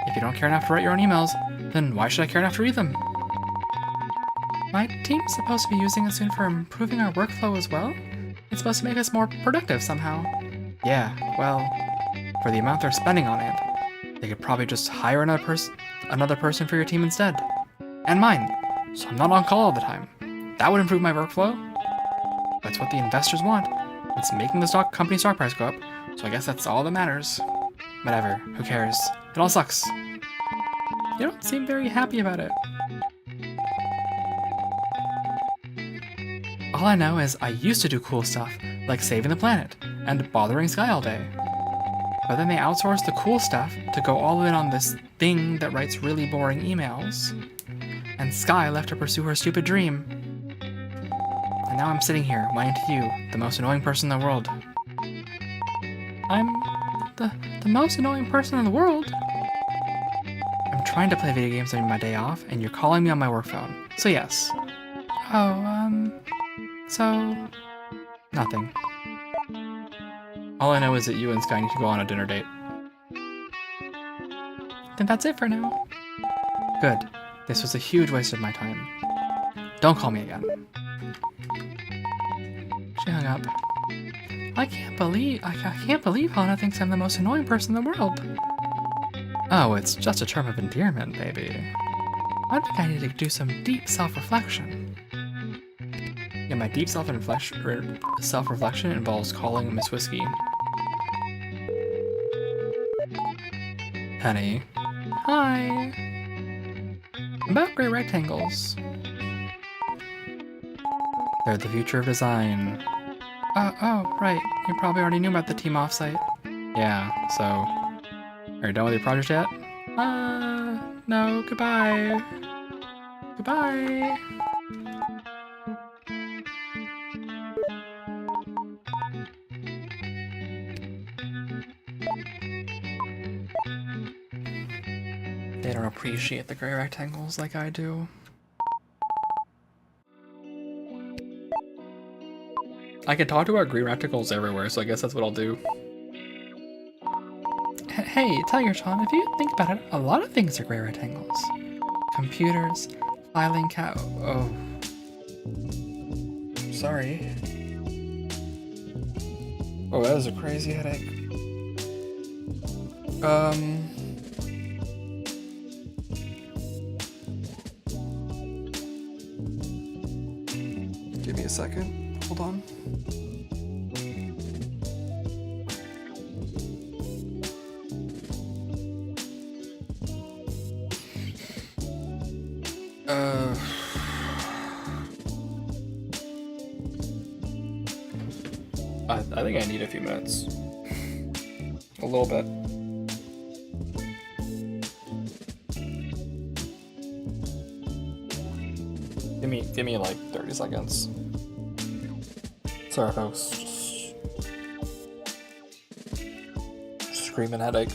if you don't care enough to write your own emails, then why should I care enough to read them? My team's supposed to be using it soon for improving our workflow as well? It's supposed to make us more productive somehow. Yeah, well, for the amount they're spending on it, they could probably just hire another person for your team instead. And mine, so I'm not on call all the time. That would improve my workflow. That's what the investors want. It's making the company stock price go up, so I guess that's all that matters. Whatever, who cares? It all sucks. You don't seem very happy about it. All I know is I used to do cool stuff, like saving the planet, and bothering Sky all day. But then they outsourced the cool stuff to go all in on this thing that writes really boring emails. and Sky left to pursue her stupid dream. And now I'm sitting here, whining to you, the most annoying person in the world. I'm the most annoying person in the world? I'm trying to play video games during my day off, and you're calling me on my work phone. So yes. Oh, so... nothing. All I know is that you and Sky need to go on a dinner date. Then that's it for now. Good. This was a huge waste of my time. Don't call me again. She hung up. I can't believe Hana thinks I'm the most annoying person in the world. Oh, it's just a term of endearment, baby. I think I need to do some deep self-reflection. Yeah, my deep self-reflection involves calling Miss Whiskey. Honey. Hi. About gray rectangles. They're the future of design. Oh, right. You probably already knew about the team offsite. Yeah, so... Are you done with your project yet? No, goodbye. Goodbye. They don't appreciate the gray rectangles like I do. I can talk about gray rectangles everywhere, so I guess that's what I'll do. Hey, tell your Sean, if you think about it, a lot of things are gray rectangles. Computers, filing oh. Sorry. Oh, that is a crazy headache. Give me a second. Hold on. I think I need a few minutes. A little bit. Give me like 30 seconds. Sorry folks. Just screaming headache.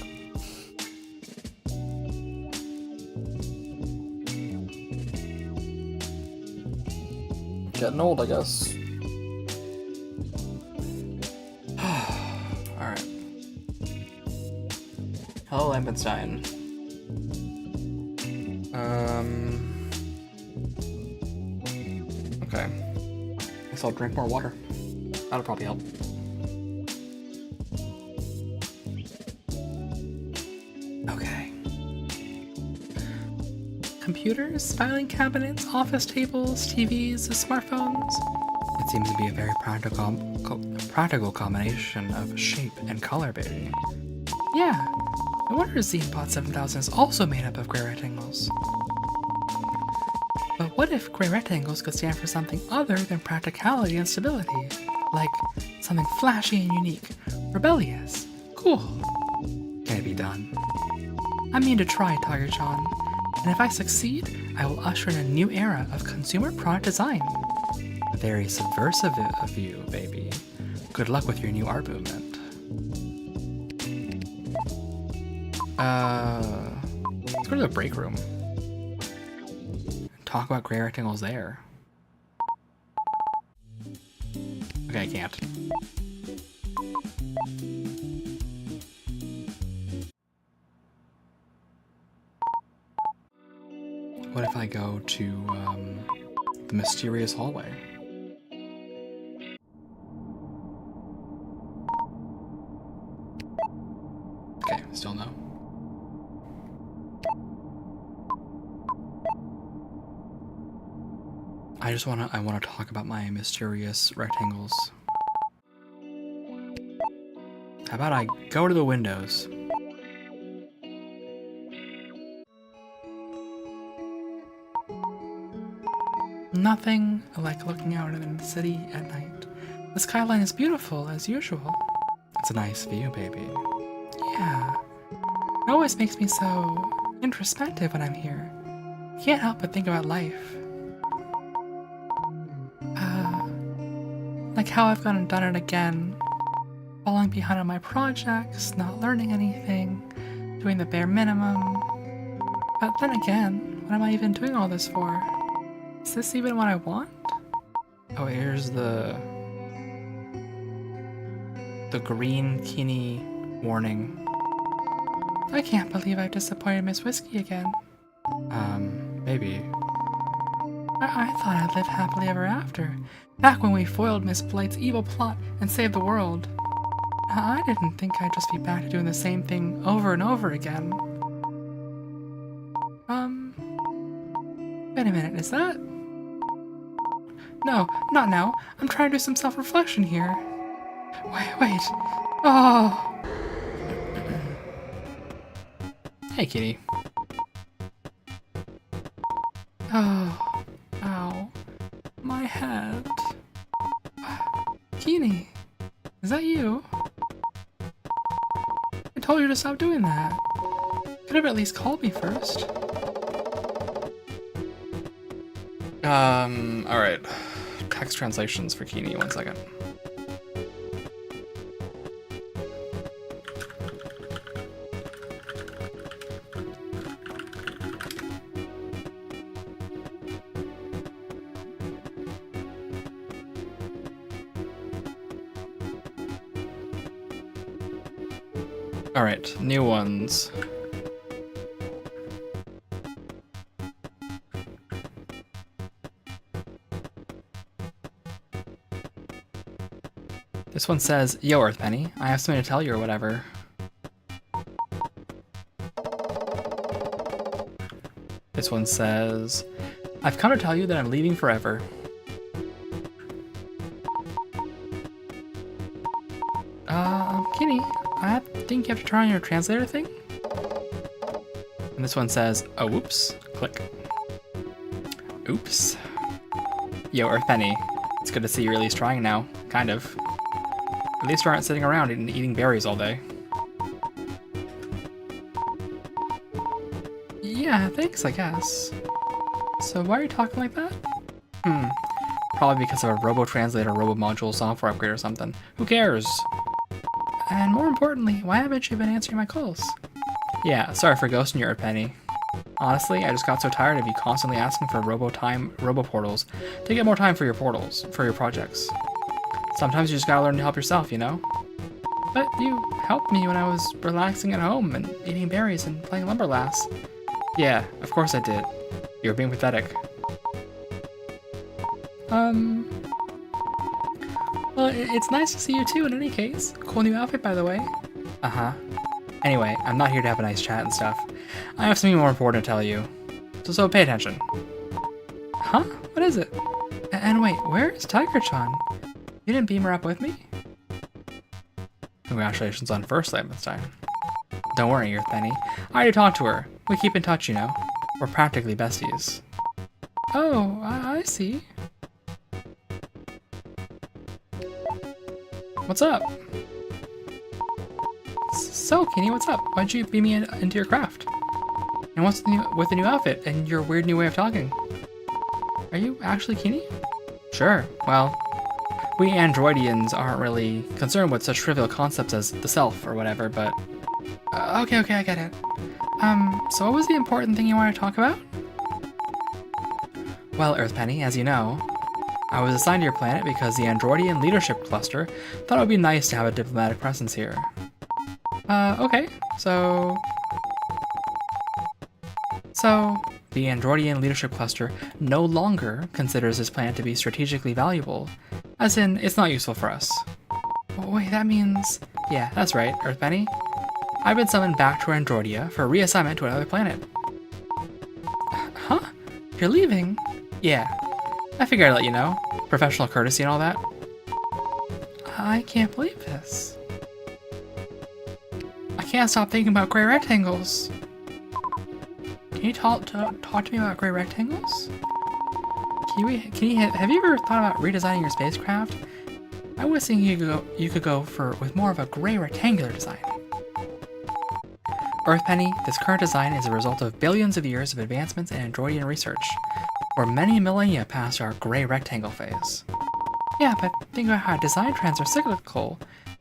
Getting old, I guess. Alright. Hello, Lampenstein. Okay. Guess I'll drink more water. That'll probably help. Okay. Computers, filing cabinets, office tables, TVs, smartphones. It seems to be a very practical combination of shape and color, baby. Yeah. I wonder if ZBot 7000 is also made up of gray rectangles. But what if gray rectangles could stand for something other than practicality and stability? Like something flashy and unique, rebellious, cool. Can it be done? I mean to try, Tiger-chan. And if I succeed, I will usher in a new era of consumer product design. Very subversive of you, baby. Good luck with your new art movement. Let's go to the break room. Talk about gray rectangles there. Okay, I can't. What if I go to, the mysterious hallway? Okay, still no. I wanna talk about my mysterious rectangles. How about I go to the windows? Nothing like looking out into the city at night. The skyline is beautiful as usual. It's a nice view, baby. Yeah. It always makes me so introspective when I'm here. Can't help but think about life. Like how I've gone and done it again. Falling behind on my projects, not learning anything, doing the bare minimum. But then again, what am I even doing all this for? Is this even what I want? Oh, here's the green Kini warning. I can't believe I disappointed Miss Whiskey again. Maybe. I thought I'd live happily ever after, back when we foiled Miss Blight's evil plot and saved the world. I didn't think I'd just be back to doing the same thing over and over again. Wait a minute, is that? No, not now. I'm trying to do some self-reflection here. Wait. Oh! Hey, kitty. Oh, ow. My head. Kini, is that you? I told you to stop doing that. Could have at least called me first. Alright. Text translations for Kini, 1 second. Alright, new ones. This one says, "Yo, Earthpenny, I have something to tell you or whatever." This one says, "I've come to tell you that I'm leaving forever." Kitty, I think you have to turn on your translator thing? And this one says, "Oh, whoops." Click. Oops. Yo, Earthpenny, it's good to see you're at least trying now. Kind of. At least you aren't sitting around and eating berries all day. Yeah, thanks, I guess. So why are you talking like that? Probably because of a robo-translator, robo-module software upgrade or something. Who cares? And more importantly, why haven't you been answering my calls? Yeah, sorry for ghosting you, Earthpenny. Honestly, I just got so tired of you constantly asking for robo-portals to get more time for your projects. Sometimes you just gotta learn to help yourself, you know? But you helped me when I was relaxing at home and eating berries and playing Lumberlass. Yeah, of course I did. You were being pathetic. Well, it's nice to see you too in any case. Cool new outfit, by the way. Uh-huh. Anyway, I'm not here to have a nice chat and stuff. I have something more important to tell you. So pay attention. Huh? What is it? And wait, where is Tiger-chan? You didn't beam her up with me? Congratulations on first light this time. Don't worry, Earthpenny. I already talked to her. We keep in touch, you know. We're practically besties. Oh, I see. What's up? So, Kini, what's up? Why'd you beam me into your craft? And what's with the new outfit and your weird new way of talking? Are you actually Kini? Sure, well, we Androidians aren't really concerned with such trivial concepts as the self or whatever, but... Okay, I get it. So what was the important thing you want to talk about? Well, Earthpenny, as you know, I was assigned to your planet because the Androidian Leadership Cluster thought it would be nice to have a diplomatic presence here. Okay, so, the Androidian Leadership Cluster no longer considers this planet to be strategically valuable, as in, it's not useful for us. Wait, that means... Yeah, that's right, Earthpenny. I've been summoned back to Androidia for reassignment to another planet. Huh? You're leaving? Yeah. I figured I'd let you know. Professional courtesy and all that. I can't believe this. I can't stop thinking about gray rectangles. Can you talk to me about gray rectangles? Have you ever thought about redesigning your spacecraft? I was thinking you could go with more of a gray rectangular design. Earthpenny, this current design is a result of billions of years of advancements in Androidian research. We're many millennia past our gray rectangle phase. Yeah, but think about how design trends are cyclical.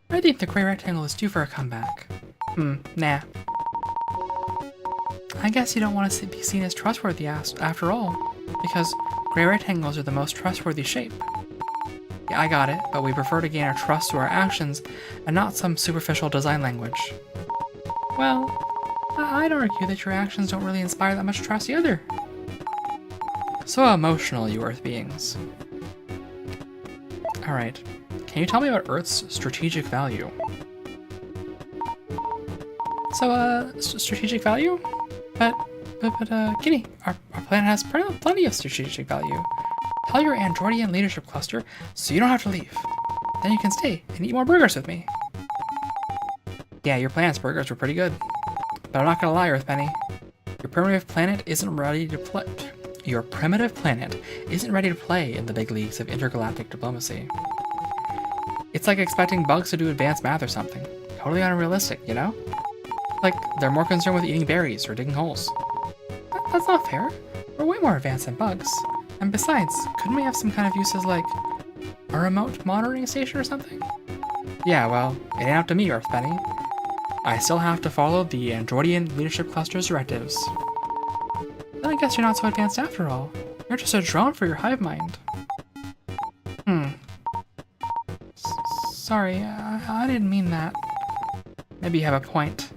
I think the gray rectangle is due for a comeback. Nah. I guess you don't want to be seen as trustworthy after all, because gray rectangles are the most trustworthy shape. Yeah, I got it, but we prefer to gain our trust through our actions and not some superficial design language. Well, I'd argue that your actions don't really inspire that much trust either. So emotional, you Earth beings. Alright, can you tell me about Earth's strategic value? So, strategic value? But, Kitty, our planet has plenty of strategic value. Tell your Androidian leadership cluster so you don't have to leave. Then you can stay and eat more burgers with me. Yeah, your planet's burgers were pretty good. But I'm not gonna lie, Earthpenny. Your primitive planet isn't ready to play. Your primitive planet isn't ready to play in the big leagues of intergalactic diplomacy. It's like expecting bugs to do advanced math or something. Totally unrealistic, you know? Like, they're more concerned with eating berries or digging holes. That's not fair. We're way more advanced than bugs. And besides, couldn't we have some kind of uses like a remote monitoring station or something? Yeah, well, it ain't up to me, Earthpenny. I still have to follow the Androidian Leadership Cluster's directives. Then I guess you're not so advanced after all. You're just a drone for your hive mind. Sorry, I didn't mean that. Maybe you have a point.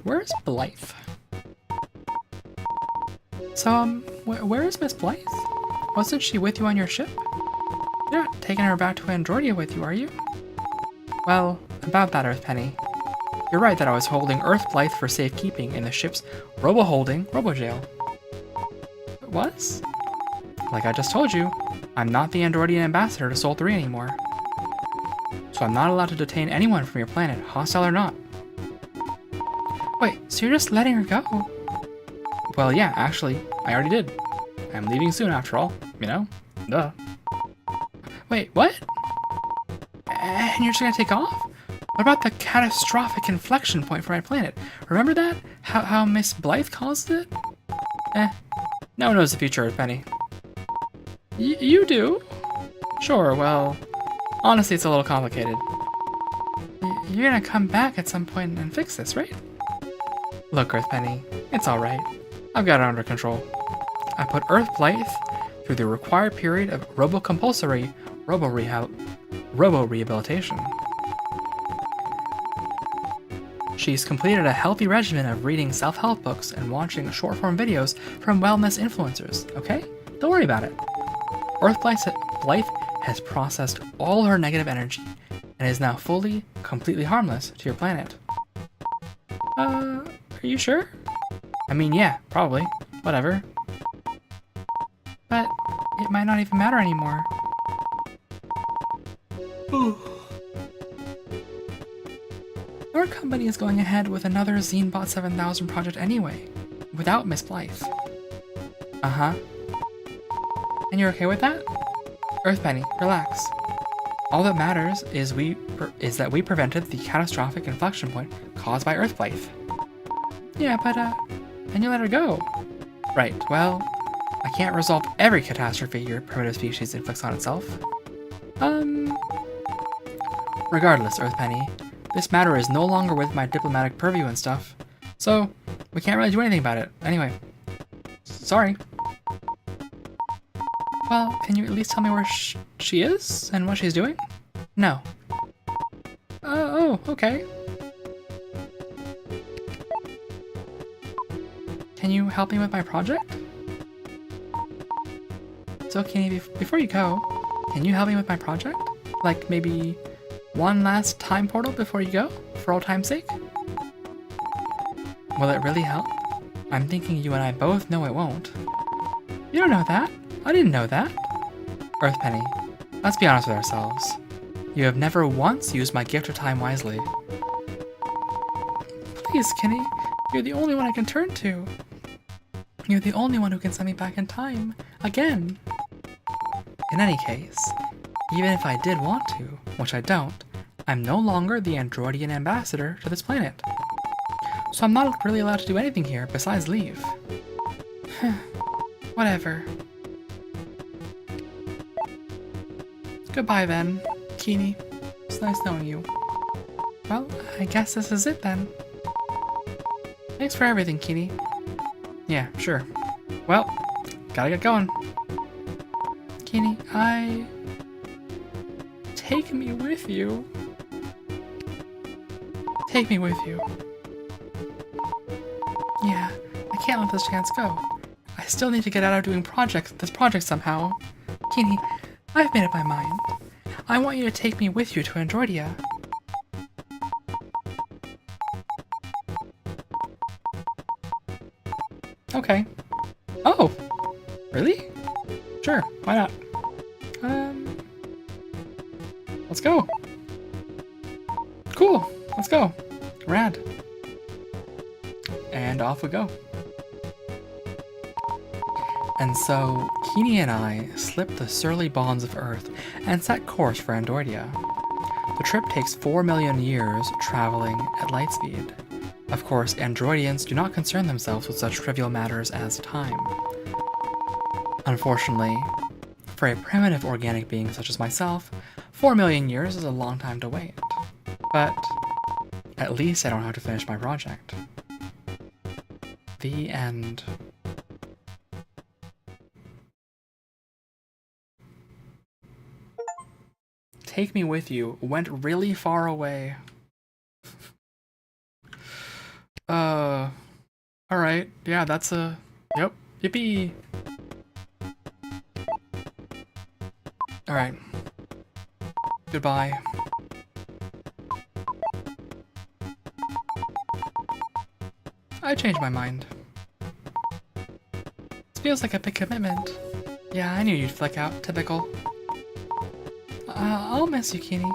Where's Blythe? So, where is Miss Blythe? Wasn't she with you on your ship? You're not taking her back to Androidia with you, are you? Well, about that, Earthpenny. You're right that I was holding Earth Blythe for safekeeping in the ship's robo-jail. It was? Like I just told you, I'm not the Androidian ambassador to Sol 3 anymore. So I'm not allowed to detain anyone from your planet, hostile or not. Wait, so you're just letting her go? Well, yeah, actually, I already did. I'm leaving soon after all, you know? Duh. Wait, what? And you're just gonna take off? What about the catastrophic inflection point for my planet? Remember that? How Miss Blythe caused it? No one knows the future, Earthpenny. You do? Sure, well, honestly, it's a little complicated. You're gonna come back at some point and fix this, right? Look, Earthpenny, it's alright. I've got it under control. I put Earth Blythe through the required period of robo-compulsory robo-rehabilitation. She's completed a healthy regimen of reading self-help books and watching short-form videos from wellness influencers, okay? Don't worry about it. Earth Blythe has processed all her negative energy and is now completely harmless to your planet. Are you sure? I mean, yeah, probably. Whatever. But it might not even matter anymore. Our company is going ahead with another Zenebot 7000 project anyway, without Miss Blythe. Uh-huh. And you're okay with that? Earthpenny, relax. All that matters is that we prevented the catastrophic inflection point caused by Earth Blythe. Yeah, but then you let her go. Right, well, I can't resolve every catastrophe your primitive species inflicts on itself. Regardless, Earthpenny, this matter is no longer with my diplomatic purview and stuff, so we can't really do anything about it. Anyway, sorry. Well, can you at least tell me where she is and what she's doing? No. Oh, okay. Can you help me with my project? So, Kenny, before you go, can you help me with my project? Like, maybe one last time portal before you go, for old time's sake? Will it really help? I'm thinking you and I both know it won't. You don't know that. I didn't know that. Earthpenny, let's be honest with ourselves. You have never once used my gift of time wisely. Please, Kenny, you're the only one I can turn to. You're the only one who can send me back in time. Again. In any case, even if I did want to, which I don't, I'm no longer the Androidian ambassador to this planet. So I'm not really allowed to do anything here besides leave. Whatever. Goodbye then, Kini. It's nice knowing you. Well, I guess this is it then. Thanks for everything, Kini. Yeah, sure. Well, gotta get going. Kini, take me with you. Take me with you. Yeah, I can't let this chance go. I still need to get out of doing this project somehow. Kini, I've made up my mind. I want you to take me with you to Androidia. Okay. Oh! Really? Sure, why not? Let's go. Cool, let's go. Rad. And off we go. And so, Kini and I slipped the surly bonds of Earth and set course for Androidia. The trip takes 4 million years traveling at light speed. Of course, Androidians do not concern themselves with such trivial matters as time. Unfortunately, for a primitive organic being such as myself, 4 million years is a long time to wait. But at least I don't have to finish my project. The end. Take me with you went really far away. Alright, yeah, that's a... Yep, yippee! Alright. Goodbye. I changed my mind. This feels like a big commitment. Yeah, I knew you'd flick out. Typical. I'll miss you, Kini.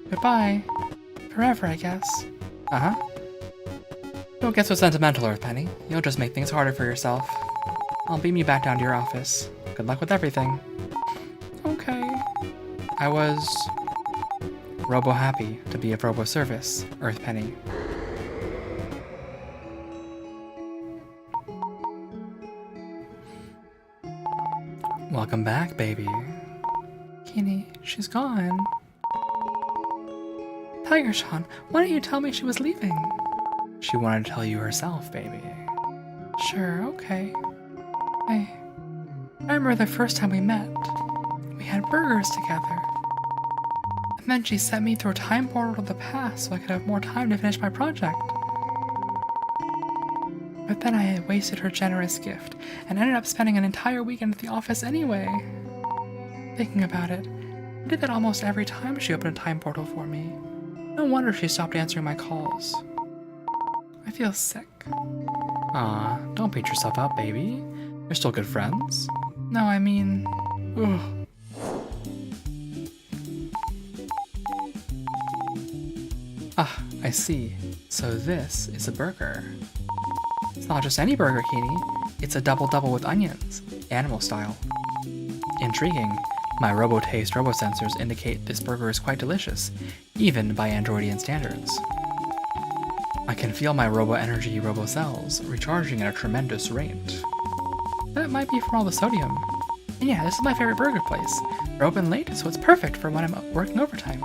Goodbye. Forever, I guess. Uh-huh. Don't get so sentimental, Earth Penny. You'll just make things harder for yourself. I'll beam you back down to your office. Good luck with everything. Okay. I was... robo-happy to be of robo-service, Earth Penny. Welcome back, baby. Kini, she's gone. Tiger-chan, why didn't you tell me she was leaving? She wanted to tell you herself, baby. Sure, okay. I remember the first time we met. We had burgers together. And then she sent me through a time portal to the past so I could have more time to finish my project. But then I had wasted her generous gift and ended up spending an entire weekend at the office anyway. Thinking about it, I did that almost every time she opened a time portal for me. No wonder she stopped answering my calls. I feel sick. Aw, don't beat yourself up, baby. You're still good friends. No, I mean... Ugh. Ah, I see. So this is a burger. It's not just any burger, Kini. It's a double-double with onions, animal style. Intriguing. My robo-taste robo-sensors indicate this burger is quite delicious, even by Androidian standards. I can feel my robo-energy robo-cells recharging at a tremendous rate. That might be from all the sodium. And yeah, this is my favorite burger place. They're open late, so it's perfect for when I'm working overtime.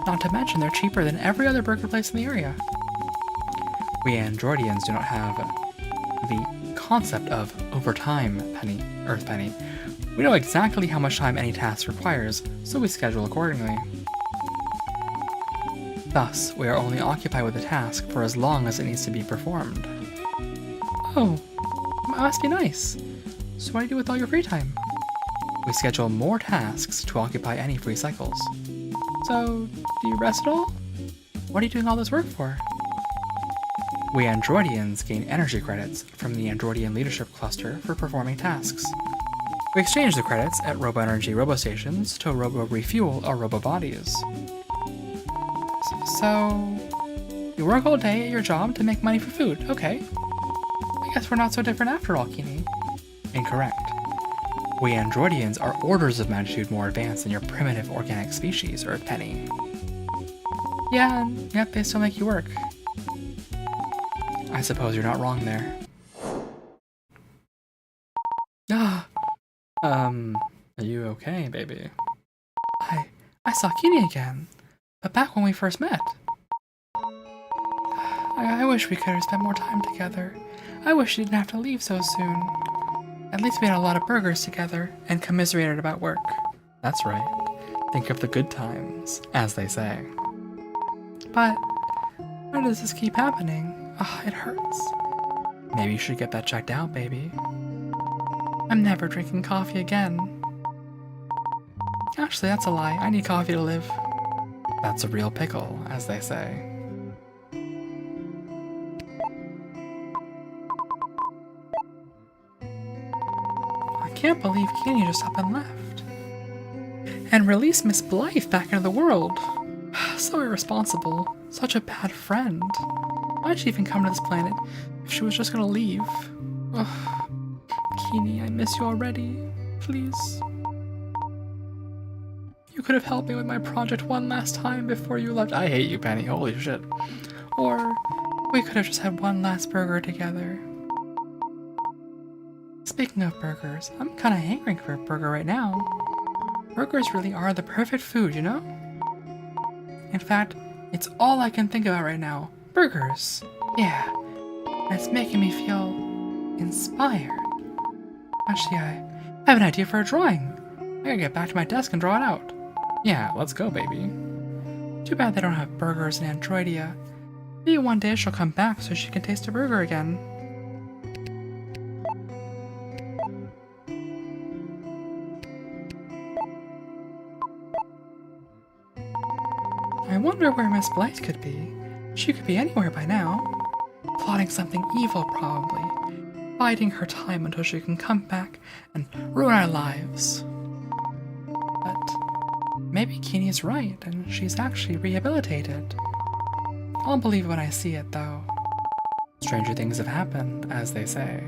Not to mention they're cheaper than every other burger place in the area. We Androidians do not have the concept of overtime, Earth Penny. We know exactly how much time any task requires, so we schedule accordingly. Thus, we are only occupied with a task for as long as it needs to be performed. Oh, that must be nice. So what do you do with all your free time? We schedule more tasks to occupy any free cycles. So, do you rest at all? What are you doing all this work for? We Androidians gain energy credits from the Androidian Leadership Cluster for performing tasks. We exchange the credits at robo-energy robo-stations to robo-refuel our robo-bodies. So, you work all day at your job to make money for food, okay. I guess we're not so different after all, Kini. Incorrect. We Androidians are orders of magnitude more advanced than your primitive organic species, Earth Penny. Yeah, and yet they still make you work. I suppose you're not wrong there. Ah, are you okay, baby? I saw Kini again, but back when we first met. I wish we could have spent more time together. I wish you didn't have to leave so soon. At least we had a lot of burgers together and commiserated about work. That's right. Think of the good times, as they say. But why does this keep happening? It hurts. Maybe you should get that checked out, baby. I'm never drinking coffee again. Actually, that's a lie. I need coffee to live. That's a real pickle, as they say. I can't believe Kenny just up and left. And released Miss Blythe back into the world. So irresponsible. Such a bad friend. Why'd she even come to this planet if she was just gonna leave? Ugh. Kenny, I miss you already. Please. You could have helped me with my project one last time before you left. I hate you, Penny. Holy shit. Or we could have just had one last burger together. Speaking of burgers, I'm kinda hankering for a burger right now. Burgers really are the perfect food, you know? In fact, it's all I can think about right now. Burgers. Yeah. And it's making me feel inspired. Actually, I have an idea for a drawing. I gotta get back to my desk and draw it out. Yeah, let's go, baby. Too bad they don't have burgers in Androidia. Maybe one day she'll come back so she can taste a burger again. I wonder where Miss Blythe could be. She could be anywhere by now. Plotting something evil, probably. Biding her time until she can come back and ruin our lives. But maybe Keeny's right, and she's actually rehabilitated. I'll believe when I see it, though. Stranger things have happened, as they say.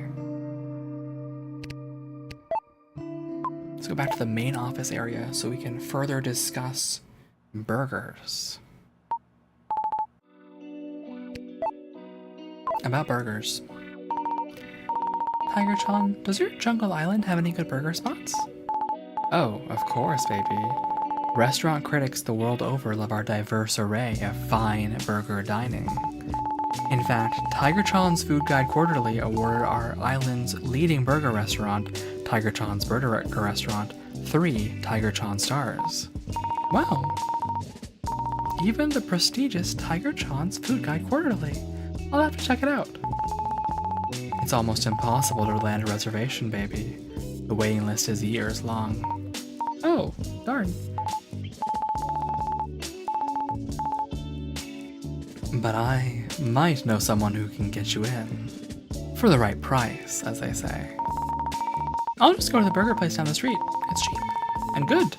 Let's go back to the main office area so we can further discuss burgers. About burgers. Tiger-chan, does your Jungle Island have any good burger spots? Oh, of course, baby. Restaurant critics the world over love our diverse array of fine burger dining. In fact, Tiger-chan's Food Guide Quarterly awarded our island's leading burger restaurant, Tiger-chan's Burger Restaurant, 3 Tiger-chan stars. Wow! Even the prestigious Tiger-chan's Food Guide Quarterly. I'll have to check it out. It's almost impossible to land a reservation, baby. The waiting list is years long. Oh, darn. But I might know someone who can get you in. For the right price, as they say. I'll just go to the burger place down the street. It's cheap. And good.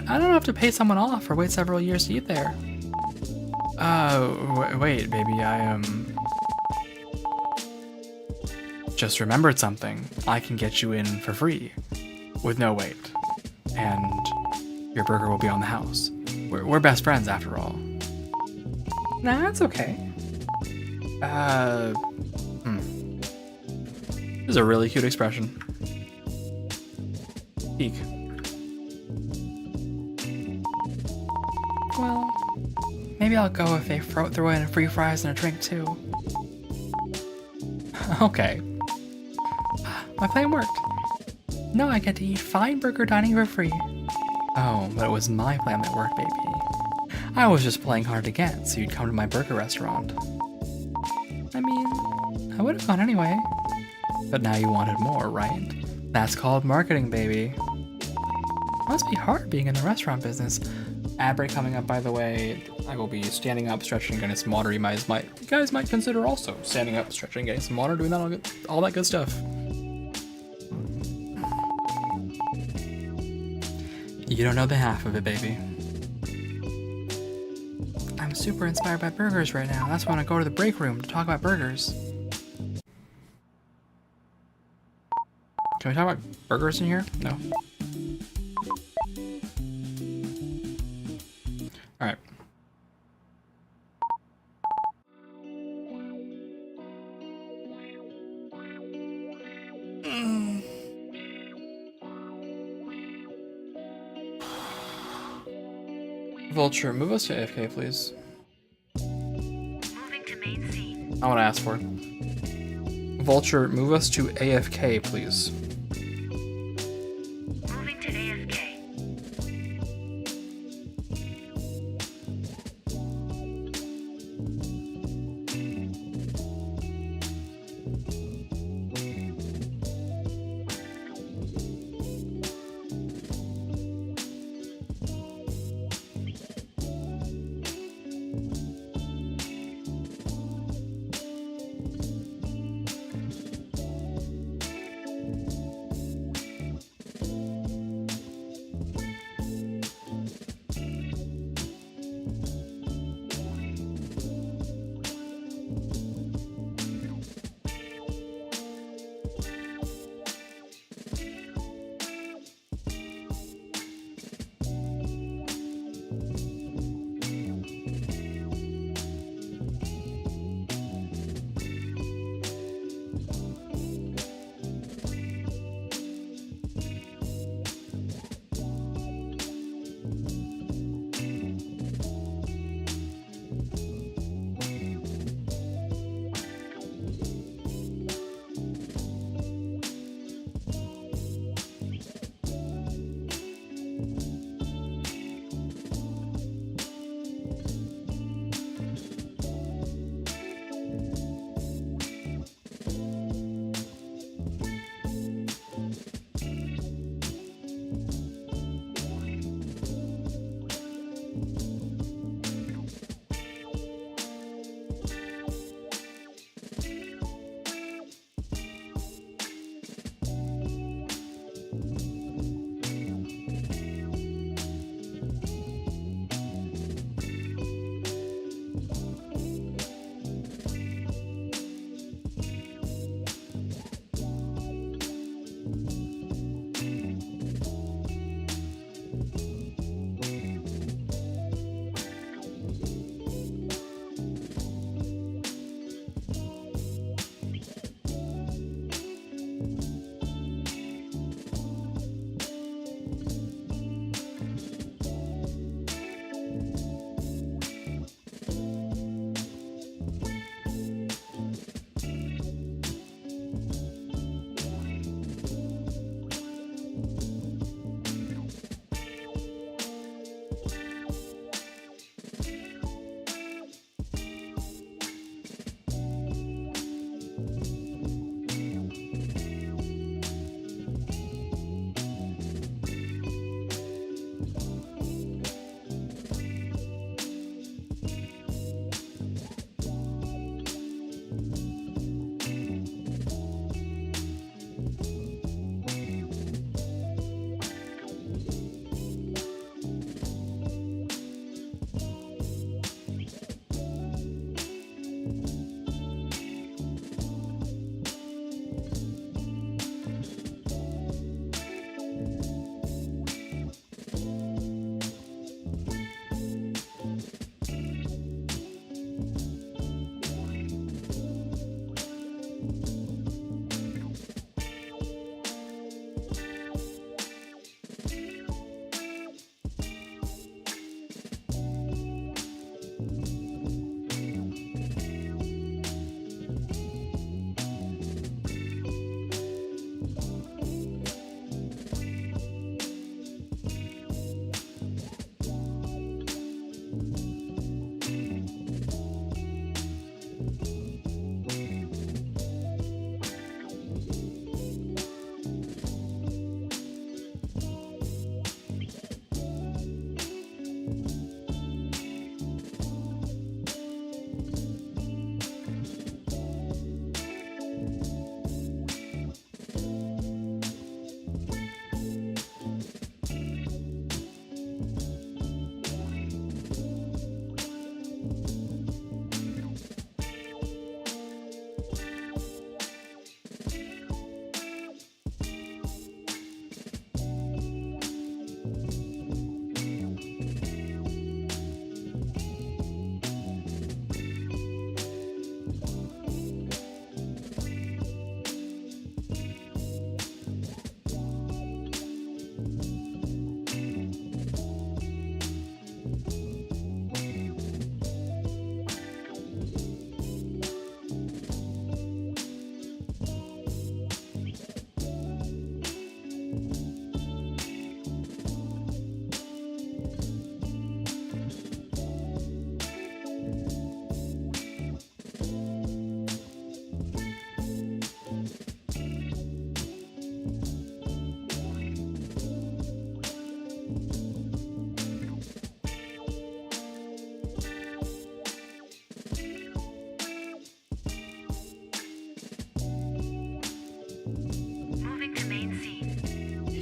I don't have to pay someone off or wait several years to eat there. Wait, baby, just remembered something. I can get you in for free. With no wait. And your burger will be on the house. We're best friends, after all. Nah, that's okay. This is a really cute expression. Eek. Well, maybe I'll go if they throw in free fries and a drink too. Okay. My plan worked. Now I get to eat fine burger dining for free. Oh, but it was my plan that worked, baby. I was just playing hard to get, so you'd come to my burger restaurant. I mean, I would have gone anyway. But now you wanted more, right? That's called marketing, baby. Must be hard being in the restaurant business. Ad break coming up, by the way. I will be standing up, stretching, getting some water. You guys might consider also standing up, stretching, getting some water, doing all that good stuff. You don't know the half of it, baby. I'm super inspired by burgers right now. That's why I want to go to the break room to talk about burgers. Can we talk about burgers in here? No. Alright. Vulture, move us to AFK, please. Moving to main scene. I want to ask for it. Vulture, move us to AFK, please. Moving to AFK.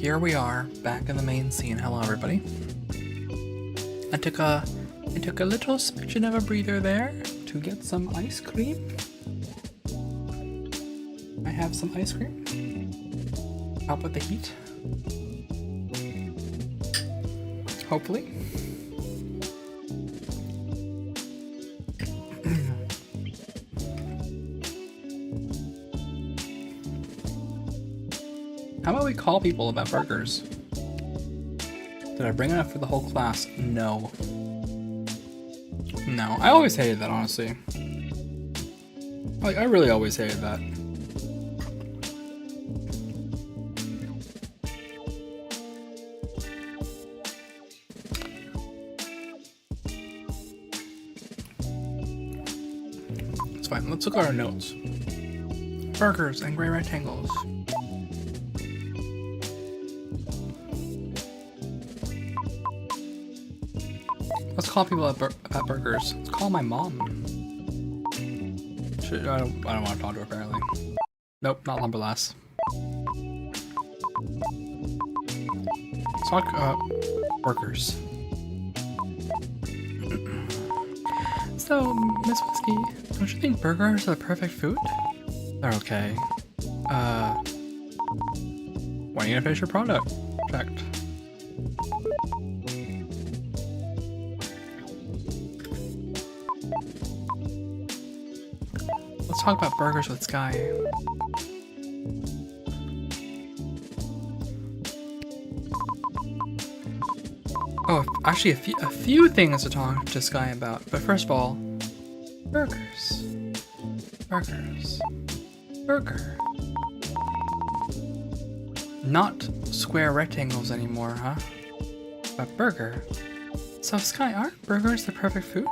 here we are, back in the main scene. Hello, everybody. I took a little smidgen of a breather there to get some ice cream. I have some ice cream. Help with the heat. Hopefully. How about we call people about burgers? Did I bring enough for the whole class? No. No, I always hated that, honestly. Like, I really always hated that. It's fine, let's look at our notes. Burgers and gray rectangles. Let's call people about burgers. Let's call my mom. I don't want to talk to her apparently. Nope, not Lumberlass. Let's talk burgers. So, Miss Whiskey, don't you think burgers are the perfect food? They're okay. Why do you finish your project? Let's talk about burgers with Sky. Oh, actually a few things to talk to Sky about. But first of all, burgers. Burgers. Burger. Not square rectangles anymore, huh? But burger. So Sky, aren't burgers the perfect food?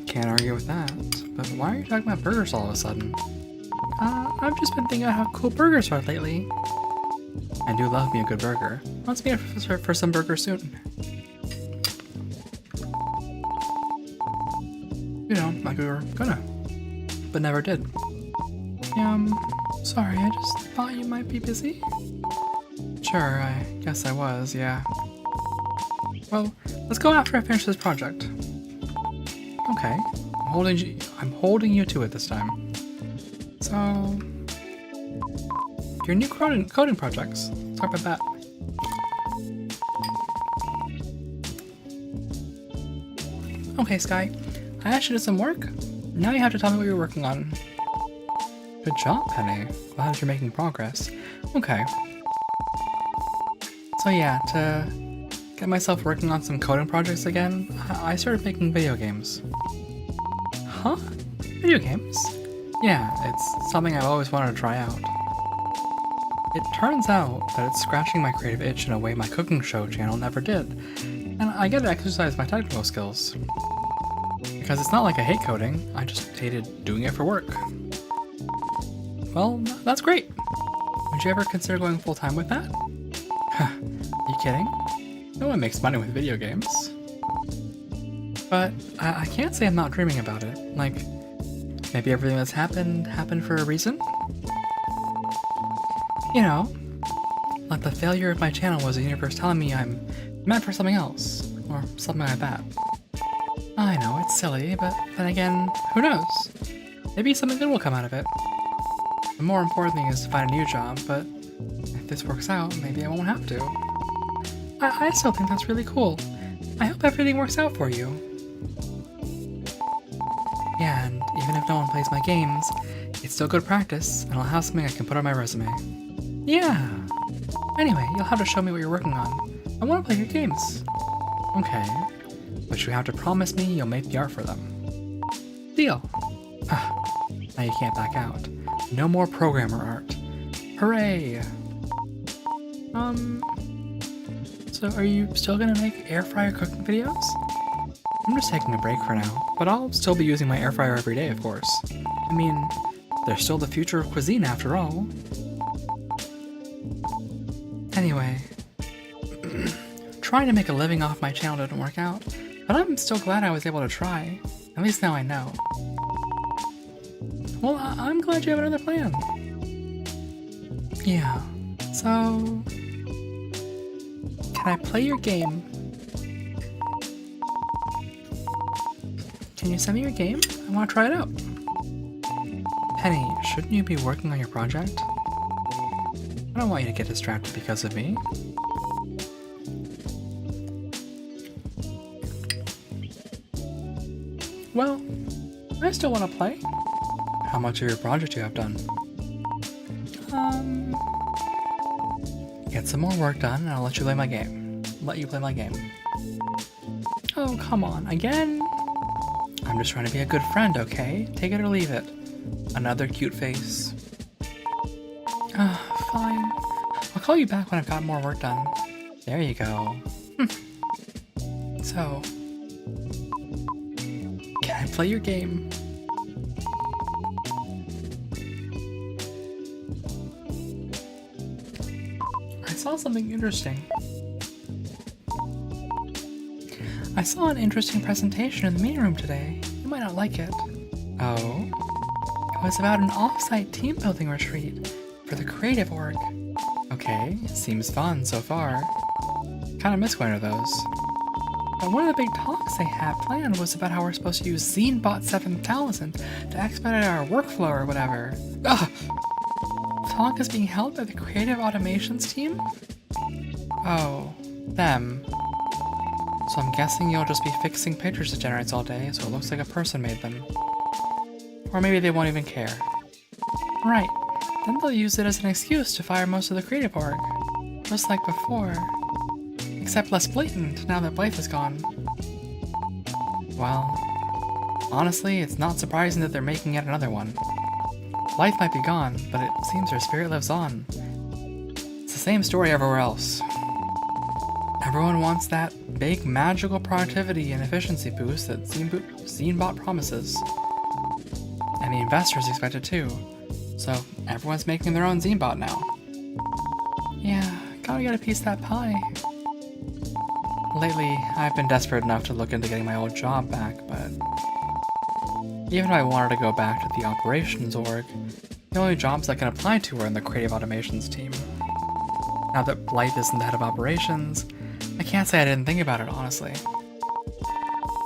Can't argue with that, but why are you talking about burgers all of a sudden? I've just been thinking about how cool burgers are lately. I do love me a good burger. Let's meet up for some burgers soon. You know, like we were gonna, but never did. Sorry, I just thought you might be busy. Sure, I guess I was, yeah. Well, let's go after I finish this project. Okay, I'm holding you to it this time. So, your new coding projects. Let's talk about that. Okay, Sky, I asked you to do some work. Now you have to tell me what you're working on. Good job, Penny. Glad you're making progress. Okay. So yeah, to get myself working on some coding projects again, I started making video games. Huh? Video games? Yeah, it's something I've always wanted to try out. It turns out that it's scratching my creative itch in a way my cooking show channel never did, and I get to exercise my technical skills. Because it's not like I hate coding, I just hated doing it for work. Well, that's great. Would you ever consider going full-time with that? You kidding? No one makes money with video games. But I can't say I'm not dreaming about it. Like, maybe everything that's happened for a reason? You know, like the failure of my channel was the universe telling me I'm meant for something else, or something like that. I know, it's silly, but then again, who knows? Maybe something good will come out of it. The more important thing is to find a new job, but if this works out, maybe I won't have to. I still think that's really cool. I hope everything works out for you. Yeah, and even if no one plays my games, it's still good practice, and I'll have something I can put on my resume. Yeah. Anyway, you'll have to show me what you're working on. I want to play your games. Okay, but you have to promise me you'll make the art for them. Deal. Now you can't back out. No more programmer art. Hooray! So are you still gonna make air fryer cooking videos? I'm just taking a break for now, but I'll still be using my air fryer every day, of course. I mean, they're still the future of cuisine after all. Anyway, trying to make a living off my channel didn't work out, but I'm still glad I was able to try. At least now I know. Well, I'm glad you have another plan. Yeah, so... Can I play your game? Can you send me your game? I want to try it out. Penny, shouldn't you be working on your project? I don't want you to get distracted because of me. Well, I still want to play. How much of your project you have done? Get some more work done and I'll let you play my game. Oh, come on, again? I'm just trying to be a good friend, okay? Take it or leave it. Another cute face. Fine. I'll call you back when I've got more work done. There you go. So, can I play your game? I saw something interesting. I saw an interesting presentation in the meeting room today. You might not like it. Oh? It was about an off-site team building retreat for the creative org. Okay, seems fun so far. Kinda miss going to those. But one of the big talks they had planned was about how we're supposed to use ZineBot 7000 to expedite our workflow or whatever. Ugh! The talk is being held by the creative automations team? Oh, them. So I'm guessing you'll just be fixing pictures it generates all day, so it looks like a person made them. Or maybe they won't even care. Right, then they'll use it as an excuse to fire most of the creative org. Just like before. Except less blatant now that Blythe is gone. Well, honestly, it's not surprising that they're making yet another one. Blythe might be gone, but it seems her spirit lives on. It's the same story everywhere else. Everyone wants that big magical productivity and efficiency boost that ZineBot promises. And the investors expect it too. So everyone's making their own ZineBot now. Yeah, gotta get a piece of that pie. Lately, I've been desperate enough to look into getting my old job back, but even if I wanted to go back to the operations org, the only jobs I can apply to are in the creative automations team. Now that Blythe isn't the head of operations, I can't say I didn't think about it, honestly.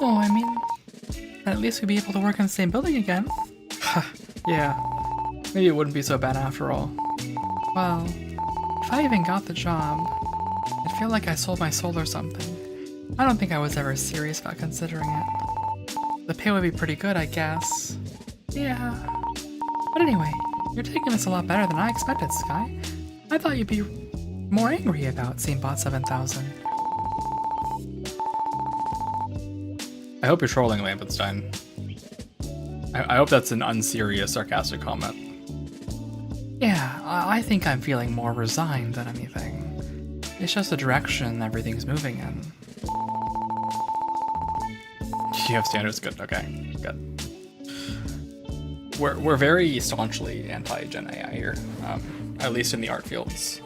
Oh, I mean, at least we'd be able to work in the same building again. Yeah, maybe it wouldn't be so bad after all. Well, if I even got the job, I'd feel like I sold my soul or something. I don't think I was ever serious about considering it. The pay would be pretty good, I guess. Yeah. But anyway, you're taking this a lot better than I expected, Sky. I thought you'd be more angry about ZineBot 7000. I hope you're trolling Lampenstein. I hope that's an unserious, sarcastic comment. Yeah, I think I'm feeling more resigned than anything. It's just the direction everything's moving in. You have standards? Good, okay, good. We're very staunchly anti-Gen AI here, at least in the art fields.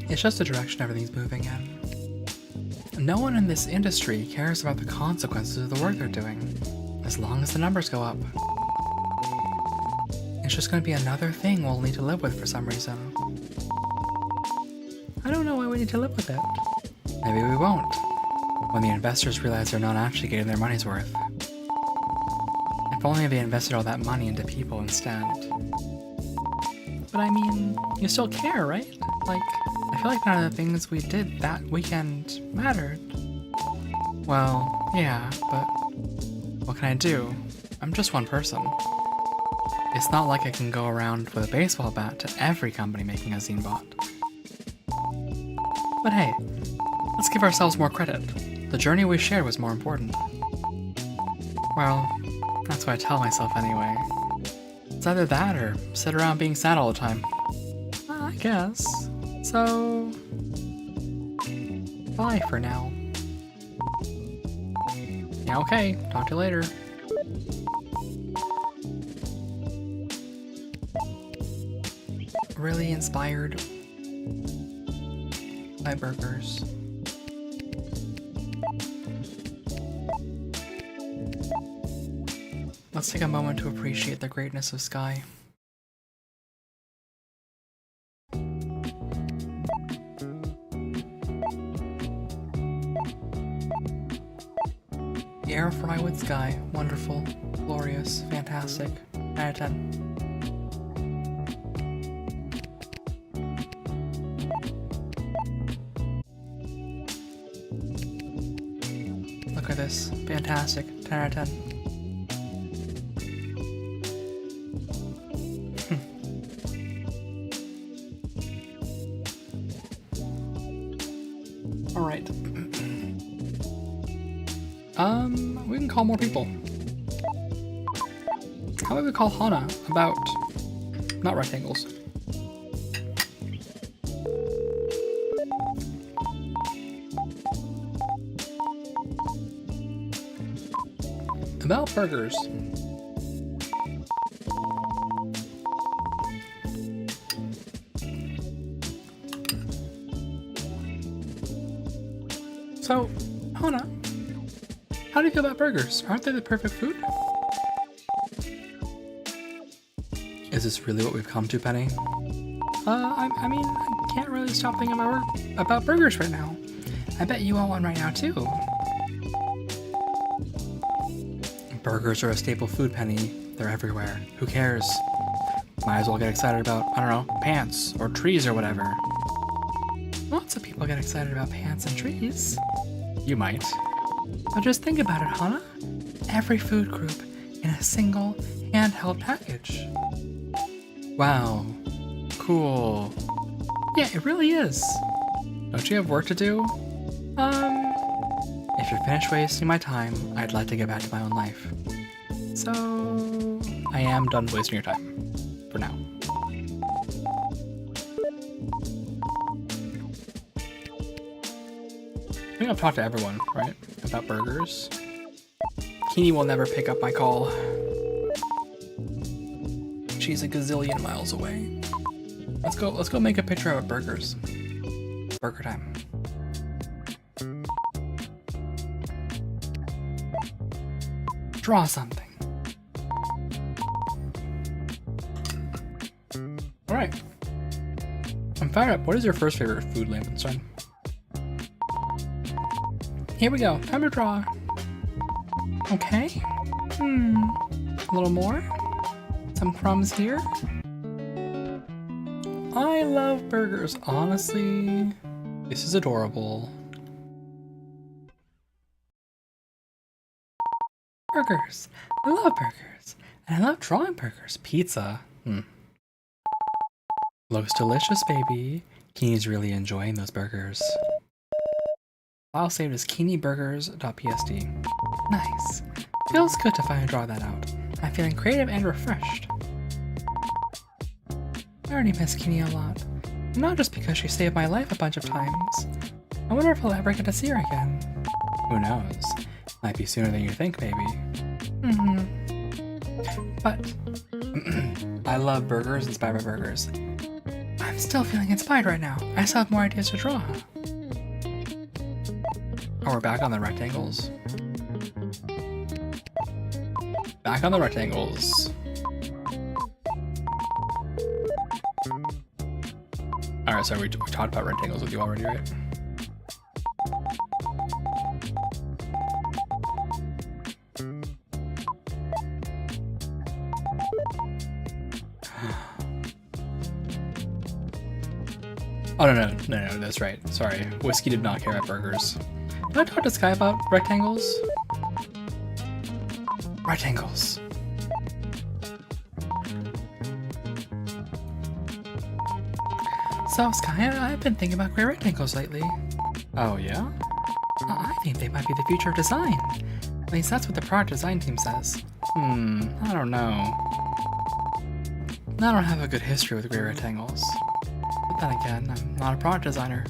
It's just the direction everything's moving in. No one in this industry cares about the consequences of the work they're doing, as long as the numbers go up. It's just going to be another thing we'll need to live with for some reason. I don't know why we need to live with it. Maybe we won't, when the investors realize they're not actually getting their money's worth. If only they invested all that money into people instead. But I mean, you still care, right? Like, I feel like none of the things we did that weekend mattered. Well, yeah, but what can I do? I'm just one person. It's not like I can go around with a baseball bat to every company making a ZineBot. But hey, let's give ourselves more credit. The journey we shared was more important. Well, that's what I tell myself anyway. It's either that or sit around being sad all the time. I guess. So, bye for now. Yeah, okay. Talk to you later. really inspired by burgers. Let's take a moment to appreciate the greatness of Sky. The air fry with Sky, wonderful, glorious, fantastic, 10 out of 10. Look at this, fantastic, 10 out of 10. Alright. We can call more people. How about we call Hana about not rectangles? About burgers. So, Hana, how do you feel about burgers? Aren't they the perfect food? Is this really what we've come to, Penny? I mean, I can't really stop thinking about burgers right now. I bet you want one right now, too. Burgers are a staple food, Penny. They're everywhere. Who cares? Might as well get excited about, I don't know, pants or trees or whatever. Lots of people get excited about pants and trees. You might. But just think about it, Hana. Every food group in a single handheld package. Wow. Cool. Yeah, it really is. Don't you have work to do? If you're finished wasting my time, I'd like to get back to my own life. So, I am done wasting your time. For now. I think I've talked to everyone, right? About burgers. Kini will never pick up my call. She's a gazillion miles away. Let's go make a picture of burgers. Burger time. Draw something. Alright. I'm fired up. What is your first favorite food, Lampenstein? Here we go. Time to draw. Okay. A little more. Some crumbs here. I love burgers. Honestly, this is adorable. Burgers. I love burgers. And I love drawing burgers. Pizza. Looks delicious, baby. Kini's really enjoying those burgers. File saved as kiniburgers.psd. Nice. Feels good to finally draw that out. I'm feeling creative and refreshed. I already miss Kini a lot. Not just because she saved my life a bunch of times. I wonder if I'll ever get to see her again. Who knows? Might be sooner than you think, maybe. But I love burgers inspired by burgers. I'm still feeling inspired right now. I still have more ideas to draw. Oh, we're back on the rectangles. Back on the rectangles. Alright, so we talked about rectangles with you already, right? Oh, no, that's right. Sorry. Whiskey did not care about burgers. Did I talk to Sky about rectangles? Rectangles. So, Sky, I've been thinking about gray rectangles lately. Oh, yeah? I think they might be the future of design. At least that's what the product design team says. I don't know. I don't have a good history with gray rectangles. But then again, I'm not a product designer.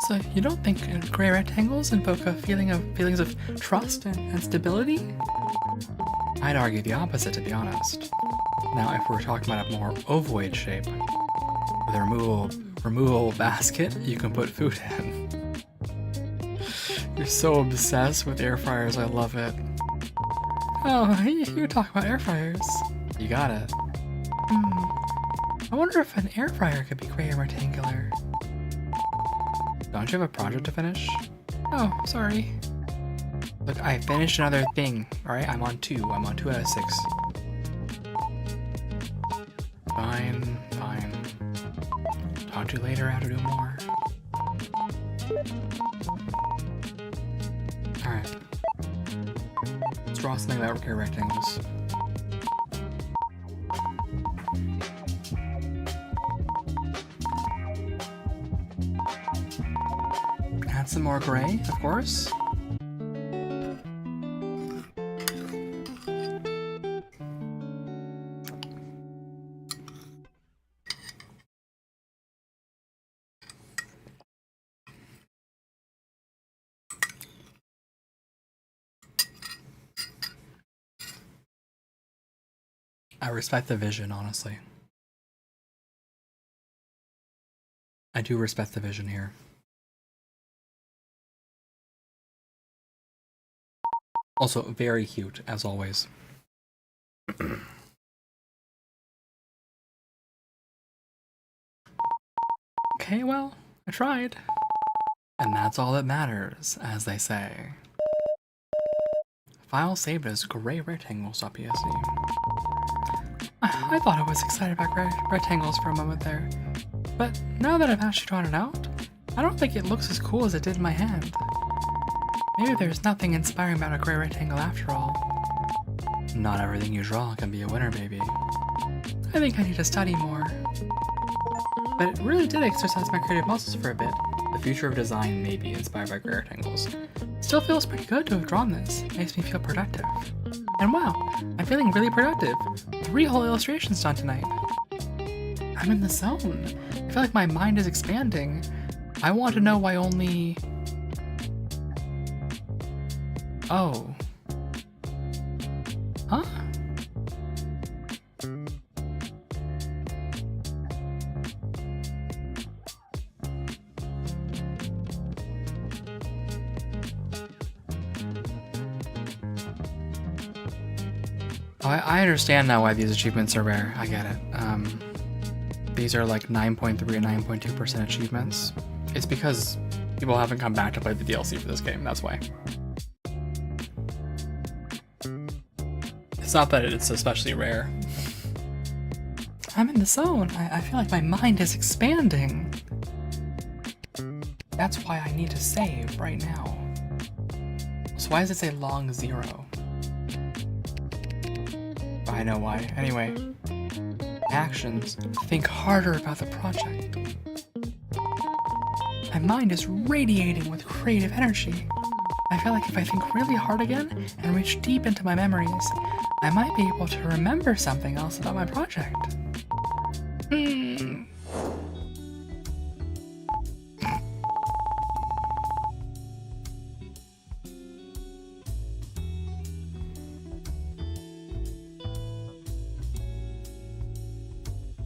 So you don't think gray rectangles invoke a feelings of trust and stability? I'd argue the opposite, to be honest. Now, if we're talking about a more ovoid shape, with a removable basket, you can put food in. You're so obsessed with air fryers, I love it. Oh, you talk about air fryers. You got it. I wonder if an air fryer could be gray and rectangular. Don't you have a project to finish? Oh, sorry. Look, I finished another thing. Alright, I'm on 2. I'm on 2 out of 6. Fine, fine. Talk to you later, I have to do more. Alright. Let's draw something about rectangles. Add some more gray, of course. I respect the vision, honestly. I do respect the vision here. Also, very cute, as always. Okay, well, I tried. And that's all that matters, as they say. File saved as gray rectangles.psd. I thought I was excited about gray rectangles for a moment there. But now that I've actually drawn it out, I don't think it looks as cool as it did in my hand. Maybe there's nothing inspiring about a gray rectangle after all. Not everything you draw can be a winner, baby. I think I need to study more. But it really did exercise my creative muscles for a bit. The future of design may be inspired by gray rectangles. Still feels pretty good to have drawn this. Makes me feel productive. And wow, I'm feeling really productive. 3 whole illustrations done tonight. I'm in the zone. I feel like my mind is expanding. I want to know why only... Oh. Huh? Oh, I understand now why these achievements are rare. I get it. These are like 9.3 and 9.2% achievements. It's because people haven't come back to play the DLC for this game, that's why. It's not that it's especially rare. I'm in the zone. I feel like my mind is expanding. That's why I need to save right now. So why does it say long 0? I know why. Anyway. Actions. Think harder about the project. My mind is radiating with creative energy. I feel like if I think really hard again and reach deep into my memories, I might be able to remember something else about my project.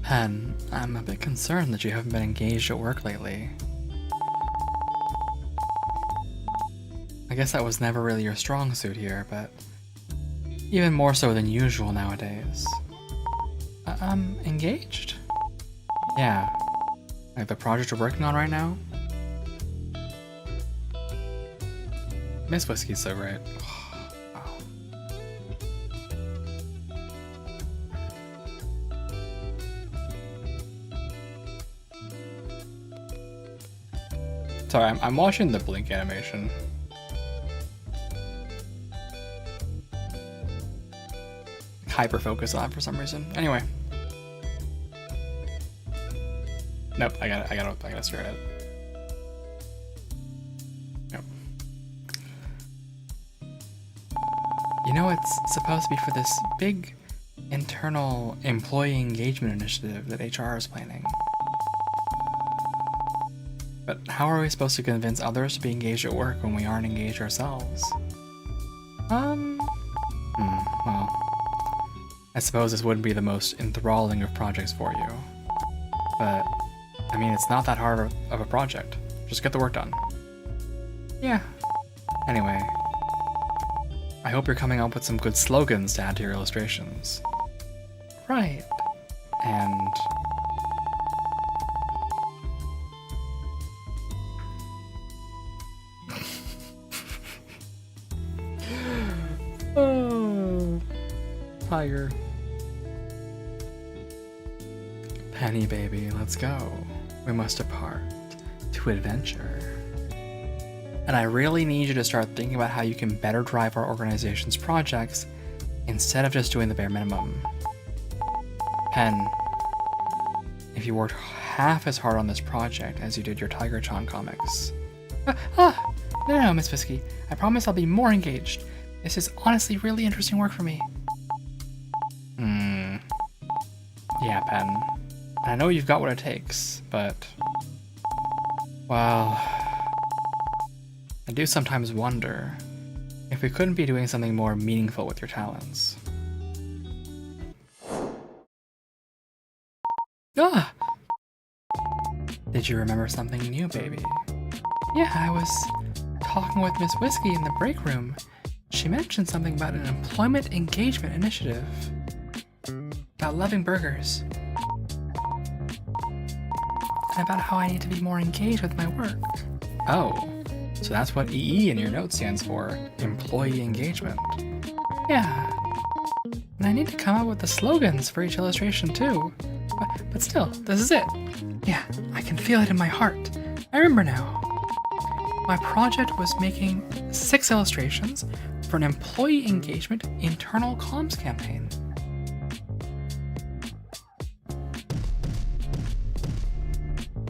Pen, I'm a bit concerned that you haven't been engaged at work lately. I guess that was never really your strong suit here, but even more so than usual nowadays. Engaged? Yeah. Like the project you're working on right now? Miss Whiskey's so great. Wow. Sorry, I'm watching the blink animation. Hyper focus on for some reason. Anyway. Nope, I gotta stare at it. Nope. You know, it's supposed to be for this big internal employee engagement initiative that HR is planning. But how are we supposed to convince others to be engaged at work when we aren't engaged ourselves? Well, I suppose this wouldn't be the most enthralling of projects for you. But, I mean, it's not that hard of a project. Just get the work done. Yeah. Anyway, I hope you're coming up with some good slogans to add to your illustrations. Right. And... oh, tiger. Penny baby, let's go. We must depart to adventure. And I really need you to start thinking about how you can better drive our organization's projects instead of just doing the bare minimum. Pen, if you worked half as hard on this project as you did your Tiger-chan comics. No, Miss Whiskey. I promise I'll be more engaged. This is honestly really interesting work for me. Yeah, Pen. I know you've got what it takes, but... well... I do sometimes wonder if we couldn't be doing something more meaningful with your talents. Ah! Did you remember something new, baby? Yeah, I was talking with Miss Whiskey in the break room. She mentioned something about an employment engagement initiative. About loving burgers. And about how I need to be more engaged with my work. Oh, so that's what EE in your note stands for. Employee engagement. Yeah. And I need to come up with the slogans for each illustration too. But still, this is it. Yeah, I can feel it in my heart. I remember now. My project was making 6 illustrations for an employee engagement internal comms campaign.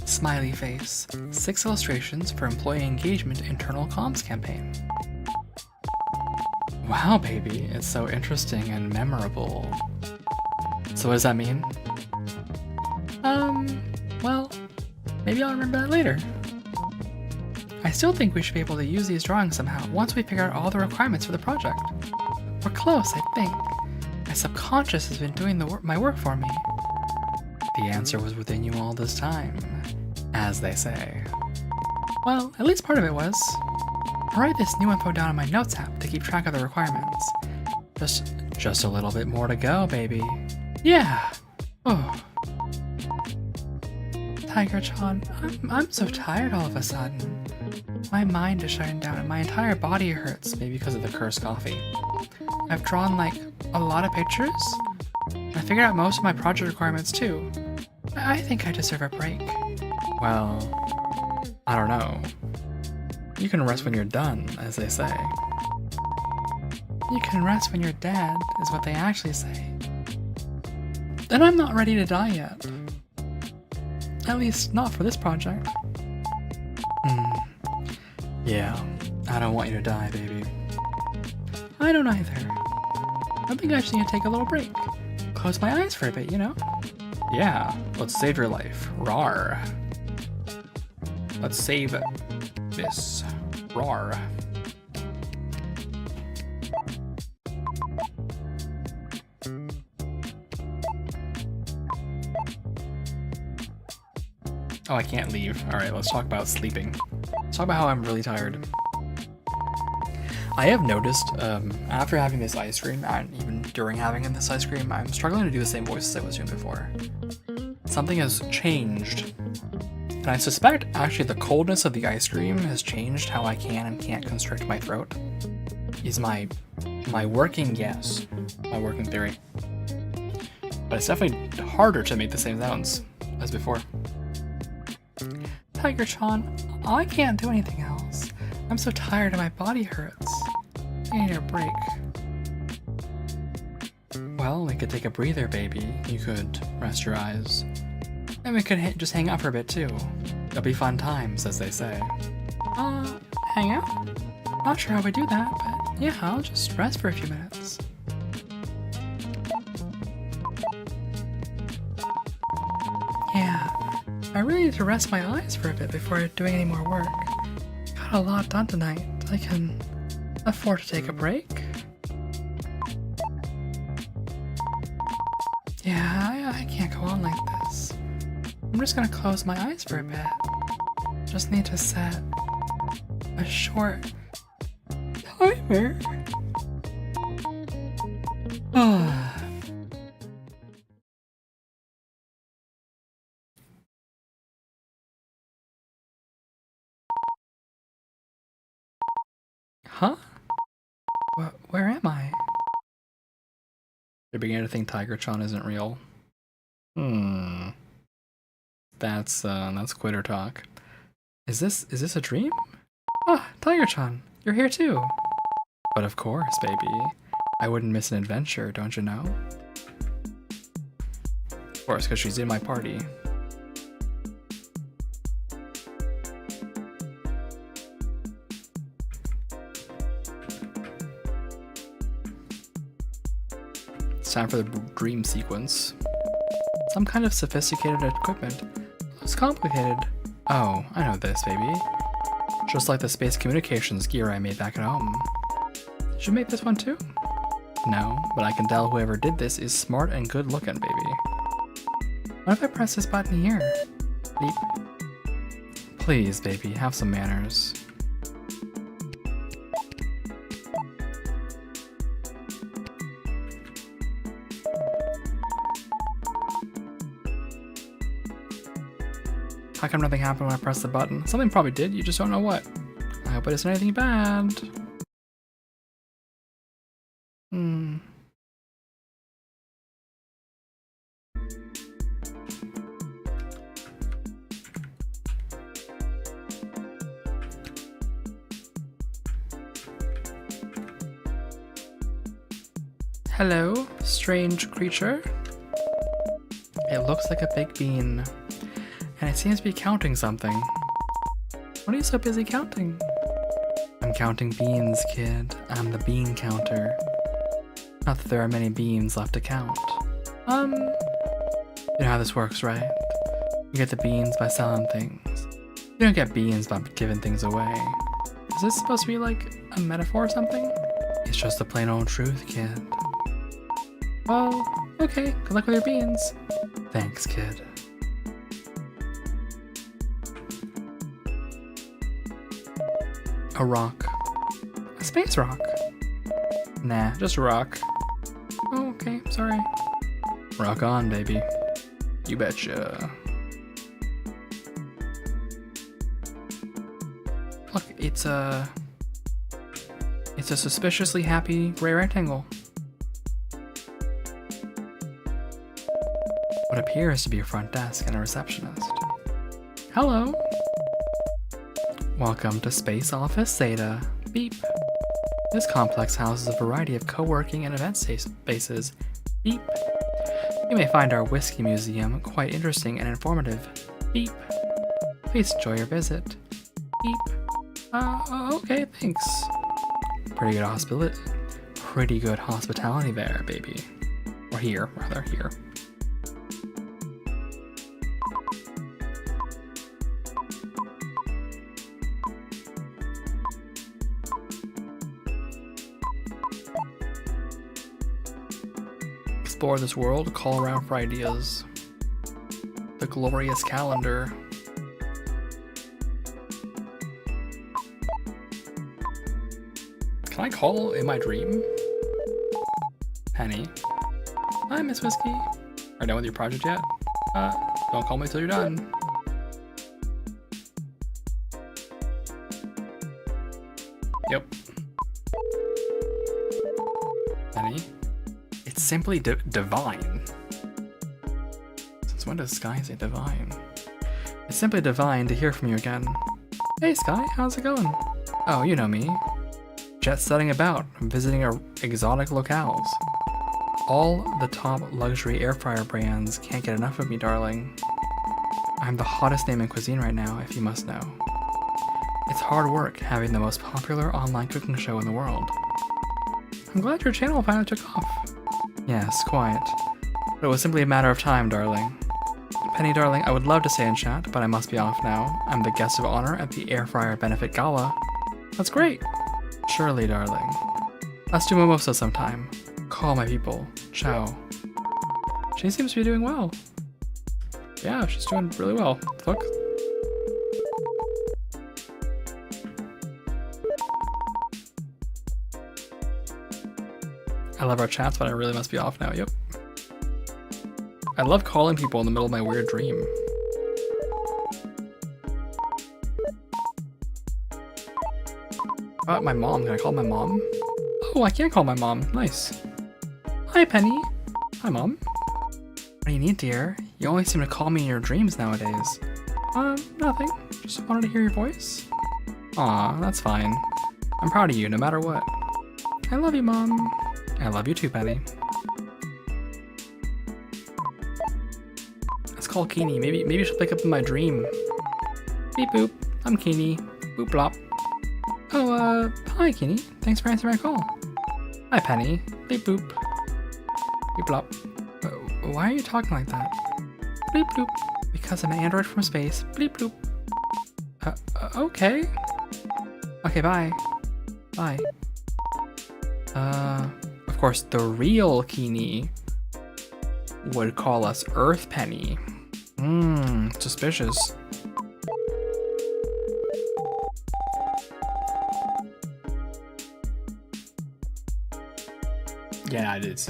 Smiley face. 6 illustrations for employee engagement internal comms campaign. Wow, baby, it's so interesting and memorable. So what does that mean? Well, maybe I'll remember that later. I still think we should be able to use these drawings somehow once we figure out all the requirements for the project. We're close, I think. My subconscious has been doing my work for me. The answer was within you all this time, as they say. Well, at least part of it was. I'll write this new info down in my notes app to keep track of the requirements. Just a little bit more to go, baby. Yeah. Oh. Tiger-chan, I'm so tired all of a sudden. My mind is shutting down and my entire body hurts, maybe because of the cursed coffee. I've drawn like a lot of pictures. I figured out most of my project requirements too. I think I deserve a break. Well, I don't know. You can rest when you're done, as they say. You can rest when you're dead, is what they actually say. Then I'm not ready to die yet. At least, not for this project. Yeah, I don't want you to die, baby. I don't either. I think I just need to take a little break. Close my eyes for a bit, you know? Yeah, let's save your life. Rawr. Let's save this. Rawr. Oh, I can't leave. Alright, let's talk about sleeping. Let's talk about how I'm really tired. I have noticed, after having this ice cream, and even during having this ice cream, I'm struggling to do the same voices I was doing before. Something has changed. And I suspect, actually, the coldness of the ice cream has changed how I can and can't constrict my throat. Is my working guess. My working theory. But it's definitely harder to make the same sounds as before. Tiger-chan, I can't do anything else. I'm so tired and my body hurts. I need a break. Well, we could take a breather, baby. You could rest your eyes. And we could just hang out for a bit too. It'll be fun times, as they say. Hang out? Not sure how we do that, but yeah, I'll just rest for a few minutes. Yeah, I really need to rest my eyes for a bit before doing any more work. Got a lot done tonight. I can afford to take a break. Yeah, I can't go on like this. I'm just gonna close my eyes for a bit. Just need to set a short timer. Huh? Where am I? They're beginning to think Tiger-chan isn't real. That's quitter talk. Is this a dream? Ah, Tiger-chan, you're here too. But of course, baby. I wouldn't miss an adventure, don't you know? Of course, because she's in my party. It's time for the dream sequence. Some kind of sophisticated equipment. Looks complicated. Oh, I know this, baby. Just like the space communications gear I made back at home. Did you make this one too? No, but I can tell whoever did this is smart and good looking, baby. What if I press this button here? Beep. Please, baby, have some manners. How come nothing happened when I pressed the button? Something probably did, you just don't know what. I hope it isn't anything bad. Hello, strange creature. It looks like a big bean, and it seems to be counting something. What are you so busy counting? I'm counting beans, kid. I'm the bean counter. Not that there are many beans left to count. You know how this works, right? You get the beans by selling things. You don't get beans by giving things away. Is this supposed to be like a metaphor or something? It's just the plain old truth, kid. Well, okay, good luck with your beans. Thanks, kid. A rock. A space rock. Nah, just a rock. Oh, okay, sorry. Rock on, baby. You betcha. Look, it's a suspiciously happy gray rectangle. What appears to be a front desk and a receptionist. Hello. Welcome to Space Office Zeta. Beep. This complex houses a variety of co-working and event spaces. Beep. You may find our whiskey museum quite interesting and informative. Beep. Please enjoy your visit. Beep. Okay, thanks. Pretty good hospitality there, baby. Or here, rather, here. Explore this world, call around for ideas. The glorious calendar. Can I call in my dream? Penny. Hi, Miss Whiskey. Are you done with your project yet? Don't call me till you're done. Yep. Penny. It's simply divine. Since when does Sky say divine? It's simply divine to hear from you again. Hey Sky, how's it going? Oh, you know me. Jet setting about, visiting exotic locales. All the top luxury air fryer brands can't get enough of me, darling. I'm the hottest name in cuisine right now, if you must know. It's hard work having the most popular online cooking show in the world. I'm glad your channel finally took off. Yes, quite. But it was simply a matter of time, darling. Penny, darling, I would love to stay and chat, but I must be off now. I'm the guest of honor at the Air Fryer Benefit Gala. That's great. Surely, darling. Let's do mimosa sometime. Call my people. Ciao. She seems to be doing well. Yeah, she's doing really well. Look. I love our chats, but I really must be off now. Yep. I love calling people in the middle of my weird dream. My mom. Can I call my mom? Oh, I can call my mom. Nice. Hi, Penny. Hi, Mom. What do you need, dear? You only seem to call me in your dreams nowadays. Nothing. Just wanted to hear your voice. Aw, that's fine. I'm proud of you, no matter what. I love you, Mom. I love you too, Penny. Let's call Keeney. Maybe she'll pick up in my dream. Beep boop. I'm Keeney. Boop blop. Oh, hi, Keeney. Thanks for answering my call. Hi, Penny. Beep boop. Beep blop. Why are you talking like that? Bleep bloop. Because I'm an android from space. Bleep bloop. Okay. Okay, bye. Bye. Of course, the real Keeney would call us Earth Penny. Suspicious. Yeah, this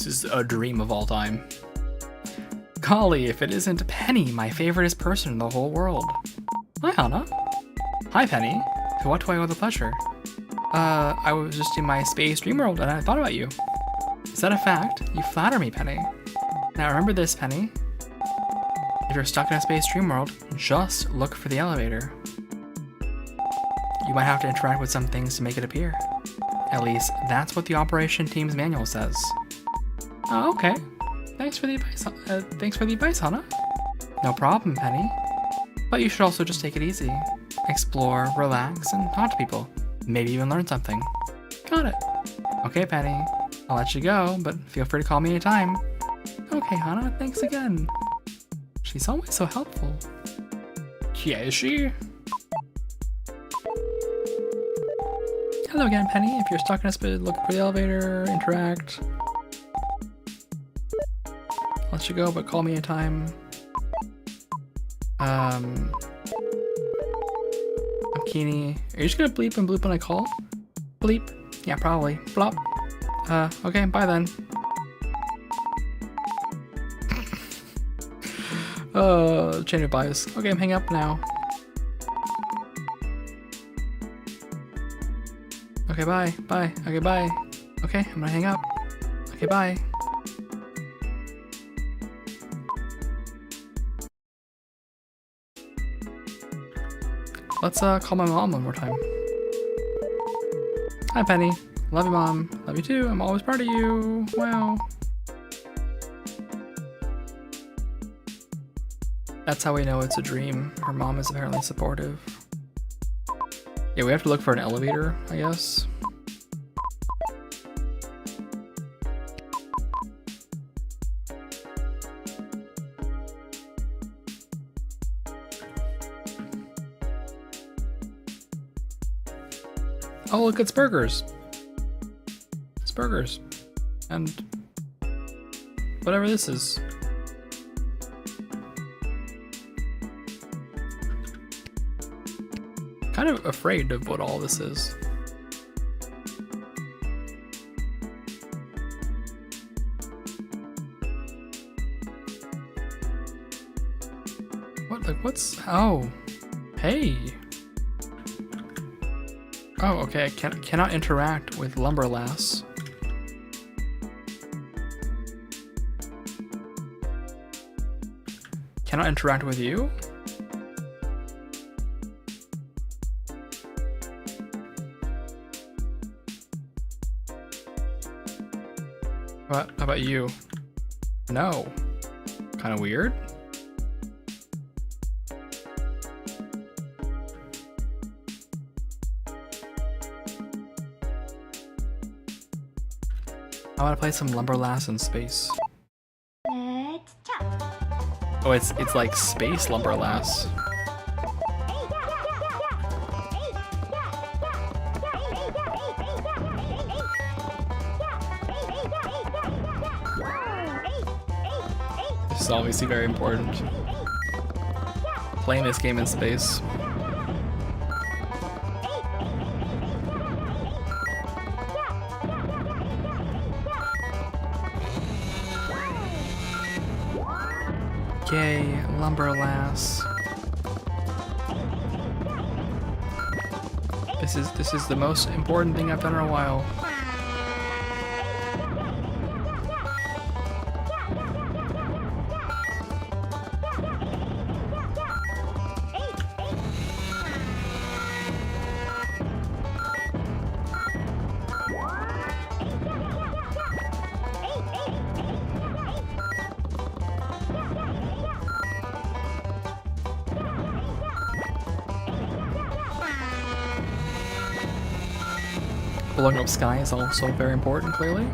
is a dream of all time. Golly, if it isn't Penny, my favoriteest person in the whole world. Hi, Hannah. Hi, Penny. To what do I owe the pleasure? I was just in my space dream world and I thought about you. Is that a fact? You flatter me, Penny. Now remember this, Penny. If you're stuck in a space dream world, just look for the elevator. You might have to interact with some things to make it appear. At least, that's what the operation team's manual says. Oh, okay. Thanks for the advice, Hannah. No problem, Penny. But you should also just take it easy. Explore, relax, and talk to people. Maybe even learn something. Got it. Okay, Penny. I'll let you go, but feel free to call me anytime. Okay, Hannah, thanks again. She's always so helpful. Yeah, is she? Hello again, Penny. If you're stuck in a spit, look for the elevator, interact. I'll let you go, but call me anytime. I'm Keeney. Are you just gonna bleep and bloop when I call? Bleep. Yeah, probably. Flop. Okay, bye then. Change of bias. Okay, I'm hanging up now. Okay, bye. Bye. Okay, bye. Okay, I'm gonna hang up. Okay, bye. Let's call my mom one more time. Hi, Penny. Love you, Mom. Love you too. I'm always proud of you. Wow. That's how we know it's a dream. Her mom is apparently supportive. Yeah, we have to look for an elevator, I guess. Oh, look, it's burgers. It's burgers. And whatever this is. Kind of afraid of what all this is. What, like, what's, oh, hey. Oh, okay, I cannot interact with Lumberlass. Cannot interact with you? How about you? No. Kind of weird. I want to play some Lumberlass in space. Let's chat. Oh, it's like space Lumberlass. is obviously very important. Playing this game in space. Yay, lumber lass. This is the most important thing I've done in a while. Blowing up sky is also very important, clearly.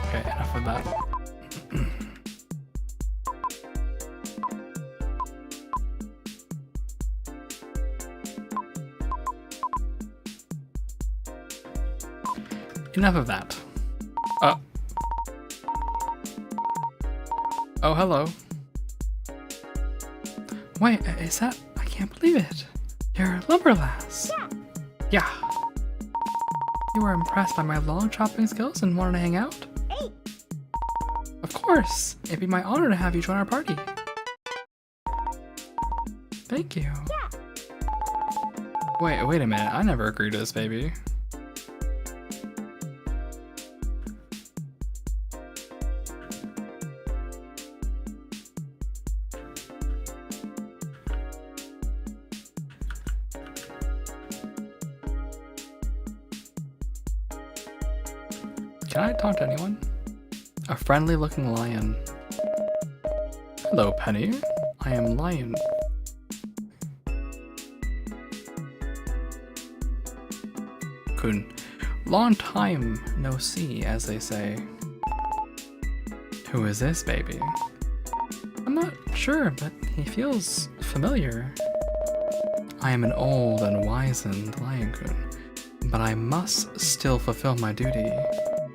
Okay, enough of that. Enough of that. Oh, hello. Wait, is that? I can't believe it. You're Lumberlass. Yeah. You were impressed by my long chopping skills and wanted to hang out? Of course. It'd be my honor to have you join our party. Thank you. Wait a minute. I never agreed to this, baby. Can I talk to anyone? A friendly looking lion. Hello, Penny. I am Lion. Kun. Long time no see, as they say. Who is this baby? I'm not sure, but he feels familiar. I am an old and wizened Lion-kun, but I must still fulfill my duty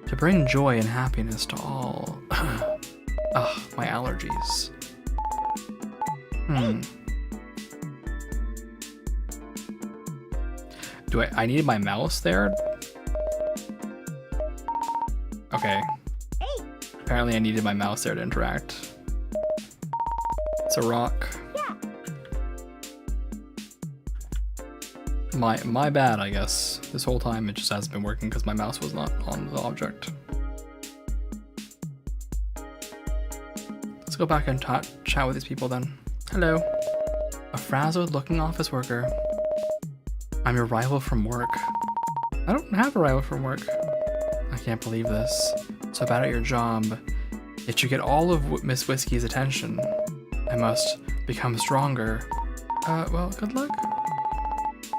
to bring joy and happiness to all. Ugh, my allergies. Do I need my mouse there? Okay. Apparently I needed my mouse there to interact. It's a rock. My bad, I guess. This whole time it just hasn't been working because my mouse was not on the object. Let's go back and chat with these people then. Hello. A frazzled looking office worker. I'm your rival from work. I don't have a rival from work. I can't believe this. So bad at your job. Yet you get all of Miss Whiskey's attention. I must become stronger. Well, good luck.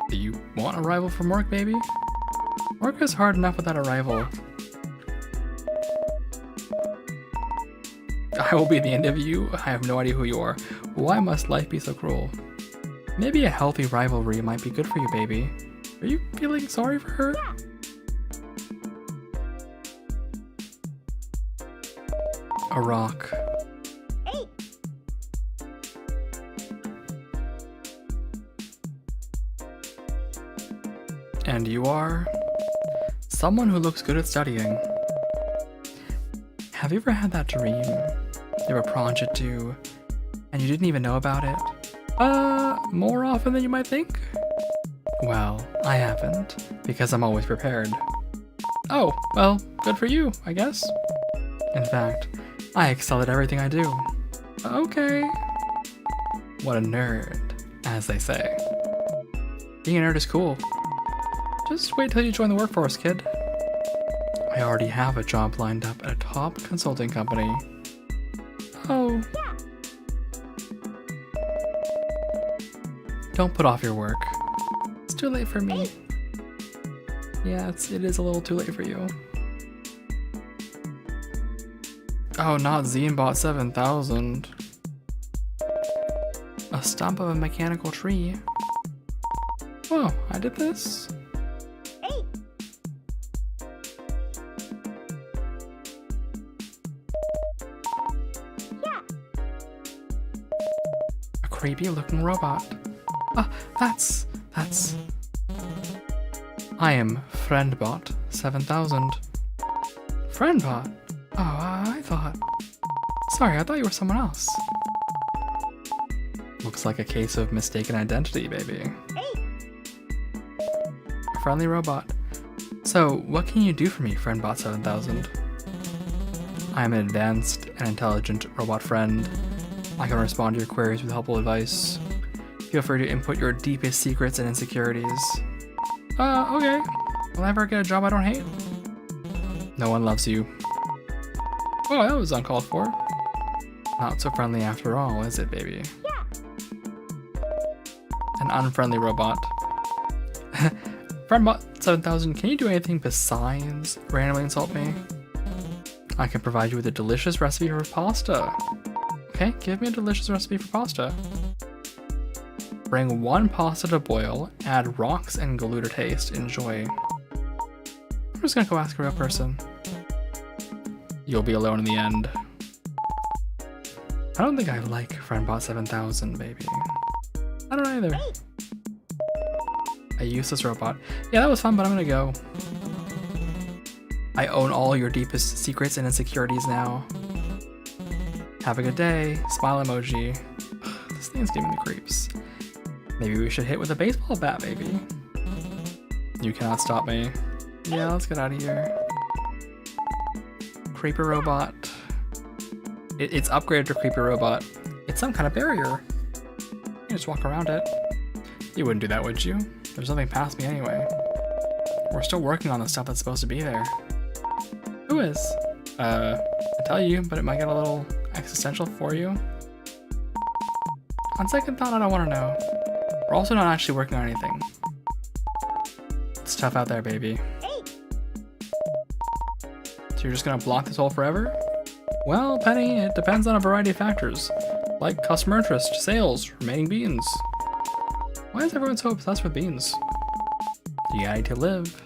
Do you want a rival from work, baby? Work is hard enough without a rival. I will be the end of you. I have no idea who you are. Why must life be so cruel? Maybe a healthy rivalry might be good for you, baby. Are you feeling sorry for her? A rock. And you are? Someone who looks good at studying. Have you ever had that dream? You were project due, and you didn't even know about it? More often than you might think? Well, I haven't, because I'm always prepared. Oh, well, good for you, I guess. In fact, I excel at everything I do. Okay. What a nerd, as they say. Being a nerd is cool. Just wait till you join the workforce, kid. I already have a job lined up at a top consulting company. Oh. Don't put off your work. It's too late for me. Yeah, it is a little too late for you. Oh, not Zenbot 7000. A stump of a mechanical tree. Whoa, I did this? Hey. Yeah. A creepy looking robot. That's... I am Friendbot 7000. Friendbot? Oh, I thought... Sorry, I thought you were someone else. Looks like a case of mistaken identity, baby. Hey. A friendly robot. So, what can you do for me, Friendbot 7000? I am an advanced and intelligent robot friend. I can respond to your queries with helpful advice. Feel free to input your deepest secrets and insecurities. Okay. Will I ever get a job I don't hate? No one loves you. Oh, that was uncalled for. Not so friendly after all, is it, baby? Yeah. An unfriendly robot. Friendbot 7000, can you do anything besides randomly insult me? I can provide you with a delicious recipe for pasta. Okay, give me a delicious recipe for pasta. Bring 1 pasta to boil, add rocks and glue to taste. Enjoy. I'm just gonna go ask a real person. You'll be alone in the end. I don't think I like Friendbot 7000, baby. I don't either. A useless robot. Yeah, that was fun, but I'm gonna go. I own all your deepest secrets and insecurities now. Have a good day. Smile emoji. This thing's giving me the creeps. Maybe we should hit with a baseball bat, baby. You cannot stop me. Yeah, let's get out of here. Creeper robot. It's upgraded to creeper robot. It's some kind of barrier. You can just walk around it. You wouldn't do that, would you? There's nothing past me anyway. We're still working on the stuff that's supposed to be there. Who is? I tell you, but it might get a little existential for you. On second thought, I don't want to know. We're also not actually working on anything. It's tough out there, baby. So you're just gonna block this hole forever? Well, Penny, it depends on a variety of factors, like customer interest, sales, remaining beans. Why is everyone so obsessed with beans? You gotta eat to live.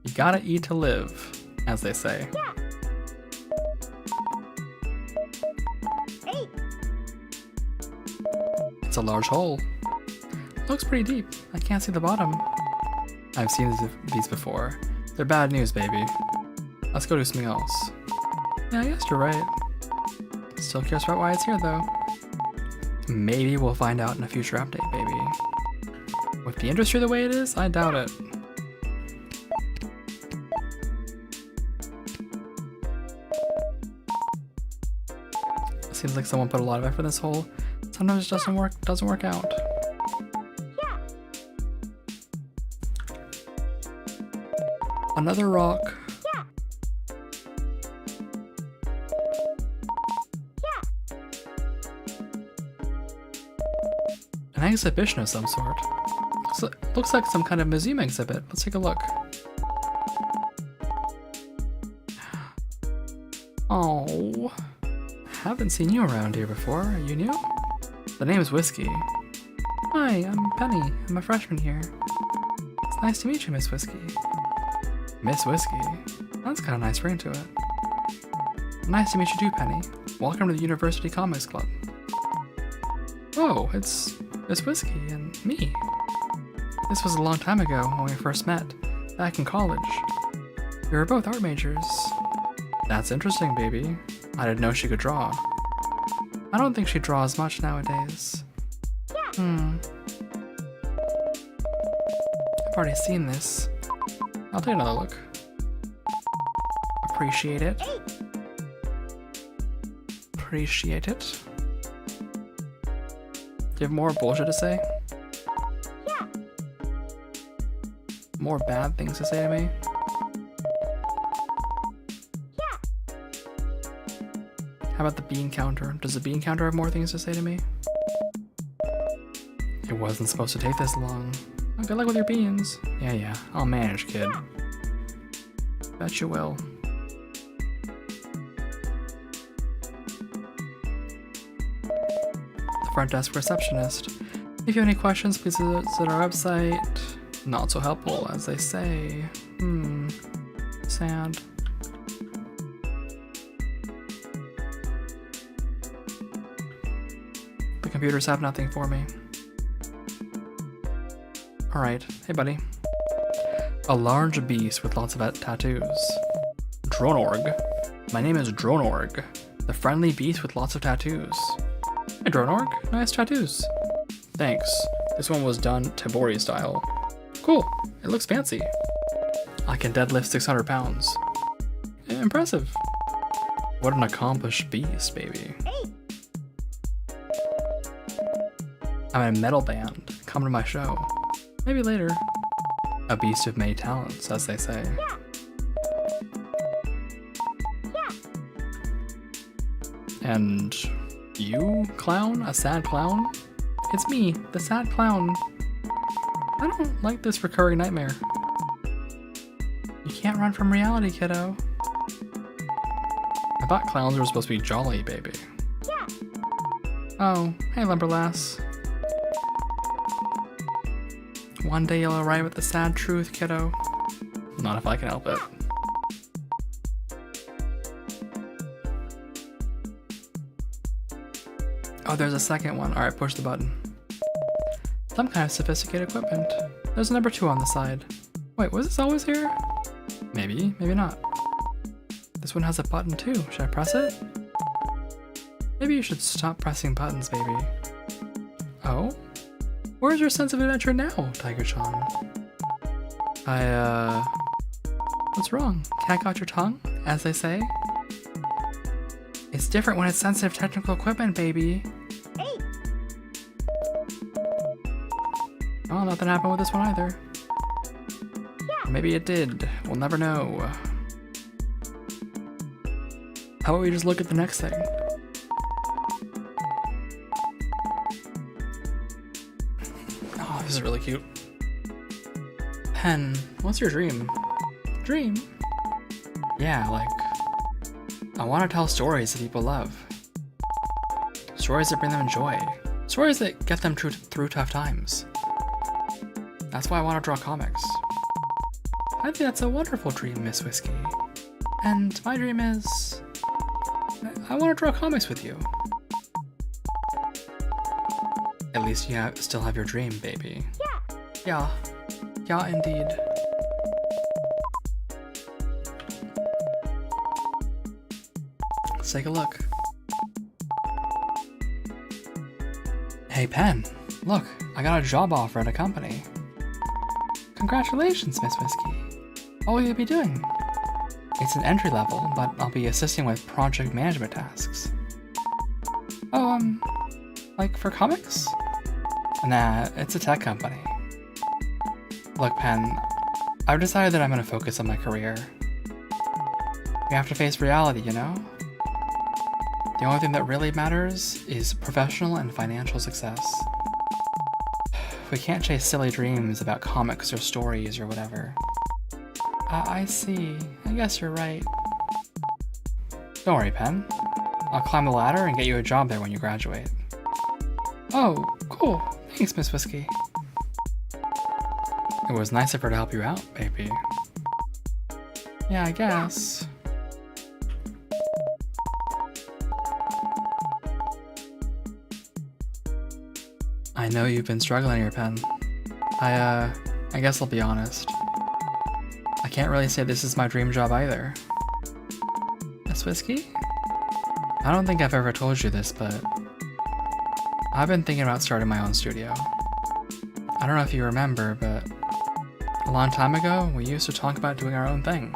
You gotta eat to live, as they say. It's a large hole. Looks pretty deep. I can't see the bottom. I've seen these before. They're bad news, baby. Let's go do something else. Yeah, I guess you're right. Still curious about why it's here, though. Maybe we'll find out in a future update, baby. With the industry the way it is, I doubt it. Seems like someone put a lot of effort in this hole. Sometimes it doesn't work out. Another rock. An exhibition of some sort. Looks like some kind of museum exhibit. Let's take a look. Oh, haven't seen you around here before. Are you new? The name's Whiskey. Hi, I'm Penny. I'm a freshman here. It's nice to meet you, Miss Whiskey. Miss Whiskey? That's got a nice ring to it. Nice to meet you too, Penny. Welcome to the University Comics Club. Oh, it's Miss Whiskey and me. This was a long time ago when we first met, back in college. We were both art majors. That's interesting, baby. I didn't know she could draw. I don't think she draws much nowadays. I've already seen this. I'll take another look. Appreciate it. Appreciate it. Do you have more bullshit to say? More bad things to say to me? How about the bean counter? Does the bean counter have more things to say to me? It wasn't supposed to take this long. Oh, good luck with your beans. Yeah, I'll manage, kid. Bet you will. front desk receptionist. If you have any questions, please visit our website. Not so helpful, as they say. Sad. The computers have nothing for me. Alright, hey buddy. A large beast with lots of tattoos. Dronorg. My name is Dronorg, the friendly beast with lots of tattoos. Hey Dronorg, nice tattoos. Thanks. This one was done Tabori style. Cool, it looks fancy. I can deadlift 600 pounds. Impressive. What an accomplished beast, baby. I'm in a metal band. Come to my show. Maybe later. A beast of many talents, as they say. And you, clown? A sad clown? It's me, the sad clown. I don't like this recurring nightmare. You can't run from reality, kiddo. I thought clowns were supposed to be jolly, baby. Oh, hey Limberlass. One day you'll arrive at the sad truth, kiddo. Not if I can help it. Oh, there's a second one. Alright, push the button. Some kind of sophisticated equipment. There's a number 2 on the side. Wait, was this always here? Maybe, maybe not. This one has a button too. Should I press it? Maybe you should stop pressing buttons, baby. Oh? Where's your sense of adventure now, Tiger-chan? What's wrong? Cat got your tongue, as they say? It's different when it's sensitive technical equipment, baby. Oh, nothing happened with this one either. Or maybe it did. We'll never know. How about we just look at the next thing? Oh, this is really cute. Pen, what's your dream? Dream? Yeah, like, I want to tell stories that people love. Stories that bring them joy. Stories that get them through tough times. That's why I want to draw comics. I think that's a wonderful dream, Miss Whiskey. And my dream is... I want to draw comics with you. At least you still have your dream, baby. Yeah. Yeah, indeed. Let's take a look. Hey, Pen. Look, I got a job offer at a company. Congratulations, Miss Whiskey. What will you be doing? It's an entry level, but I'll be assisting with project management tasks. Oh, like for comics? Nah, it's a tech company. Look, Pen, I've decided that I'm gonna focus on my career. We have to face reality, you know? The only thing that really matters is professional and financial success. We can't chase silly dreams about comics or stories or whatever. I see. I guess you're right. Don't worry, Pen. I'll climb the ladder and get you a job there when you graduate. Oh, cool. Thanks, Miss Whiskey. It was nice of her to help you out, baby. Yeah, I guess. I know you've been struggling here, Pen. I guess I'll be honest. I can't really say this is my dream job either. Miss Whiskey? I don't think I've ever told you this, but I've been thinking about starting my own studio. I don't know if you remember, but a long time ago, we used to talk about doing our own thing.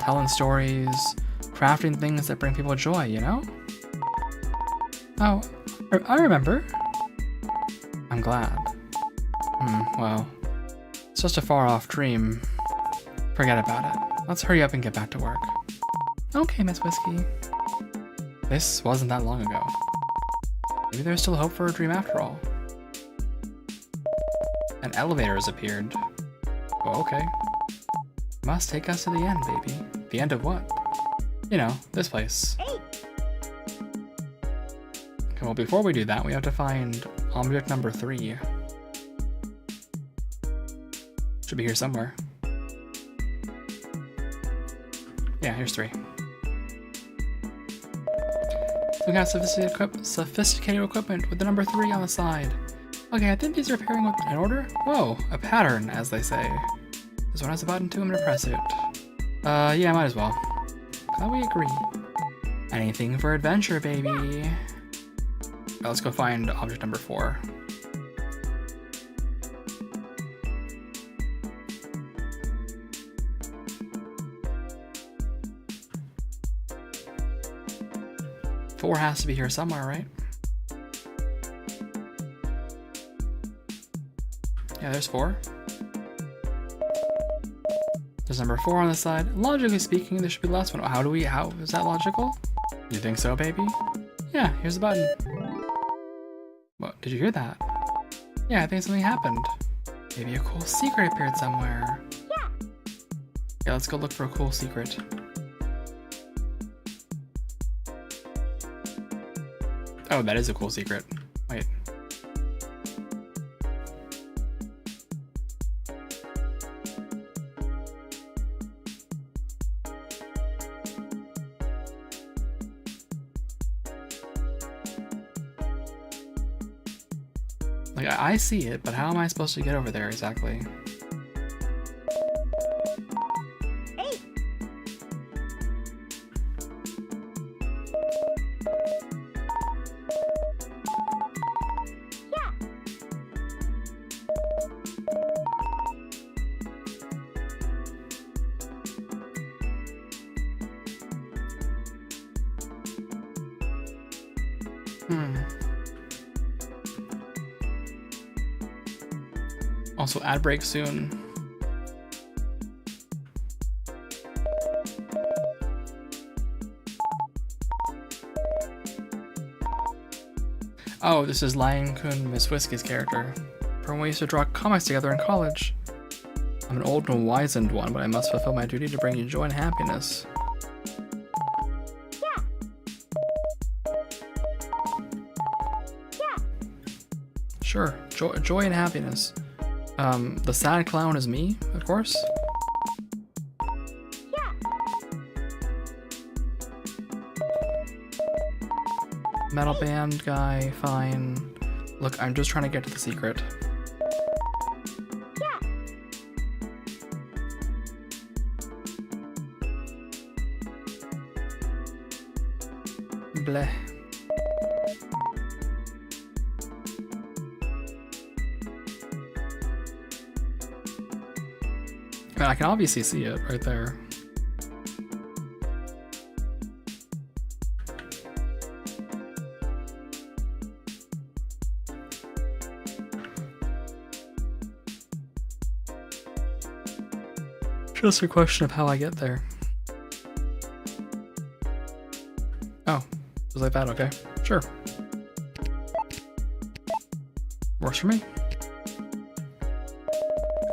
Telling stories, crafting things that bring people joy, you know? Oh, I remember. I'm glad. Well, it's just a far-off dream. Forget about it. Let's hurry up and get back to work. Okay, Miss Whiskey. This wasn't that long ago. Maybe there's still hope for a dream after all. An elevator has appeared. Oh, okay. Must take us to the end, baby. The end of what? You know, this place. Well, before we do that, we have to find object number 3. Should be here somewhere. Yeah, here's 3. Some kind of sophisticated equipment with the number 3 on the side. Okay, I think these are pairing with an order. Whoa, a pattern, as they say. This one has a button too, I'm gonna press it. Yeah, might as well. Glad we agree. Anything for adventure, baby. Now let's go find object number 4. Four has to be here somewhere, right? Yeah, there's 4. There's number 4 on the side. Logically speaking, there should be the last one. How is that logical? You think so, baby? Yeah, here's the button. What, did you hear that? Yeah, I think something happened. Maybe a cool secret appeared somewhere. Yeah, let's go look for a cool secret. Oh, that is a cool secret. Wait. Like, I see it, but how am I supposed to get over there exactly? Also, ad break soon. Oh, this is Lion Kun, Miss Whiskey's character. From when we used to draw comics together in college. I'm an old and wizened one, but I must fulfill my duty to bring you joy and happiness. Sure, joy and happiness. The sad clown is me, of course. Metal band guy, fine. Look, I'm just trying to get to the secret. Bleh. I mean, I can obviously see it right there. Just a question of how I get there. Oh, was like that? Okay, sure. Works for me.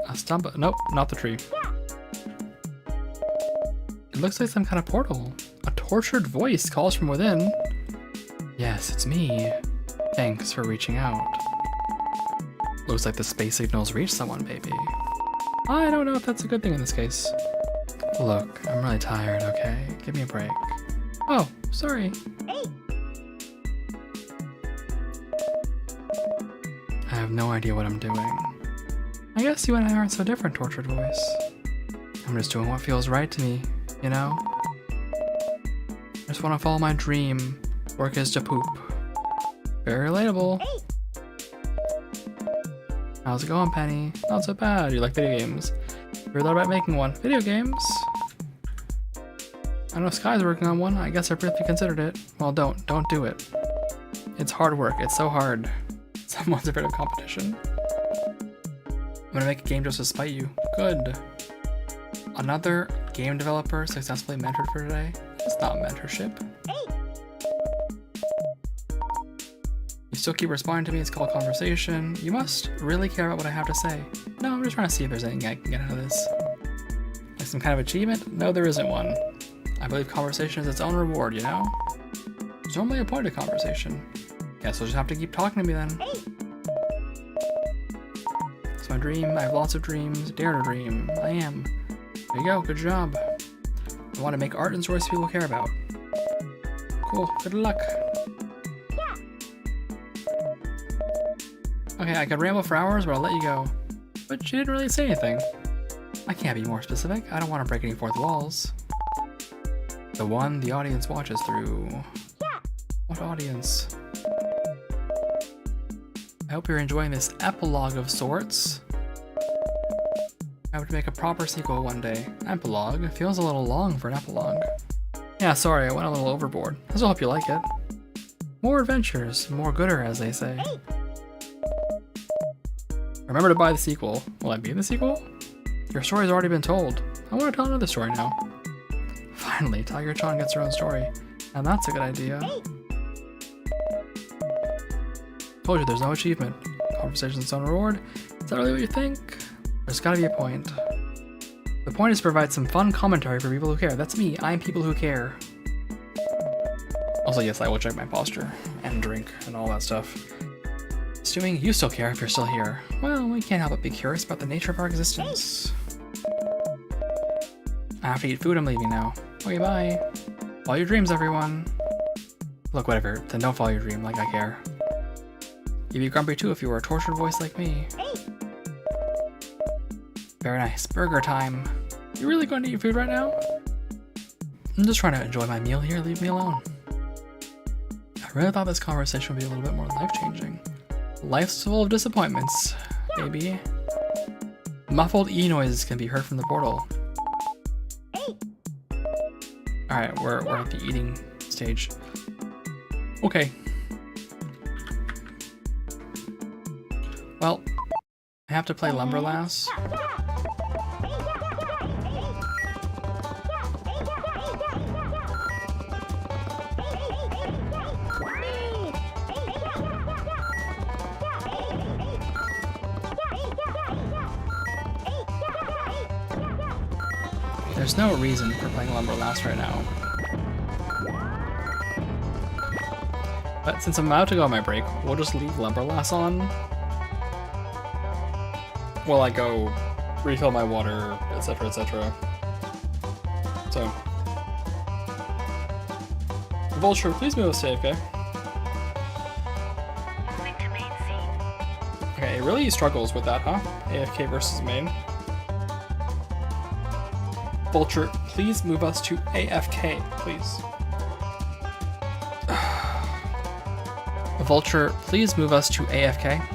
A stump? Nope, not the tree. It looks like some kind of portal. A tortured voice calls from within. Yes, it's me. Thanks for reaching out. Looks like the space signals reached someone, baby. I don't know if that's a good thing in this case. Look, I'm really tired, okay? Give me a break. Oh, sorry. Hey. I have no idea what I'm doing. I guess you and I aren't so different, tortured voice. I'm just doing what feels right to me, you know? I just want to follow my dream. Work is to poop. Very relatable. Hey. How's it going, Penny? Not so bad. You like video games? You ever thought about making one? Video games? I know Sky's working on one. I guess I briefly considered it. Well, don't do it. It's hard work. It's so hard. Someone's afraid of competition. I'm gonna make a game just to spite you. Good. Another game developer successfully mentored for today. It's not mentorship. You still keep responding to me. It's called conversation. You must really care about what I have to say. No, I'm just trying to see if there's anything I can get out of this. Like some kind of achievement? No, there isn't one. I believe conversation is its own reward, you know? There's normally a point to conversation. Guess we'll just have to keep talking to me then. It's my dream. I have lots of dreams. Dare to dream. I am. There you go. Good job. I want to make art and stories people care about. Cool. Good luck. Yeah. Okay, I could ramble for hours, but I'll let you go. But she didn't really say anything. I can't be more specific. I don't want to break any fourth walls. The one the audience watches through. Yeah. What audience? I hope you're enjoying this epilogue of sorts. I hope to make a proper sequel one day. Epilogue? It feels a little long for an epilogue. Yeah, sorry, I went a little overboard. I still hope you like it. More adventures, more gooder, as they say. Remember to buy the sequel. Will I be in the sequel? Your story's already been told. I want to tell another story now. Finally, Tiger-chan gets her own story. And that's a good idea. Told you there's no achievement. Conversation's own reward. Is that really what you think? There's gotta be a point. The point is to provide some fun commentary for people who care. That's me. I'm people who care. Also, yes, I will check my posture and drink and all that stuff. Assuming you still care if you're still here. Well, we can't help but be curious about the nature of our existence. I have to eat food. I'm leaving now. Okay, bye. Follow your dreams, everyone. Look, whatever. Then don't follow your dream like I care. You'd be grumpy too if you were a tortured voice like me. Very nice. Burger time. You really going to eat food right now? I'm just trying to enjoy my meal here. Leave me alone. I really thought this conversation would be a little bit more life-changing. Life's full of disappointments, baby. Muffled E noises can be heard from the portal. Alright, we're at the eating stage. Okay. Well, I have to play Lumberlass. There's no reason for playing Lumberlass right now. But since I'm about to go on my break, we'll just leave Lumberlass on. While I go refill my water, etc., etc. So, Vulture, please move us to AFK. Okay, it really struggles with that, huh? AFK versus main. Vulture, please move us to AFK, please. Vulture, please move us to AFK.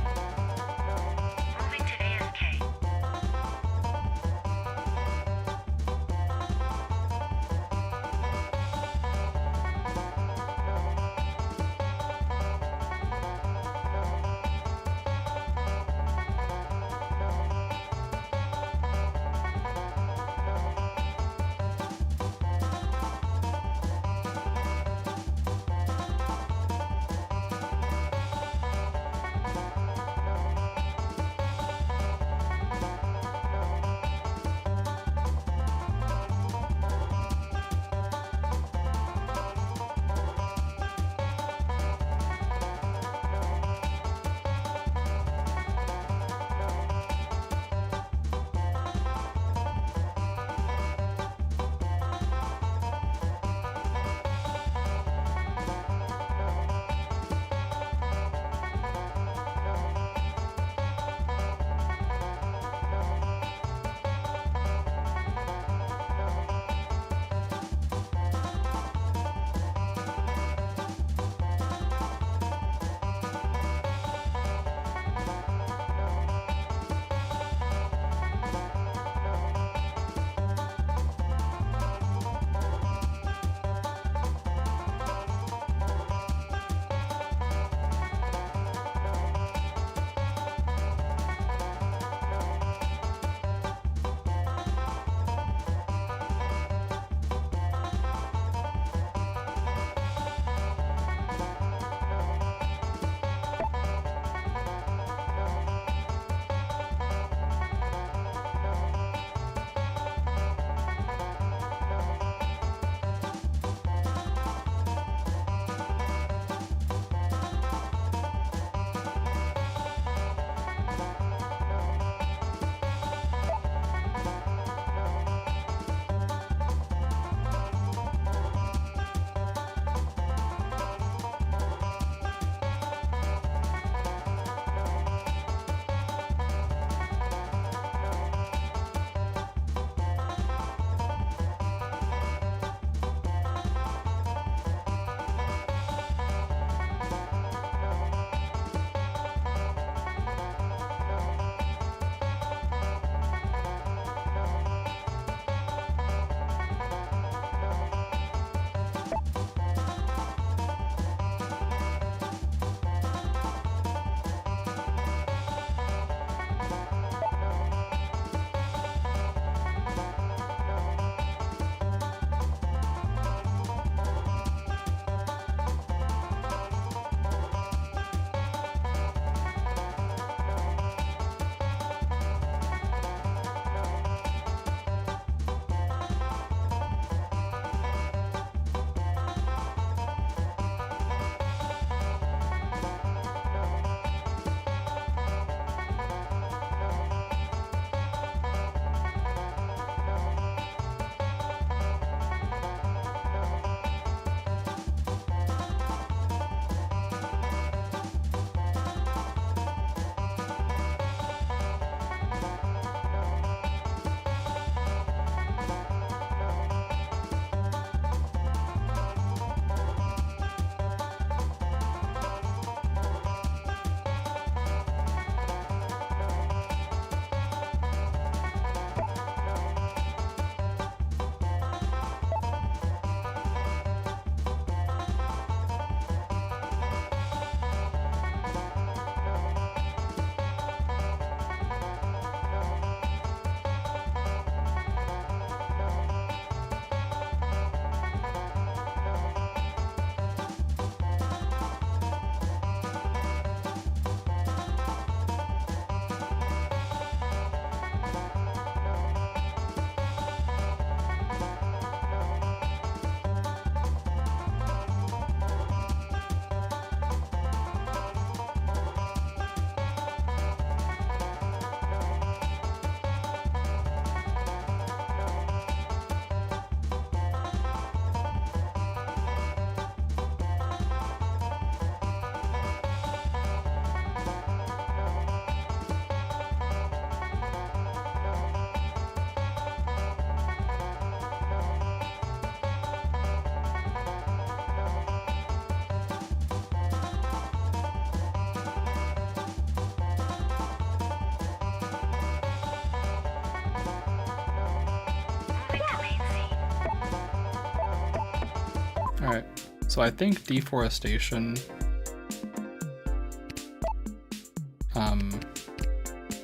Alright, so I think deforestation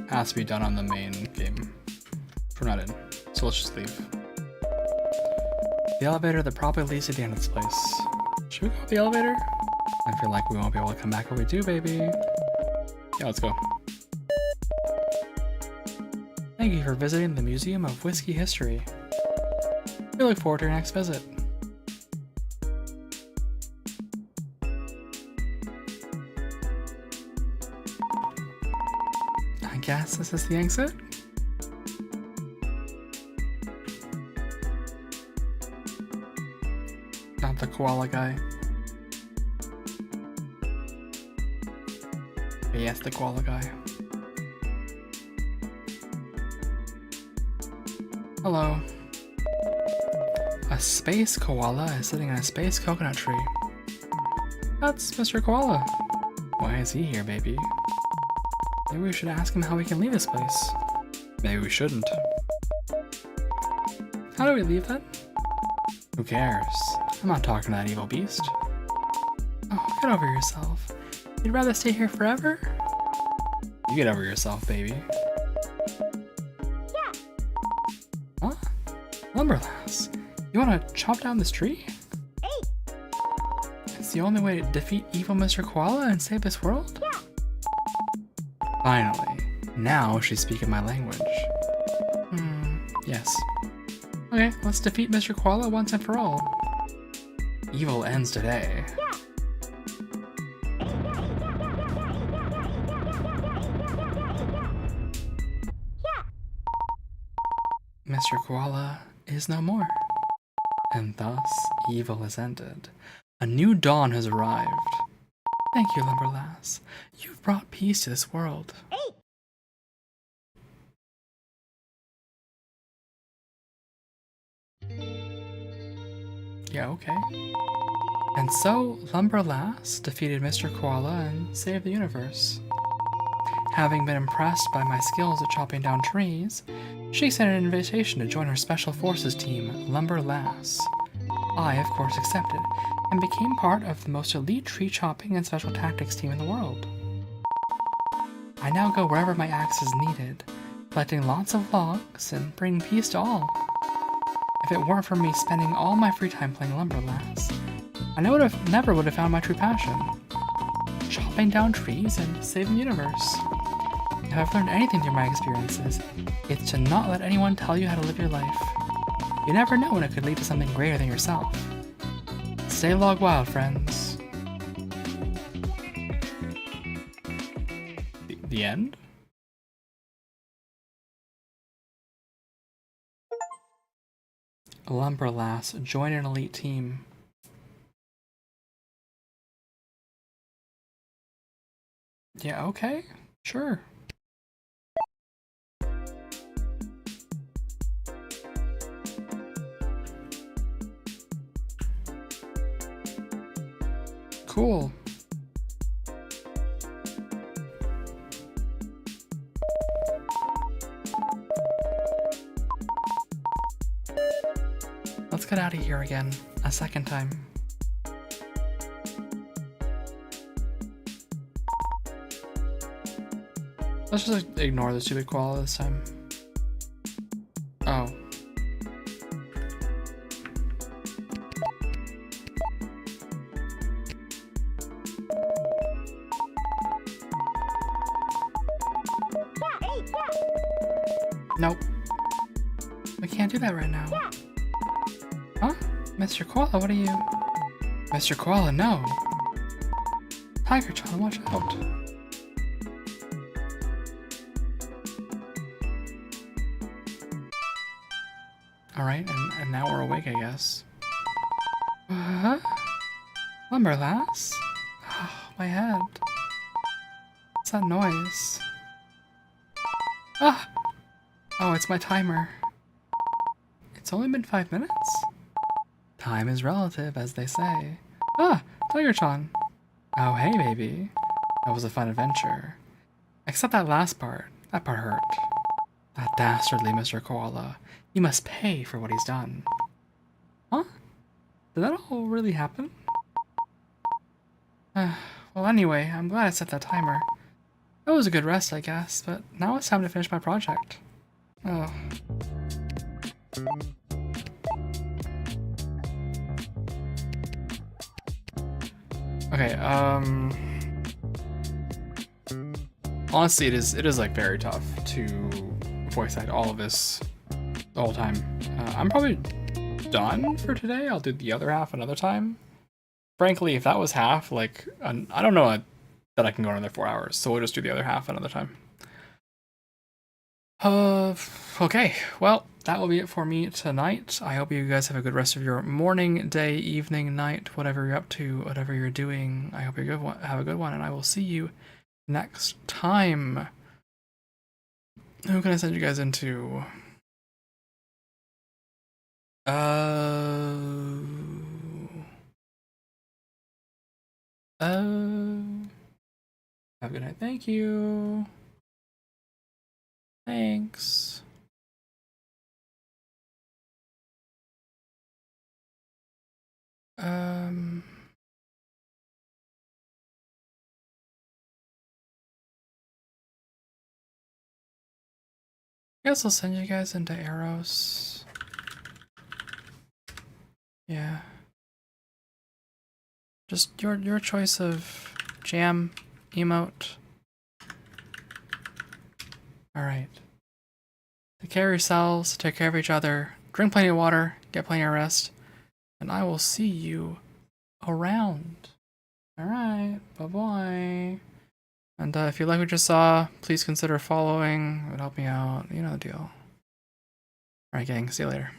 has to be done on the main game. We're not in, so let's just leave. The elevator that probably leads to the end of this place. Should we go with the elevator? I feel like we won't be able to come back if we do, baby. Yeah, let's go. Thank you for visiting the Museum of Whiskey History. We look forward to your next visit. I guess this is the exit? Not the koala guy. Yes, the koala guy. Hello. A space koala is sitting in a space coconut tree. That's Mr. Koala. Why is he here, baby? Maybe we should ask him how we can leave this place. Maybe we shouldn't. How do we leave then? Who cares? I'm not talking to that evil beast. Oh, get over yourself. You'd rather stay here forever? You get over yourself, baby. Yeah. Huh? Lumberlass, you wanna chop down this tree? Hey. It's the only way to defeat evil Mr. Koala and save this world? Yeah. Finally, now she's speaking my language. Yes. Okay, let's defeat Mr. Koala once and for all. Evil ends today. Yeah. Mr. Koala is no more. And thus, evil is ended. A new dawn has arrived. Thank you, Lumberlass. You've brought peace to this world. Hey. Yeah, okay. And so, Lumberlass defeated Mr. Koala and saved the universe. Having been impressed by my skills at chopping down trees, she sent an invitation to join her Special Forces team, Lumberlass. I, of course, accepted, and became part of the most elite tree chopping and special tactics team in the world. I now go wherever my axe is needed, collecting lots of logs and bringing peace to all. If it weren't for me spending all my free time playing Lumberlass, I never would have found my true passion. Chopping down trees and saving the universe. If I've learned anything through my experiences, it's to not let anyone tell you how to live your life. You never know when it could lead to something greater than yourself. Stay log wild, friends. The end? Lumberlass, join an elite team. Yeah, okay. Sure. Cool. Let's get out of here again, a second time. Let's just ignore the stupid koala this time. Oh. Nope. We can't do that right now. Huh? Mr. Koala, what are you? Mr. Koala, no. Tiger-chan, watch out. Alright, and now we're awake, I guess. Huh? Lumberlass? Oh, my head. What's that noise? Ah! Oh, it's my timer. It's only been 5 minutes? Time is relative, as they say. Ah! Tiger-chan! Oh, hey, baby. That was a fun adventure. Except that last part. That part hurt. That dastardly Mr. Koala. He must pay for what he's done. Huh? Did that all really happen? Well, anyway, I'm glad I set that timer. It was a good rest, I guess, but now it's time to finish my project. Oh. Okay, honestly, it is like very tough to voice act all of this the whole time. I'm probably done for today. I'll do the other half another time. Frankly, if that was half, like, I don't know that I can go another 4 hours, so we'll just do the other half another time. Okay, well, that will be it for me tonight. I hope you guys have a good rest of your morning, day, evening, night, whatever you're up to, whatever you're doing. I hope you have a good one, and I will see you next time. Who can I send you guys into? Have a good night. Thank you. Thanks. I guess I'll send you guys into arrows. Yeah. Just your choice of jam, emote. Alright. Take care of yourselves, take care of each other, drink plenty of water, get plenty of rest, and I will see you around. Alright, bye-bye. And if you like what you saw, please consider following. It would help me out. You know the deal. Alright, gang. See you later.